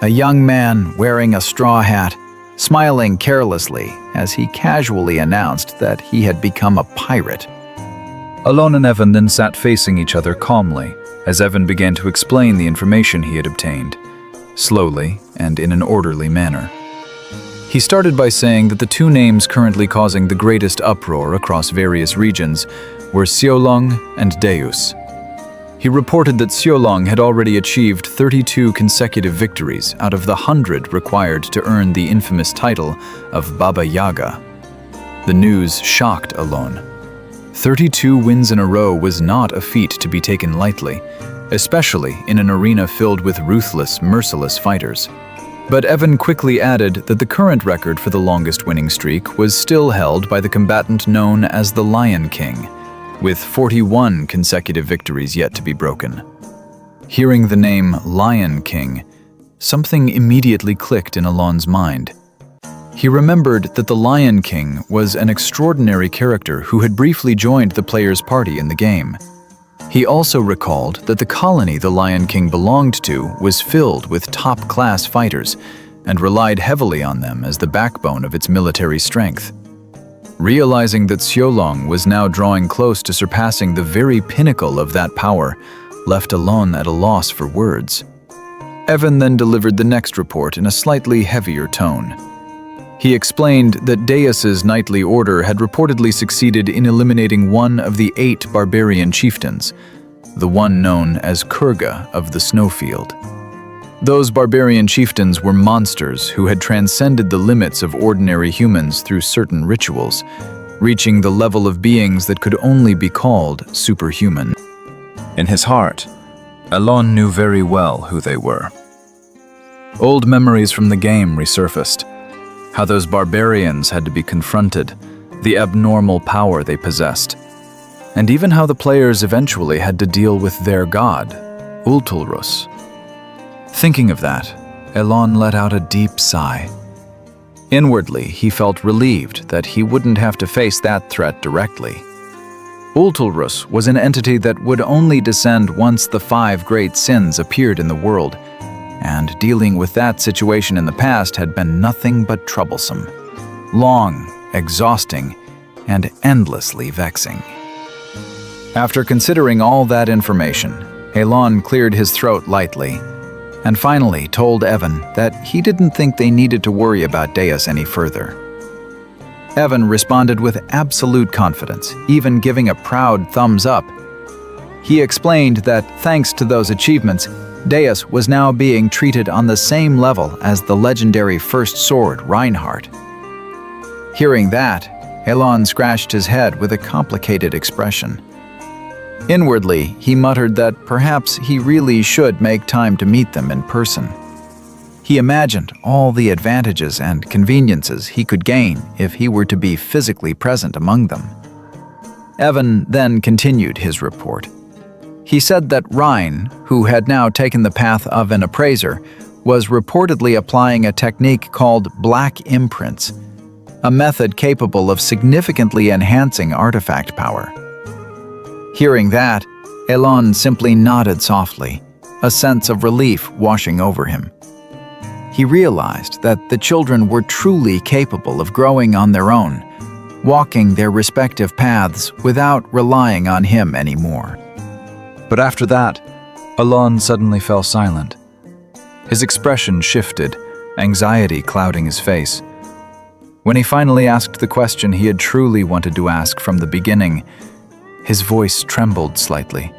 A young man wearing a straw hat, smiling carelessly as he casually announced that he had become a pirate. Elon and Evan then sat facing each other calmly as Evan began to explain the information he had obtained, slowly and in an orderly manner. He started by saying that the 2 names currently causing the greatest uproar across various regions were Xiaolong and Deas. He reported that Xiaolong had already achieved 32 consecutive victories out of the 100 required to earn the infamous title of Baba Yaga. The news shocked Elon. 32 wins in a row was not a feat to be taken lightly, especially in an arena filled with ruthless, merciless fighters. But Evan quickly added that the current record for the longest winning streak was still held by the combatant known as the Lion King, with 41 consecutive victories yet to be broken. Hearing the name Lion King, something immediately clicked in Elon's mind. He remembered that the Lion King was an extraordinary character who had briefly joined the player's party in the game. He also recalled that the colony the Lion King belonged to was filled with top-class fighters and relied heavily on them as the backbone of its military strength. Realizing that Xiolong was now drawing close to surpassing the very pinnacle of that power, left Alon at a loss for words. Evan then delivered the next report in a slightly heavier tone. He explained that Deas's knightly order had reportedly succeeded in eliminating one of the 8 barbarian chieftains, the one known as Kurga of the Snowfield. Those barbarian chieftains were monsters who had transcended the limits of ordinary humans through certain rituals, reaching the level of beings that could only be called superhuman. In his heart, Alon knew very well who they were. Old memories from the game resurfaced, how those barbarians had to be confronted, the abnormal power they possessed, and even how the players eventually had to deal with their god, Ultulrus. Thinking of that, Elon let out a deep sigh. Inwardly, he felt relieved that he wouldn't have to face that threat directly. Ultulrus was an entity that would only descend once the 5 great sins appeared in the world, and dealing with that situation in the past had been nothing but troublesome, long, exhausting, and endlessly vexing. After considering all that information, Elon cleared his throat lightly, and finally told Evan that he didn't think they needed to worry about Deas any further. Evan responded with absolute confidence, even giving a proud thumbs up. He explained that thanks to those achievements, Deas was now being treated on the same level as the legendary first sword Reinhardt. Hearing that, Elon scratched his head with a complicated expression. Inwardly, he muttered that perhaps he really should make time to meet them in person. He imagined all the advantages and conveniences he could gain if he were to be physically present among them. Evan then continued his report. He said that Rhine, who had now taken the path of an appraiser, was reportedly applying a technique called black imprints, a method capable of significantly enhancing artifact power. Hearing that, Elon simply nodded softly, a sense of relief washing over him. He realized that the children were truly capable of growing on their own, walking their respective paths without relying on him anymore. But after that, Alon suddenly fell silent. His expression shifted, anxiety clouding his face. When he finally asked the question he had truly wanted to ask from the beginning, his voice trembled slightly.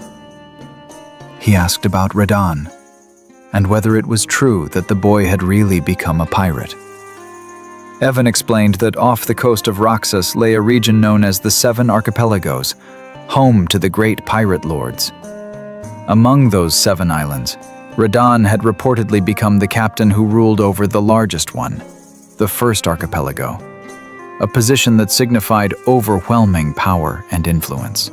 He asked about Radon, and whether it was true that the boy had really become a pirate. Evan explained that off the coast of Roxas lay a region known as the 7 Archipelagos, home to the great pirate lords. Among those 7 islands, Radon had reportedly become the captain who ruled over the largest one, the first archipelago, a position that signified overwhelming power and influence.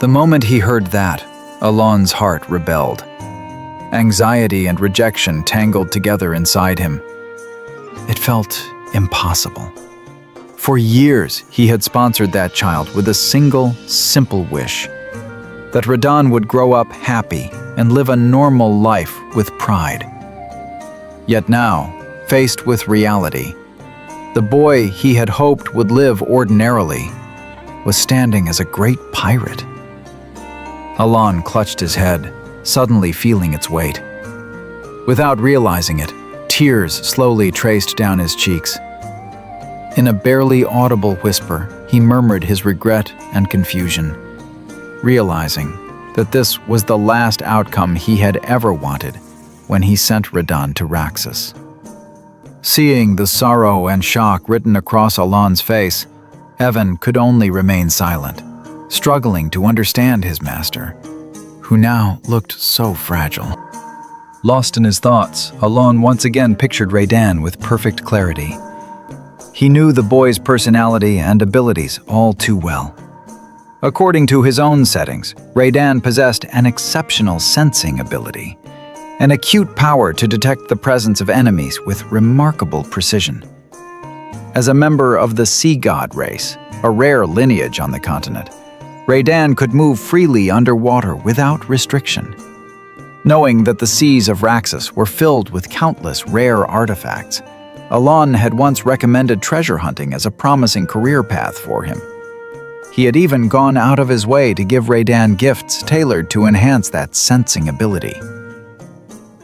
The moment he heard that, Alon's heart rebelled. Anxiety and rejection tangled together inside him. It felt impossible. For years, he had sponsored that child with a single, simple wish: that Radon would grow up happy and live a normal life with pride. Yet now, faced with reality, the boy he had hoped would live ordinarily was standing as a great pirate. Alon clutched his head, suddenly feeling its weight. Without realizing it, tears slowly traced down his cheeks. In a barely audible whisper, he murmured his regret and confusion, realizing that this was the last outcome he had ever wanted when he sent Radon to Roxas. Seeing the sorrow and shock written across Alon's face, Evan could only remain silent, struggling to understand his master, who now looked so fragile. Lost in his thoughts, Alon once again pictured Radon with perfect clarity. He knew the boy's personality and abilities all too well. According to his own settings, Radon possessed an exceptional sensing ability, an acute power to detect the presence of enemies with remarkable precision. As a member of the Sea God race, a rare lineage on the continent, Radon could move freely underwater without restriction. Knowing that the seas of Roxas were filled with countless rare artifacts, Alon had once recommended treasure hunting as a promising career path for him. He had even gone out of his way to give Raydan gifts tailored to enhance that sensing ability.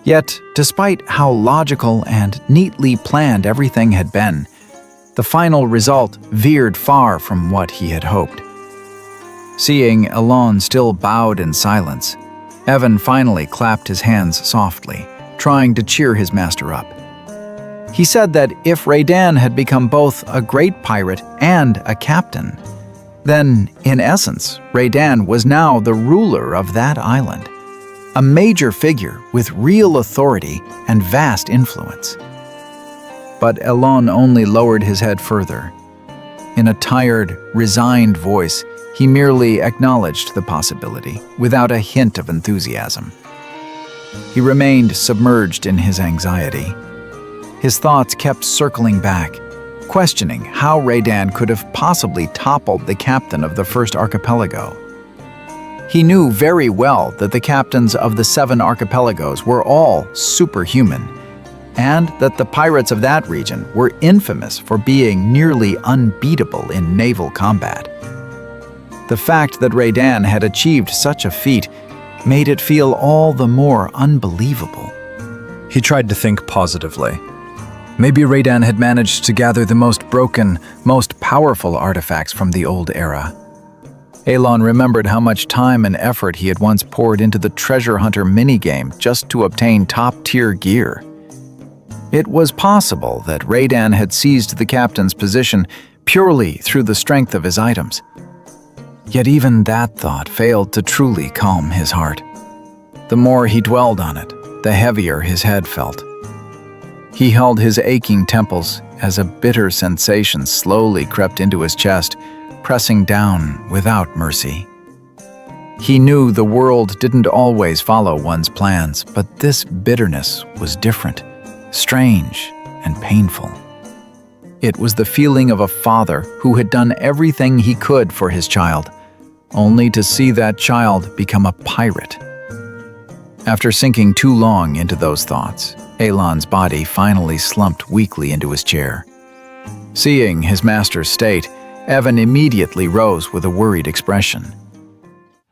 Yet, despite how logical and neatly planned everything had been, the final result veered far from what he had hoped. Seeing Alon still bowed in silence, Evan finally clapped his hands softly, trying to cheer his master up. He said that if Raydan had become both a great pirate and a captain, then, in essence, Raydan was now the ruler of that island, a major figure with real authority and vast influence. But Elon only lowered his head further. In a tired, resigned voice, he merely acknowledged the possibility, without a hint of enthusiasm. He remained submerged in his anxiety. His thoughts kept circling back, questioning how Raydan could have possibly toppled the captain of the first archipelago. He knew very well that the captains of the 7 archipelagos were all superhuman, and that the pirates of that region were infamous for being nearly unbeatable in naval combat. The fact that Raydan had achieved such a feat made it feel all the more unbelievable. He tried to think positively. Maybe Raydan had managed to gather the most broken, most powerful artifacts from the old era. Elon remembered how much time and effort he had once poured into the treasure hunter minigame just to obtain top-tier gear. It was possible that Raydan had seized the captain's position purely through the strength of his items. Yet even that thought failed to truly calm his heart. The more he dwelled on it, the heavier his head felt. He held his aching temples as a bitter sensation slowly crept into his chest, pressing down without mercy. He knew the world didn't always follow one's plans, but this bitterness was different, strange, and painful. It was the feeling of a father who had done everything he could for his child, only to see that child become a pirate. After sinking too long into those thoughts, Elon's body finally slumped weakly into his chair. Seeing his master's state, Evan immediately rose with a worried expression.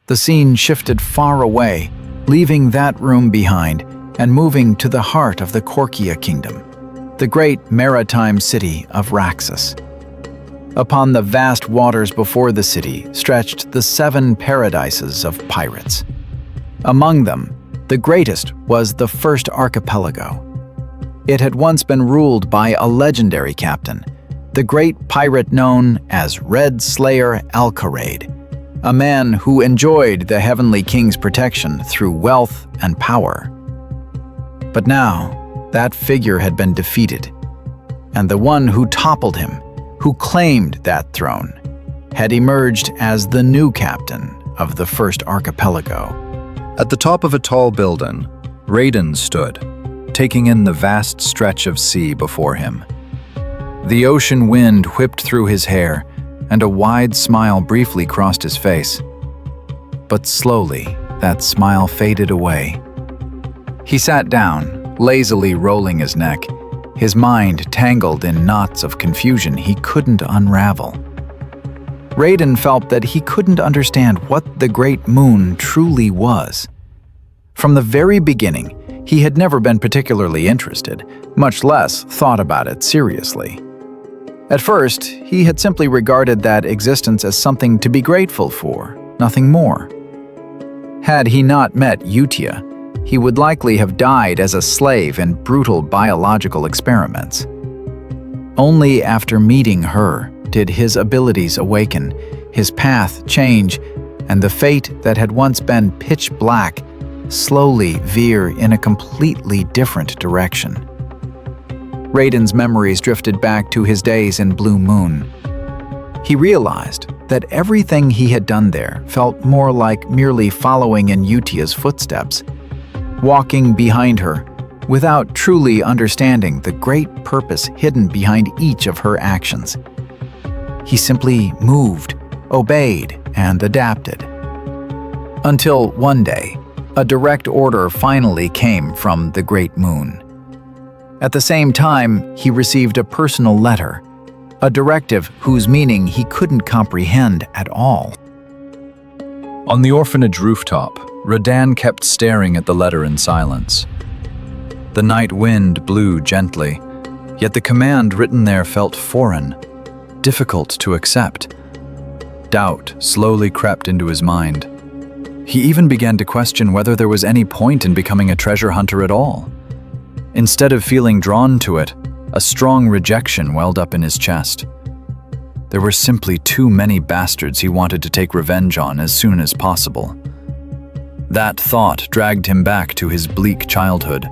The scene shifted far away, leaving that room behind and moving to the heart of the Korkia kingdom, the great maritime city of Raxus. Upon the vast waters before the city stretched the 7 paradises of pirates. Among them, the greatest was the first archipelago. It had once been ruled by a legendary captain, the great pirate known as Red Slayer Alcarade, a man who enjoyed the Heavenly King's protection through wealth and power. But now, that figure had been defeated, and the one who toppled him, who claimed that throne, had emerged as the new captain of the first archipelago. At the top of a tall building, Raydan stood, taking in the vast stretch of sea before him. The ocean wind whipped through his hair, and a wide smile briefly crossed his face. But slowly, that smile faded away. He sat down, lazily rolling his neck, his mind tangled in knots of confusion he couldn't unravel. Raydan felt that he couldn't understand what the Great Moon truly was. From the very beginning, he had never been particularly interested, much less thought about it seriously. At first, he had simply regarded that existence as something to be grateful for, nothing more. Had he not met Utia, he would likely have died as a slave in brutal biological experiments. Only after meeting her did his abilities awaken, his path change, and the fate that had once been pitch black slowly veer in a completely different direction. Raydan's memories drifted back to his days in Blue Moon. He realized that everything he had done there felt more like merely following in Utia's footsteps, walking behind her without truly understanding the great purpose hidden behind each of her actions. He simply moved, obeyed, and adapted. Until one day, a direct order finally came from the Great Moon. At the same time, he received a personal letter, a directive whose meaning he couldn't comprehend at all. On the orphanage rooftop, Radan kept staring at the letter in silence. The night wind blew gently, yet the command written there felt foreign, difficult to accept. Doubt slowly crept into his mind. He even began to question whether there was any point in becoming a treasure hunter at all. Instead of feeling drawn to it, a strong rejection welled up in his chest. There were simply too many bastards he wanted to take revenge on as soon as possible. That thought dragged him back to his bleak childhood.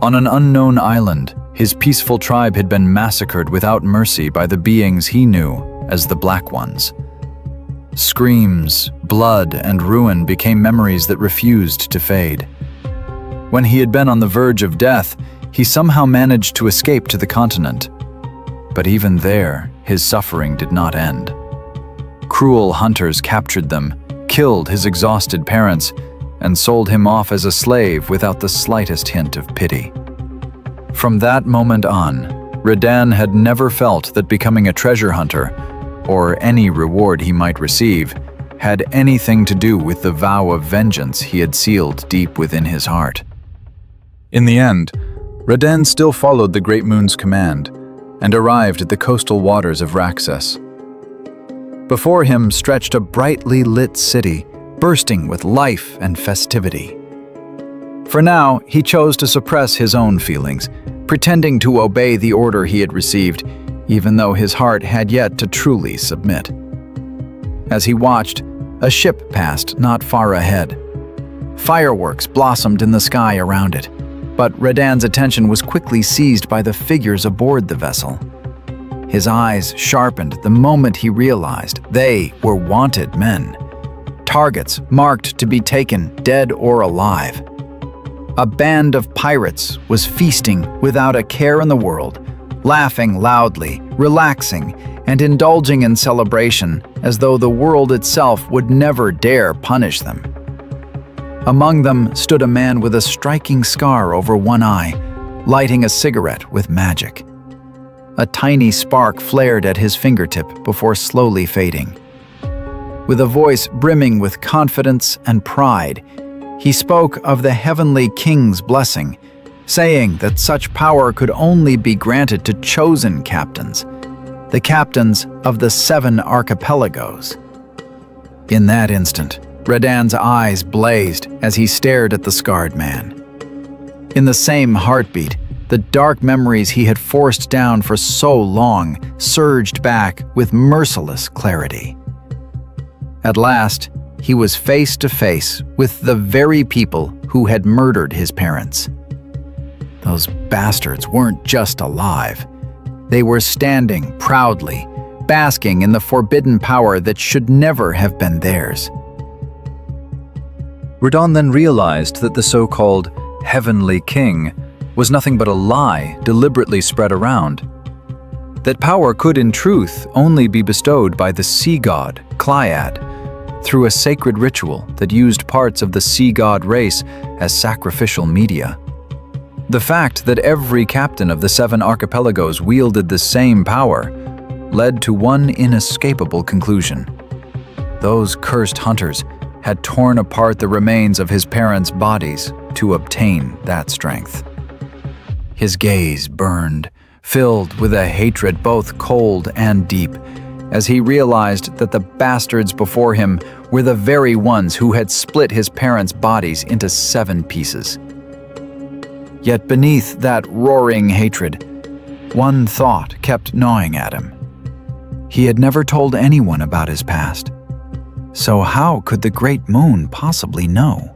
On an unknown island, his peaceful tribe had been massacred without mercy by the beings he knew as the Black Ones. Screams, blood, and ruin became memories that refused to fade. When he had been on the verge of death, he somehow managed to escape to the continent. But even there, his suffering did not end. Cruel hunters captured them, killed his exhausted parents, and sold him off as a slave without the slightest hint of pity. From that moment on, Radan had never felt that becoming a treasure hunter, or any reward he might receive, had anything to do with the vow of vengeance he had sealed deep within his heart. In the end, Radan still followed the Great Moon's command and arrived at the coastal waters of Raxus. Before him stretched a brightly lit city, bursting with life and festivity. For now, he chose to suppress his own feelings, pretending to obey the order he had received, even though his heart had yet to truly submit. As he watched, a ship passed not far ahead. Fireworks blossomed in the sky around it, but Radan's attention was quickly seized by the figures aboard the vessel. His eyes sharpened the moment he realized they were wanted men, targets marked to be taken dead or alive. A band of pirates was feasting without a care in the world, laughing loudly, relaxing, and indulging in celebration as though the world itself would never dare punish them. Among them stood a man with a striking scar over one eye, lighting a cigarette with magic. A tiny spark flared at his fingertip before slowly fading. With a voice brimming with confidence and pride, he spoke of the heavenly king's blessing, saying that such power could only be granted to chosen captains, the captains of the 7 archipelagos. In that instant, Radan's eyes blazed as he stared at the scarred man. In the same heartbeat, the dark memories he had forced down for so long surged back with merciless clarity. At last, he was face to face with the very people who had murdered his parents. Those bastards weren't just alive. They were standing proudly, basking in the forbidden power that should never have been theirs. Radan then realized that the so-called Heavenly King was nothing but a lie deliberately spread around. That power could in truth only be bestowed by the sea god, Clyad, through a sacred ritual that used parts of the sea god race as sacrificial media. The fact that every captain of the 7 archipelagos wielded the same power led to one inescapable conclusion. Those cursed hunters had torn apart the remains of his parents' bodies to obtain that strength. His gaze burned, filled with a hatred both cold and deep, as he realized that the bastards before him were the very ones who had split his parents' bodies into 7 pieces. Yet beneath that roaring hatred, one thought kept gnawing at him. He had never told anyone about his past. So how could the Great Moon possibly know?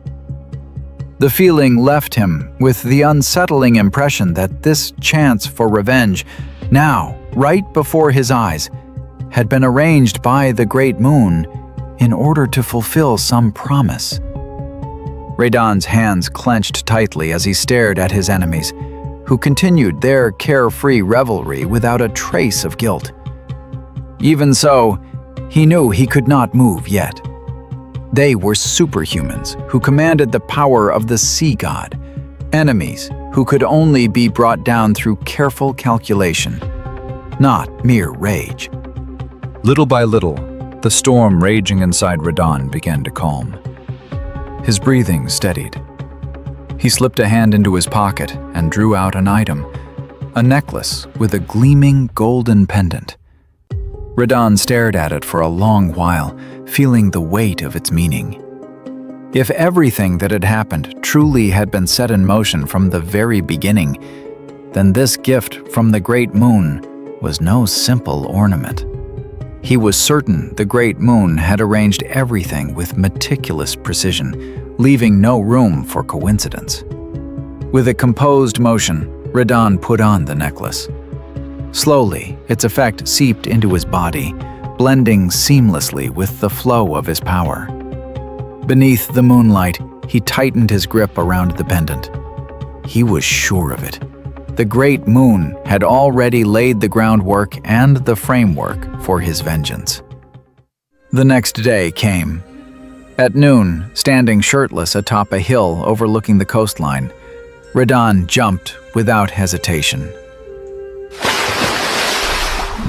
The feeling left him with the unsettling impression that this chance for revenge, now, right before his eyes, had been arranged by the Great Moon in order to fulfill some promise. Radan's hands clenched tightly as he stared at his enemies, who continued their carefree revelry without a trace of guilt. Even so, he knew he could not move yet. They were superhumans who commanded the power of the sea god, enemies who could only be brought down through careful calculation, not mere rage. Little by little, the storm raging inside Radon began to calm. His breathing steadied. He slipped a hand into his pocket and drew out an item, a necklace with a gleaming golden pendant. Radon stared at it for a long while, feeling the weight of its meaning. If everything that had happened truly had been set in motion from the very beginning, then this gift from the Great Moon was no simple ornament. He was certain the Great Moon had arranged everything with meticulous precision, leaving no room for coincidence. With a composed motion, Radon put on the necklace. Slowly, its effect seeped into his body, blending seamlessly with the flow of his power. Beneath the moonlight, he tightened his grip around the pendant. He was sure of it. The Great Moon had already laid the groundwork and the framework for his vengeance. The next day came. At noon, standing shirtless atop a hill overlooking the coastline, Radon jumped without hesitation.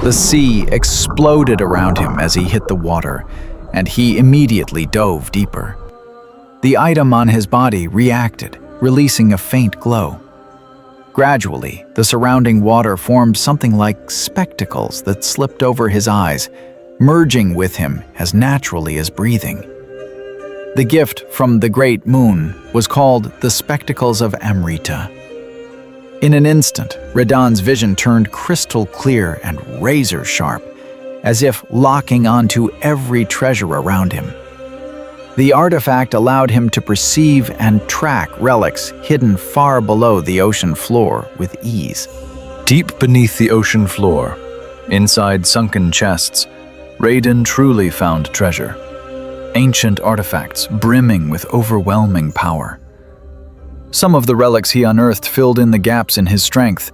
The sea exploded around him as he hit the water, and he immediately dove deeper. The item on his body reacted, releasing a faint glow. Gradually, the surrounding water formed something like spectacles that slipped over his eyes, merging with him as naturally as breathing. The gift from the Great Moon was called the Spectacles of Amrita. In an instant, Radon's vision turned crystal clear and razor sharp, as if locking onto every treasure around him. The artifact allowed him to perceive and track relics hidden far below the ocean floor with ease. Deep beneath the ocean floor, inside sunken chests, Raiden truly found treasure. Ancient artifacts brimming with overwhelming power. Some of the relics he unearthed filled in the gaps in his strength,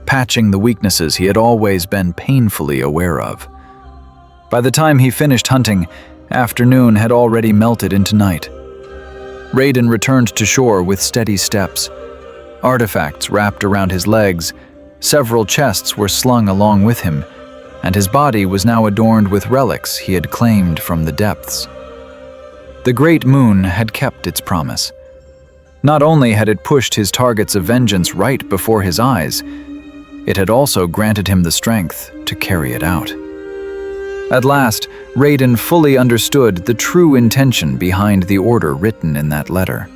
patching the weaknesses he had always been painfully aware of. By the time he finished hunting, afternoon had already melted into night. Raiden returned to shore with steady steps. Artifacts wrapped around his legs, several chests were slung along with him, and his body was now adorned with relics he had claimed from the depths. The Great Moon had kept its promise. Not only had it pushed his targets of vengeance right before his eyes, it had also granted him the strength to carry it out. At last, Raiden fully understood the true intention behind the order written in that letter.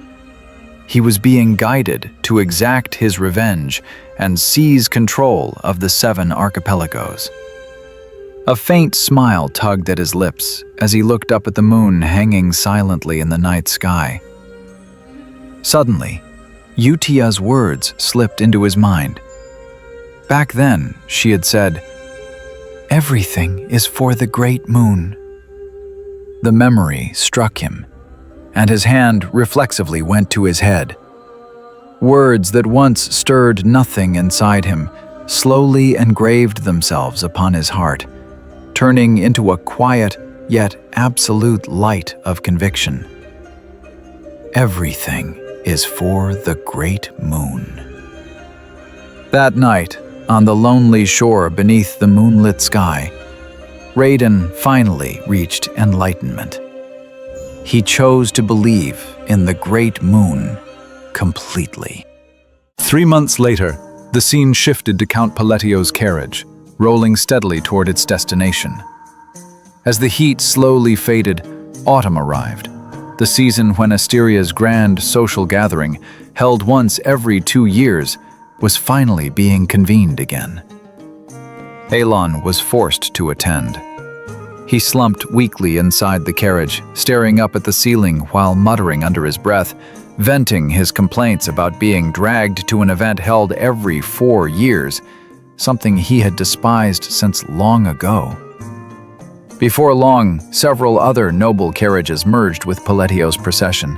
He was being guided to exact his revenge and seize control of the 7 archipelagos. A faint smile tugged at his lips as he looked up at the moon hanging silently in the night sky. Suddenly, Utia's words slipped into his mind. Back then, she had said, "Everything is for the Great Moon." The memory struck him, and his hand reflexively went to his head. Words that once stirred nothing inside him slowly engraved themselves upon his heart, turning into a quiet yet absolute light of conviction. Everything is for the Great Moon. That night, on the lonely shore beneath the moonlit sky, Raiden finally reached enlightenment. He chose to believe in the Great Moon completely. 3 months later, the scene shifted to Count Paletio's carriage, rolling steadily toward its destination. As the heat slowly faded, autumn arrived, the season when Asteria's grand social gathering, held once every 2 years, was finally being convened again. Elon was forced to attend. He slumped weakly inside the carriage, staring up at the ceiling while muttering under his breath, venting his complaints about being dragged to an event held every 4 years, something he had despised since long ago. Before long, several other noble carriages merged with Paletio's procession.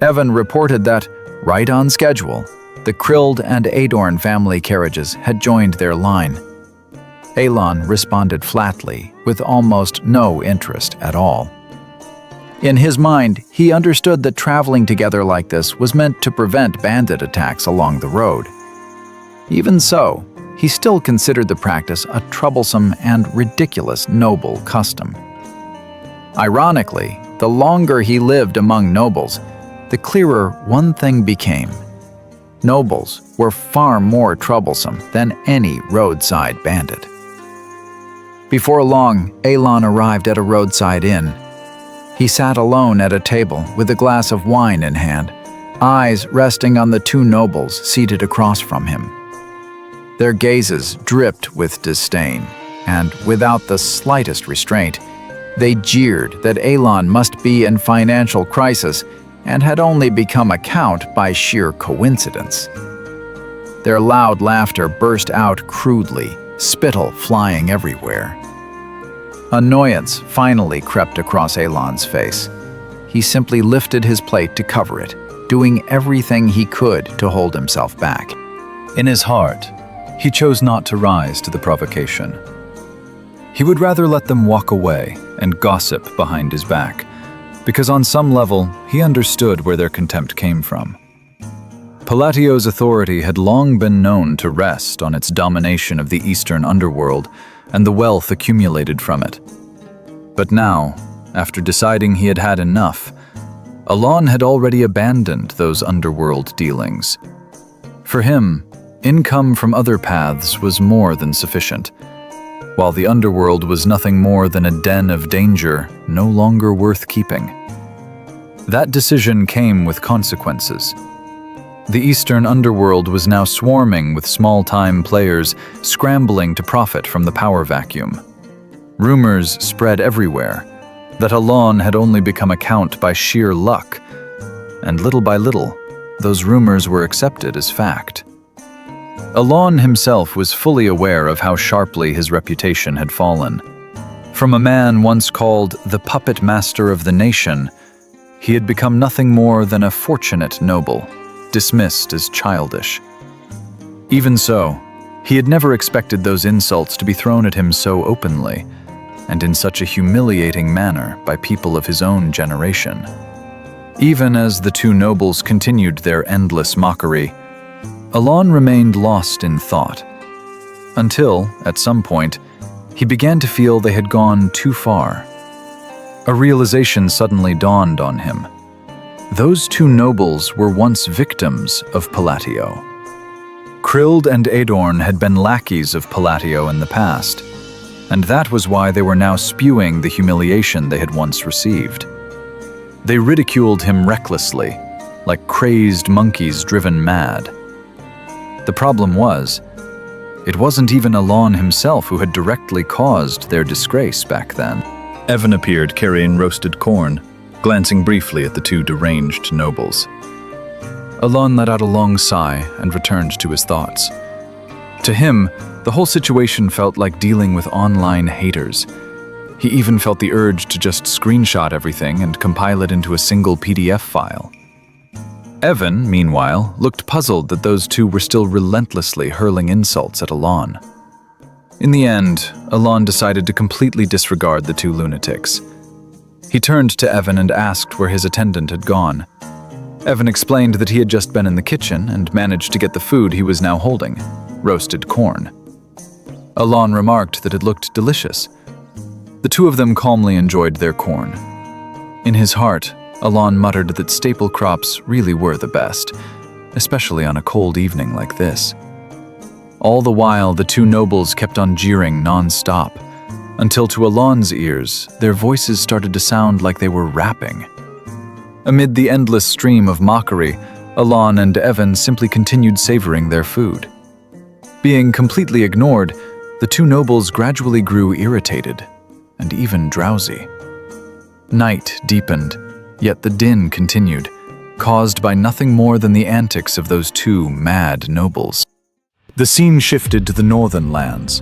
Evan reported that, right on schedule, the Krild and Adorn family carriages had joined their line. Elon responded flatly, with almost no interest at all. In his mind, he understood that traveling together like this was meant to prevent bandit attacks along the road. Even so, he still considered the practice a troublesome and ridiculous noble custom. Ironically, the longer he lived among nobles, the clearer one thing became. Nobles were far more troublesome than any roadside bandit. Before long, Elon arrived at a roadside inn. He sat alone at a table with a glass of wine in hand, eyes resting on the two nobles seated across from him. Their gazes dripped with disdain, and without the slightest restraint, they jeered that Elon must be in financial crisis and had only become a count by sheer coincidence. Their loud laughter burst out crudely, spittle flying everywhere. Annoyance finally crept across Elon's face. He simply lifted his plate to cover it, doing everything he could to hold himself back. In his heart, he chose not to rise to the provocation. He would rather let them walk away and gossip behind his back, because on some level, he understood where their contempt came from. Palatio's authority had long been known to rest on its domination of the eastern underworld and the wealth accumulated from it. But now, after deciding he had had enough, Elon had already abandoned those underworld dealings. For him, income from other paths was more than sufficient, while the underworld was nothing more than a den of danger no longer worth keeping. That decision came with consequences. The eastern underworld was now swarming with small-time players scrambling to profit from the power vacuum. Rumors spread everywhere that Elon had only become a count by sheer luck, and little by little, those rumors were accepted as fact. Elon himself was fully aware of how sharply his reputation had fallen. From a man once called the puppet master of the nation, he had become nothing more than a fortunate noble, dismissed as childish. Even so, he had never expected those insults to be thrown at him so openly, and in such a humiliating manner by people of his own generation. Even as the two nobles continued their endless mockery, Elon remained lost in thought, until, at some point, he began to feel they had gone too far. A realization suddenly dawned on him. Those two nobles were once victims of Palatio. Krild and Adorn had been lackeys of Palatio in the past, and that was why they were now spewing the humiliation they had once received. They ridiculed him recklessly, like crazed monkeys driven mad. The problem was, it wasn't even Elon himself who had directly caused their disgrace back then. Evan appeared carrying roasted corn, glancing briefly at the two deranged nobles. Elon let out a long sigh and returned to his thoughts. To him, the whole situation felt like dealing with online haters. He even felt the urge to just screenshot everything and compile it into a single PDF file. Evan, meanwhile, looked puzzled that those two were still relentlessly hurling insults at Elon. In the end, Elon decided to completely disregard the two lunatics. He turned to Evan and asked where his attendant had gone. Evan explained that he had just been in the kitchen and managed to get the food he was now holding, roasted corn. Elon remarked that it looked delicious. The two of them calmly enjoyed their corn. In his heart, Elon muttered that staple crops really were the best, especially on a cold evening like this. All the while, the two nobles kept on jeering non-stop, until to Elon's ears, their voices started to sound like they were rapping. Amid the endless stream of mockery, Elon and Evan simply continued savoring their food. Being completely ignored, the two nobles gradually grew irritated and even drowsy. Night deepened, yet the din continued, caused by nothing more than the antics of those two mad nobles. The scene shifted to the northern lands,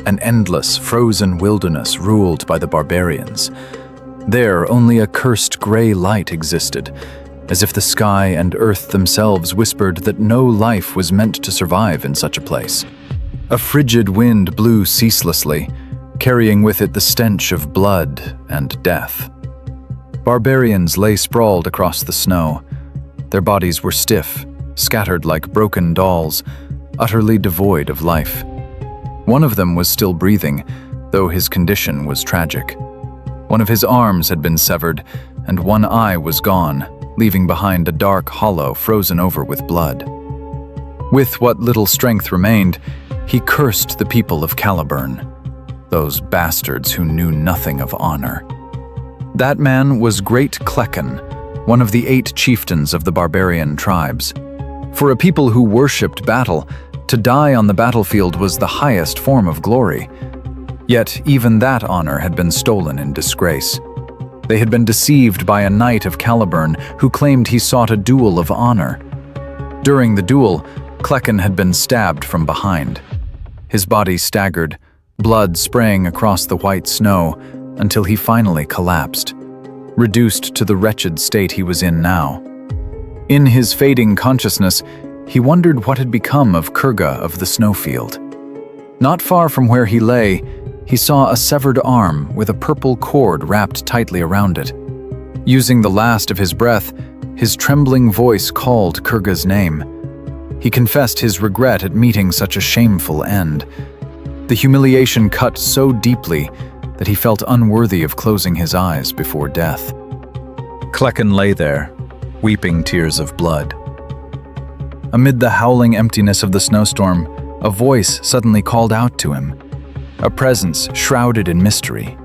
an endless, frozen wilderness ruled by the Barbarians. There, only a cursed gray light existed, as if the sky and earth themselves whispered that no life was meant to survive in such a place. A frigid wind blew ceaselessly, carrying with it the stench of blood and death. Barbarians lay sprawled across the snow. Their bodies were stiff, scattered like broken dolls, utterly devoid of life. One of them was still breathing, though his condition was tragic. One of his arms had been severed, and one eye was gone, leaving behind a dark hollow frozen over with blood. With what little strength remained, he cursed the people of Caliburn, those bastards who knew nothing of honor. That man was Great Klecken, one of the 8 chieftains of the barbarian tribes. For a people who worshipped battle, to die on the battlefield was the highest form of glory. Yet even that honor had been stolen in disgrace. They had been deceived by a knight of Caliburn who claimed he sought a duel of honor. During the duel, Klecken had been stabbed from behind. His body staggered, blood spraying across the white snow until he finally collapsed, reduced to the wretched state he was in now. In his fading consciousness, he wondered what had become of Kurga of the snowfield. Not far from where he lay, he saw a severed arm with a purple cord wrapped tightly around it. Using the last of his breath, his trembling voice called Kurga's name. He confessed his regret at meeting such a shameful end. The humiliation cut so deeply that he felt unworthy of closing his eyes before death. Klecken lay there, weeping tears of blood. Amid the howling emptiness of the snowstorm, a voice suddenly called out to him, a presence shrouded in mystery.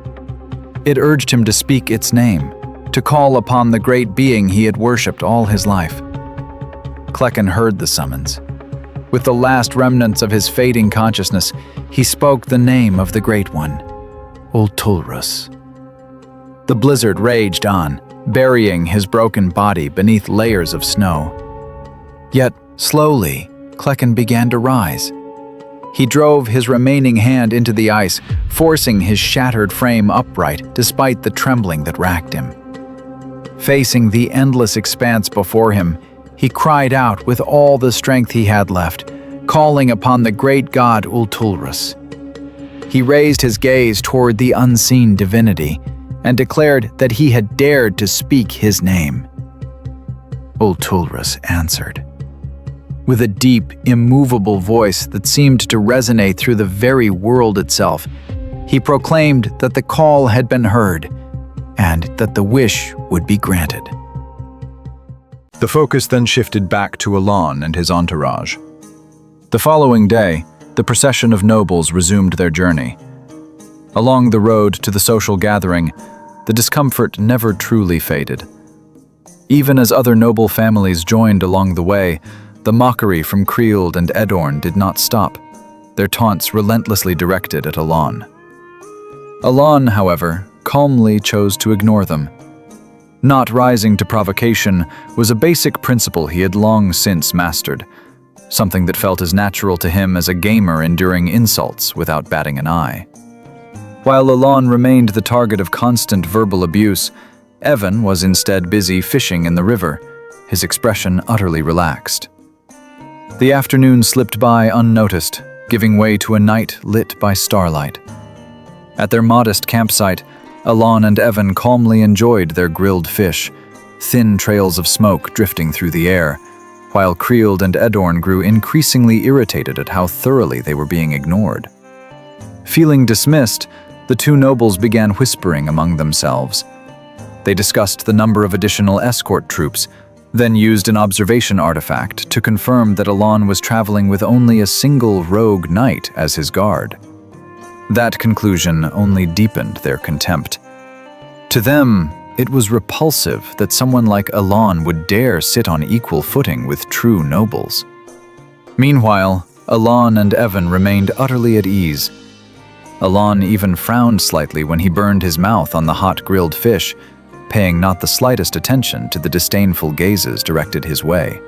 It urged him to speak its name, to call upon the great being he had worshipped all his life. Klecken heard the summons. With the last remnants of his fading consciousness, he spoke the name of the Great One, Ultulrus. The blizzard raged on, burying his broken body beneath layers of snow. Yet, slowly, Klecken began to rise. He drove his remaining hand into the ice, forcing his shattered frame upright despite the trembling that racked him. Facing the endless expanse before him, he cried out with all the strength he had left, calling upon the great god Ultulrus. He raised his gaze toward the unseen divinity and declared that he had dared to speak his name. Ultulrus answered. With a deep, immovable voice that seemed to resonate through the very world itself, he proclaimed that the call had been heard and that the wish would be granted. The focus then shifted back to Alon and his entourage. The following day, the procession of nobles resumed their journey. Along the road to the social gathering, the discomfort never truly faded. Even as other noble families joined along the way, the mockery from Krield and Edorn did not stop, their taunts relentlessly directed at Alon. Alon, however, calmly chose to ignore them. Not rising to provocation was a basic principle he had long since mastered, something that felt as natural to him as a gamer enduring insults without batting an eye. While Alon remained the target of constant verbal abuse, Evan was instead busy fishing in the river, his expression utterly relaxed. The afternoon slipped by unnoticed, giving way to a night lit by starlight. At their modest campsite, Alon and Evan calmly enjoyed their grilled fish, thin trails of smoke drifting through the air, while Krield and Edorn grew increasingly irritated at how thoroughly they were being ignored. Feeling dismissed, the two nobles began whispering among themselves. They discussed the number of additional escort troops, then used an observation artifact to confirm that Alon was traveling with only a single rogue knight as his guard. That conclusion only deepened their contempt. To them, it was repulsive that someone like Alon would dare sit on equal footing with true nobles. Meanwhile, Alon and Evan remained utterly at ease. Alon even frowned slightly when he burned his mouth on the hot grilled fish, paying not the slightest attention to the disdainful gazes directed his way.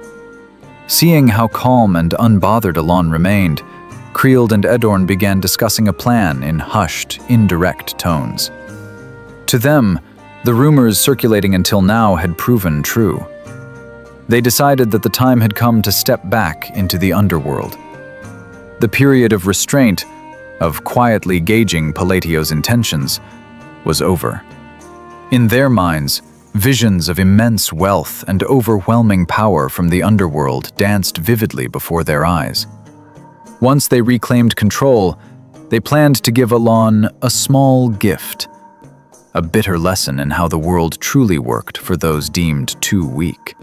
Seeing how calm and unbothered Alon remained, Krield and Edorn began discussing a plan in hushed, indirect tones. To them, the rumors circulating until now had proven true. They decided that the time had come to step back into the underworld. The period of restraint, of quietly gauging Palatio's intentions, was over. In their minds, Visions of immense wealth and overwhelming power from the underworld danced vividly before their eyes. Once they reclaimed control, they planned to give Alon a small gift, a bitter lesson in how the world truly worked for those deemed too weak.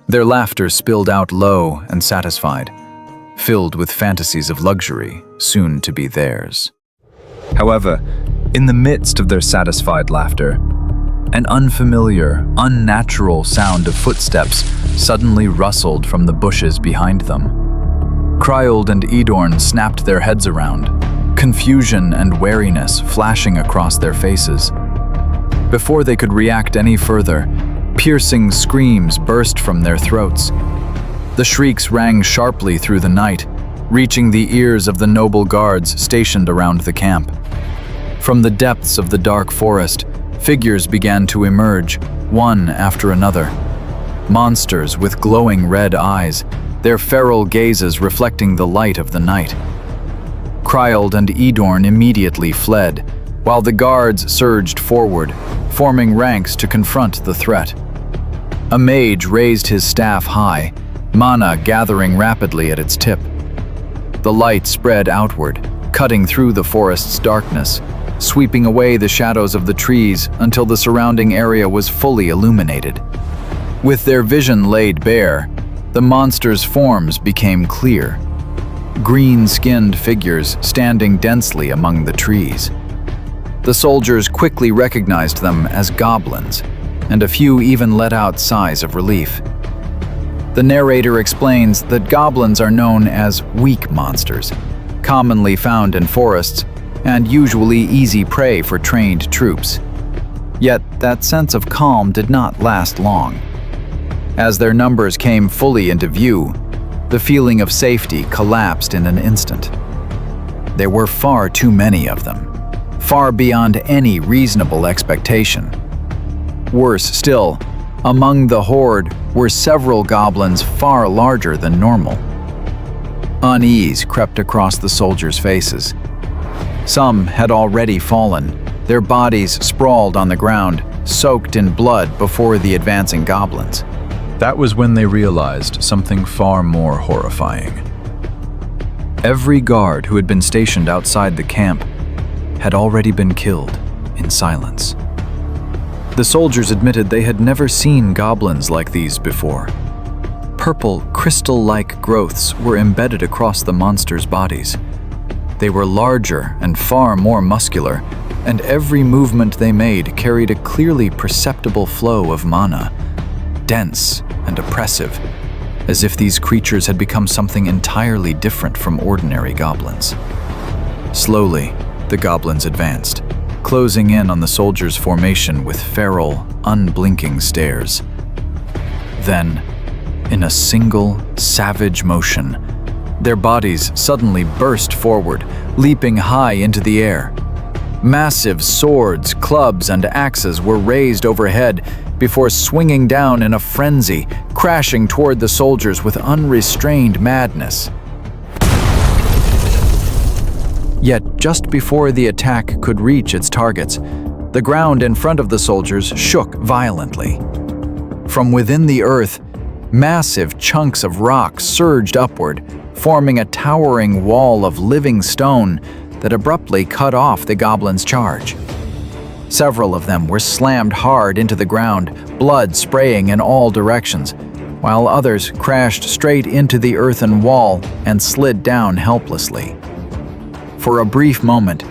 Their laughter spilled out low and satisfied, filled with fantasies of luxury soon to be theirs. However, in the midst of their satisfied laughter, an unfamiliar, unnatural sound of footsteps suddenly rustled from the bushes behind them. Kryold and Edorn snapped their heads around, confusion and wariness flashing across their faces. Before they could react any further, piercing screams burst from their throats. The shrieks rang sharply through the night, reaching the ears of the noble guards stationed around the camp. From the depths of the dark forest, figures began to emerge, one after another. Monsters with glowing red eyes, their feral gazes reflecting the light of the night. Kryold and Edorn immediately fled, while the guards surged forward, forming ranks to confront the threat. A mage raised his staff high, mana gathering rapidly at its tip. The light spread outward, cutting through the forest's darkness, sweeping away the shadows of the trees until the surrounding area was fully illuminated. With their vision laid bare, the monsters' forms became clear. Green-skinned figures standing densely among the trees. The soldiers quickly recognized them as goblins, and a few even let out sighs of relief. The narrator explains that goblins are known as weak monsters, commonly found in forests, and usually easy prey for trained troops. Yet that sense of calm did not last long. As their numbers came fully into view, the feeling of safety collapsed in an instant. There were far too many of them, far beyond any reasonable expectation. Worse still, among the horde were several goblins far larger than normal. Unease crept across the soldiers' faces. Some had already fallen, their bodies sprawled on the ground, soaked in blood before the advancing goblins. That was when they realized something far more horrifying. Every guard who had been stationed outside the camp had already been killed in silence. The soldiers admitted they had never seen goblins like these before. Purple, crystal-like growths were embedded across the monsters' bodies. They were larger and far more muscular, and every movement they made carried a clearly perceptible flow of mana, dense and oppressive, as if these creatures had become something entirely different from ordinary goblins. Slowly, the goblins advanced, closing in on the soldiers' formation with feral, unblinking stares. Then, in a single, savage motion, their bodies suddenly burst forward, leaping high into the air. Massive swords, clubs, and axes were raised overhead before swinging down in a frenzy, crashing toward the soldiers with unrestrained madness. Yet, just before the attack could reach its targets, the ground in front of the soldiers shook violently. From within the earth, massive chunks of rock surged upward, forming a towering wall of living stone that abruptly cut off the goblins' charge. Several of them were slammed hard into the ground, blood spraying in all directions, while others crashed straight into the earthen wall and slid down helplessly. For a brief moment,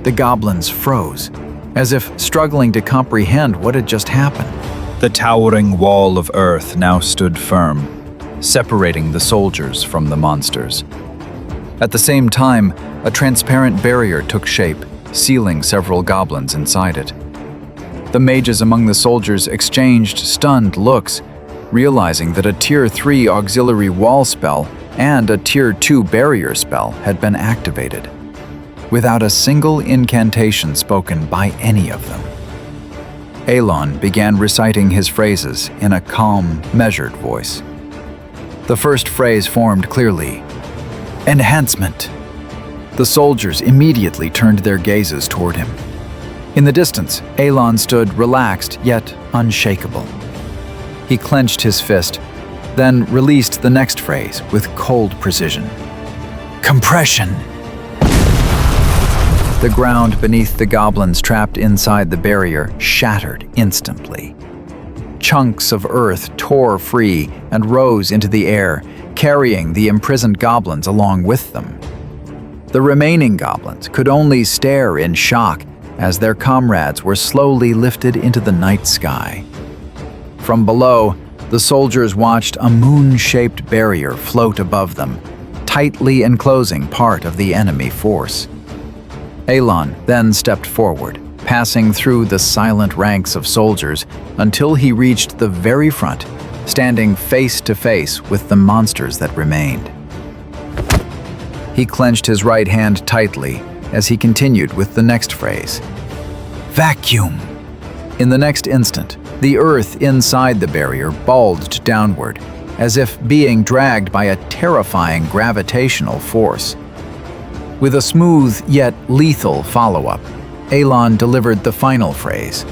the goblins froze, as if struggling to comprehend what had just happened. The towering wall of earth now stood firm, separating the soldiers from the monsters. At the same time, a transparent barrier took shape, sealing several goblins inside it. The mages among the soldiers exchanged stunned looks, realizing that a Tier 3 auxiliary wall spell and a Tier 2 barrier spell had been activated, without a single incantation spoken by any of them. Alon began reciting his phrases in a calm, measured voice. The first phrase formed clearly: "Enhancement." The soldiers immediately turned their gazes toward him. In the distance, Elon stood relaxed yet unshakable. He clenched his fist, then released the next phrase with cold precision. Compression! The ground beneath the goblins trapped inside the barrier shattered instantly. Chunks of earth tore free and rose into the air, carrying the imprisoned goblins along with them. The remaining goblins could only stare in shock as their comrades were slowly lifted into the night sky. From below, the soldiers watched a moon-shaped barrier float above them, tightly enclosing part of the enemy force. Elon then stepped forward, passing through the silent ranks of soldiers until he reached the very front, standing face to face with the monsters that remained. He clenched his right hand tightly as he continued with the next phrase. Vacuum! In the next instant, the earth inside the barrier bulged downward, as if being dragged by a terrifying gravitational force. With a smooth yet lethal follow-up, Elon delivered the final phrase.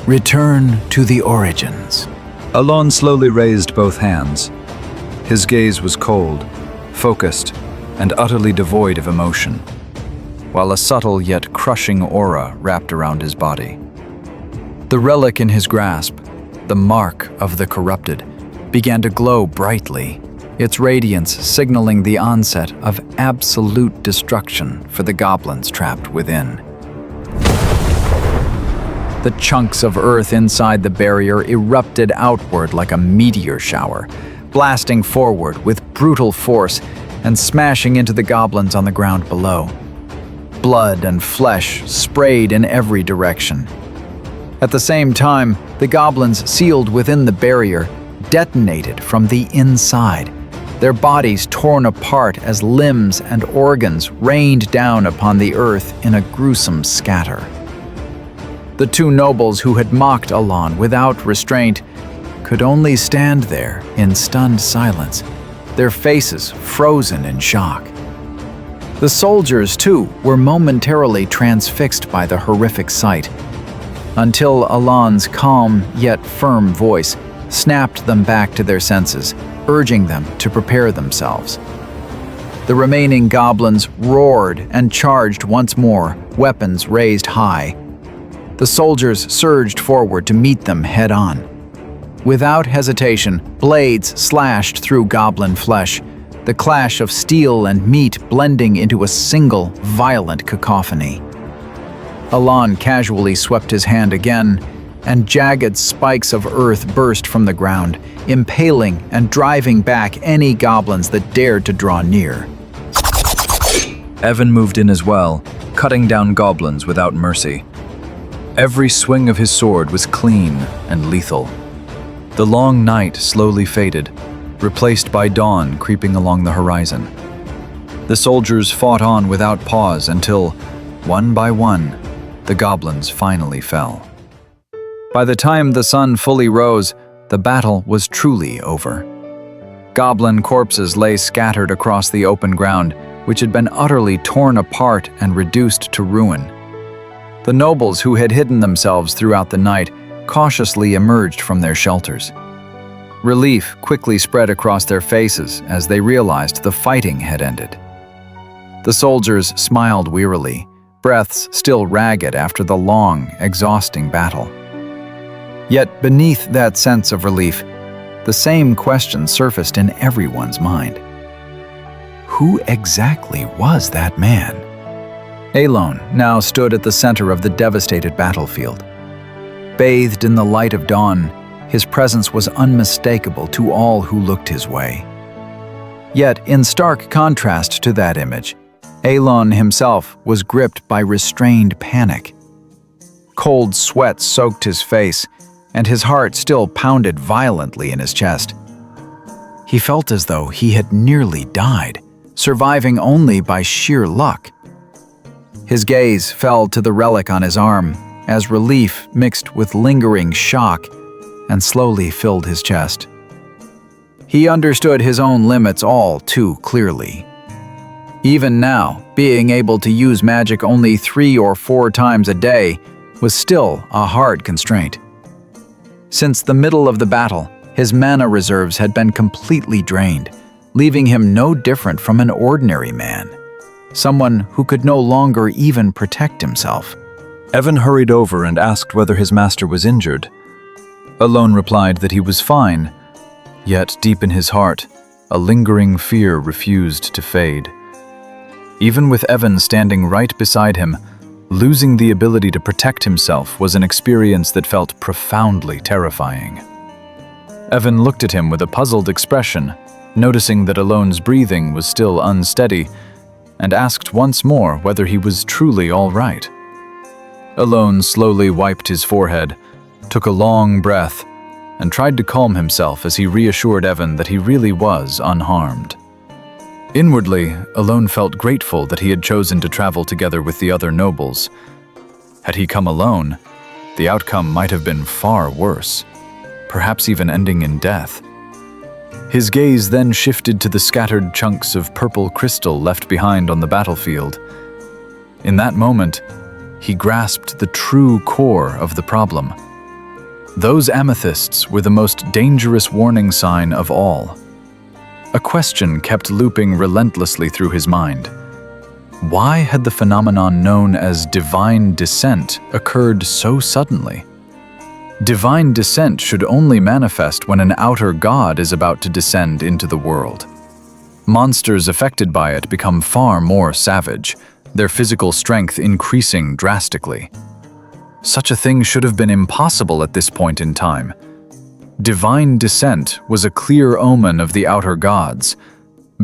Return to the origins. Alon slowly raised both hands. His gaze was cold, focused, and utterly devoid of emotion, while a subtle yet crushing aura wrapped around his body. The relic in his grasp, the mark of the corrupted, began to glow brightly, its radiance signaling the onset of absolute destruction for the goblins trapped within. The chunks of earth inside the barrier erupted outward like a meteor shower, blasting forward with brutal force and smashing into the goblins on the ground below. Blood and flesh sprayed in every direction. At the same time, the goblins sealed within the barrier detonated from the inside, their bodies torn apart as limbs and organs rained down upon the earth in a gruesome scatter. The two nobles who had mocked Alon without restraint could only stand there in stunned silence, their faces frozen in shock. The soldiers, too, were momentarily transfixed by the horrific sight, until Alon's calm yet firm voice snapped them back to their senses, urging them to prepare themselves. The remaining goblins roared and charged once more, weapons raised high. The soldiers surged forward to meet them head-on. Without hesitation, blades slashed through goblin flesh, the clash of steel and meat blending into a single, violent cacophony. Alon casually swept his hand again, and jagged spikes of earth burst from the ground, impaling and driving back any goblins that dared to draw near. Evan moved in as well, cutting down goblins without mercy. Every swing of his sword was clean and lethal. The long night slowly faded, replaced by dawn creeping along the horizon. The soldiers fought on without pause until, one by one, the goblins finally fell. By the time the sun fully rose, the battle was truly over. Goblin corpses lay scattered across the open ground, which had been utterly torn apart and reduced to ruin. The nobles who had hidden themselves throughout the night cautiously emerged from their shelters. Relief quickly spread across their faces as they realized the fighting had ended. The soldiers smiled wearily, breaths still ragged after the long, exhausting battle. Yet beneath that sense of relief, the same question surfaced in everyone's mind. Who exactly was that man? Elon now stood at the center of the devastated battlefield. Bathed in the light of dawn, his presence was unmistakable to all who looked his way. Yet, in stark contrast to that image, Elon himself was gripped by restrained panic. Cold sweat soaked his face, and his heart still pounded violently in his chest. He felt as though he had nearly died, surviving only by sheer luck. His gaze fell to the relic on his arm, as relief mixed with lingering shock and slowly filled his chest. He understood his own limits all too clearly. Even now, being able to use magic only 3 or 4 times a day was still a hard constraint. Since the middle of the battle, his mana reserves had been completely drained, leaving him no different from an ordinary man, someone who could no longer even protect himself. Evan hurried over and asked whether his master was injured. Alone replied that he was fine, yet deep in his heart, a lingering fear refused to fade. Even with Evan standing right beside him, losing the ability to protect himself was an experience that felt profoundly terrifying. Evan looked at him with a puzzled expression, noticing that Alone's breathing was still unsteady, and asked once more whether he was truly all right. Alone slowly wiped his forehead, took a long breath, and tried to calm himself as he reassured Evan that he really was unharmed. Inwardly, Alone felt grateful that he had chosen to travel together with the other nobles. Had he come alone, the outcome might have been far worse, perhaps even ending in death. His gaze then shifted to the scattered chunks of purple crystal left behind on the battlefield. In that moment, he grasped the true core of the problem. Those amethysts were the most dangerous warning sign of all. A question kept looping relentlessly through his mind. Why had the phenomenon known as divine descent occurred so suddenly? Divine descent should only manifest when an outer god is about to descend into the world. Monsters affected by it become far more savage, their physical strength increasing drastically. Such a thing should have been impossible at this point in time. Divine descent was a clear omen of the outer gods,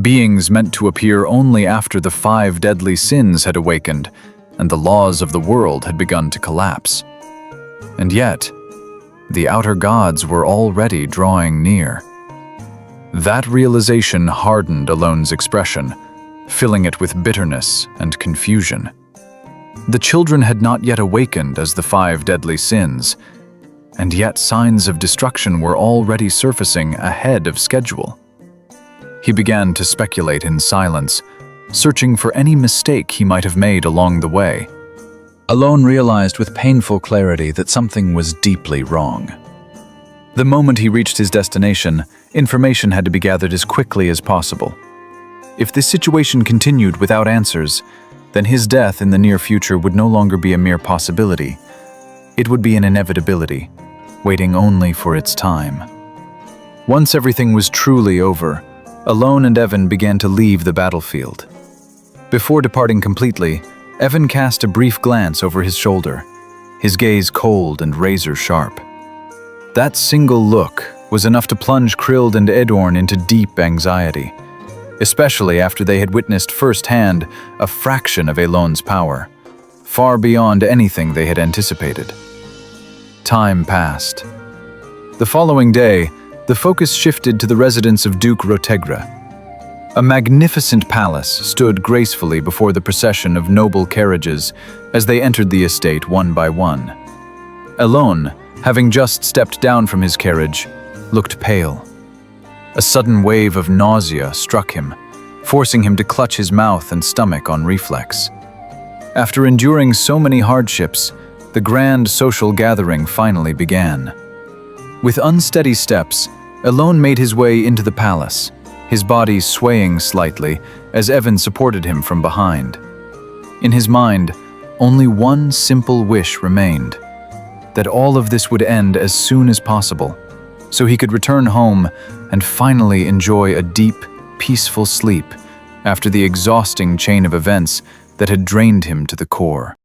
beings meant to appear only after the 5 deadly sins had awakened and the laws of the world had begun to collapse. And yet, the outer gods were already drawing near. That realization hardened Alone's expression, filling it with bitterness and confusion. The children had not yet awakened as the 5 deadly sins, and yet signs of destruction were already surfacing ahead of schedule. He began to speculate in silence, searching for any mistake he might have made along the way. Alone realized with painful clarity that something was deeply wrong. The moment he reached his destination, information had to be gathered as quickly as possible. If this situation continued without answers, then his death in the near future would no longer be a mere possibility. It would be an inevitability, waiting only for its time. Once everything was truly over, Alone and Evan began to leave the battlefield. Before departing completely, Evan cast a brief glance over his shoulder, his gaze cold and razor-sharp. That single look was enough to plunge Krild and Edorn into deep anxiety, especially after they had witnessed firsthand a fraction of Alone's power, far beyond anything they had anticipated. Time passed. The following day, the focus shifted to the residence of Duke Rotegra. A magnificent palace stood gracefully before the procession of noble carriages as they entered the estate one by one. Alone, having just stepped down from his carriage, looked pale. A sudden wave of nausea struck him, forcing him to clutch his mouth and stomach on reflex. After enduring so many hardships, the grand social gathering finally began. With unsteady steps, Alone made his way into the palace, his body swaying slightly as Evan supported him from behind. In his mind, only one simple wish remained: that all of this would end as soon as possible, so he could return home and finally enjoy a deep, peaceful sleep after the exhausting chain of events that had drained him to the core.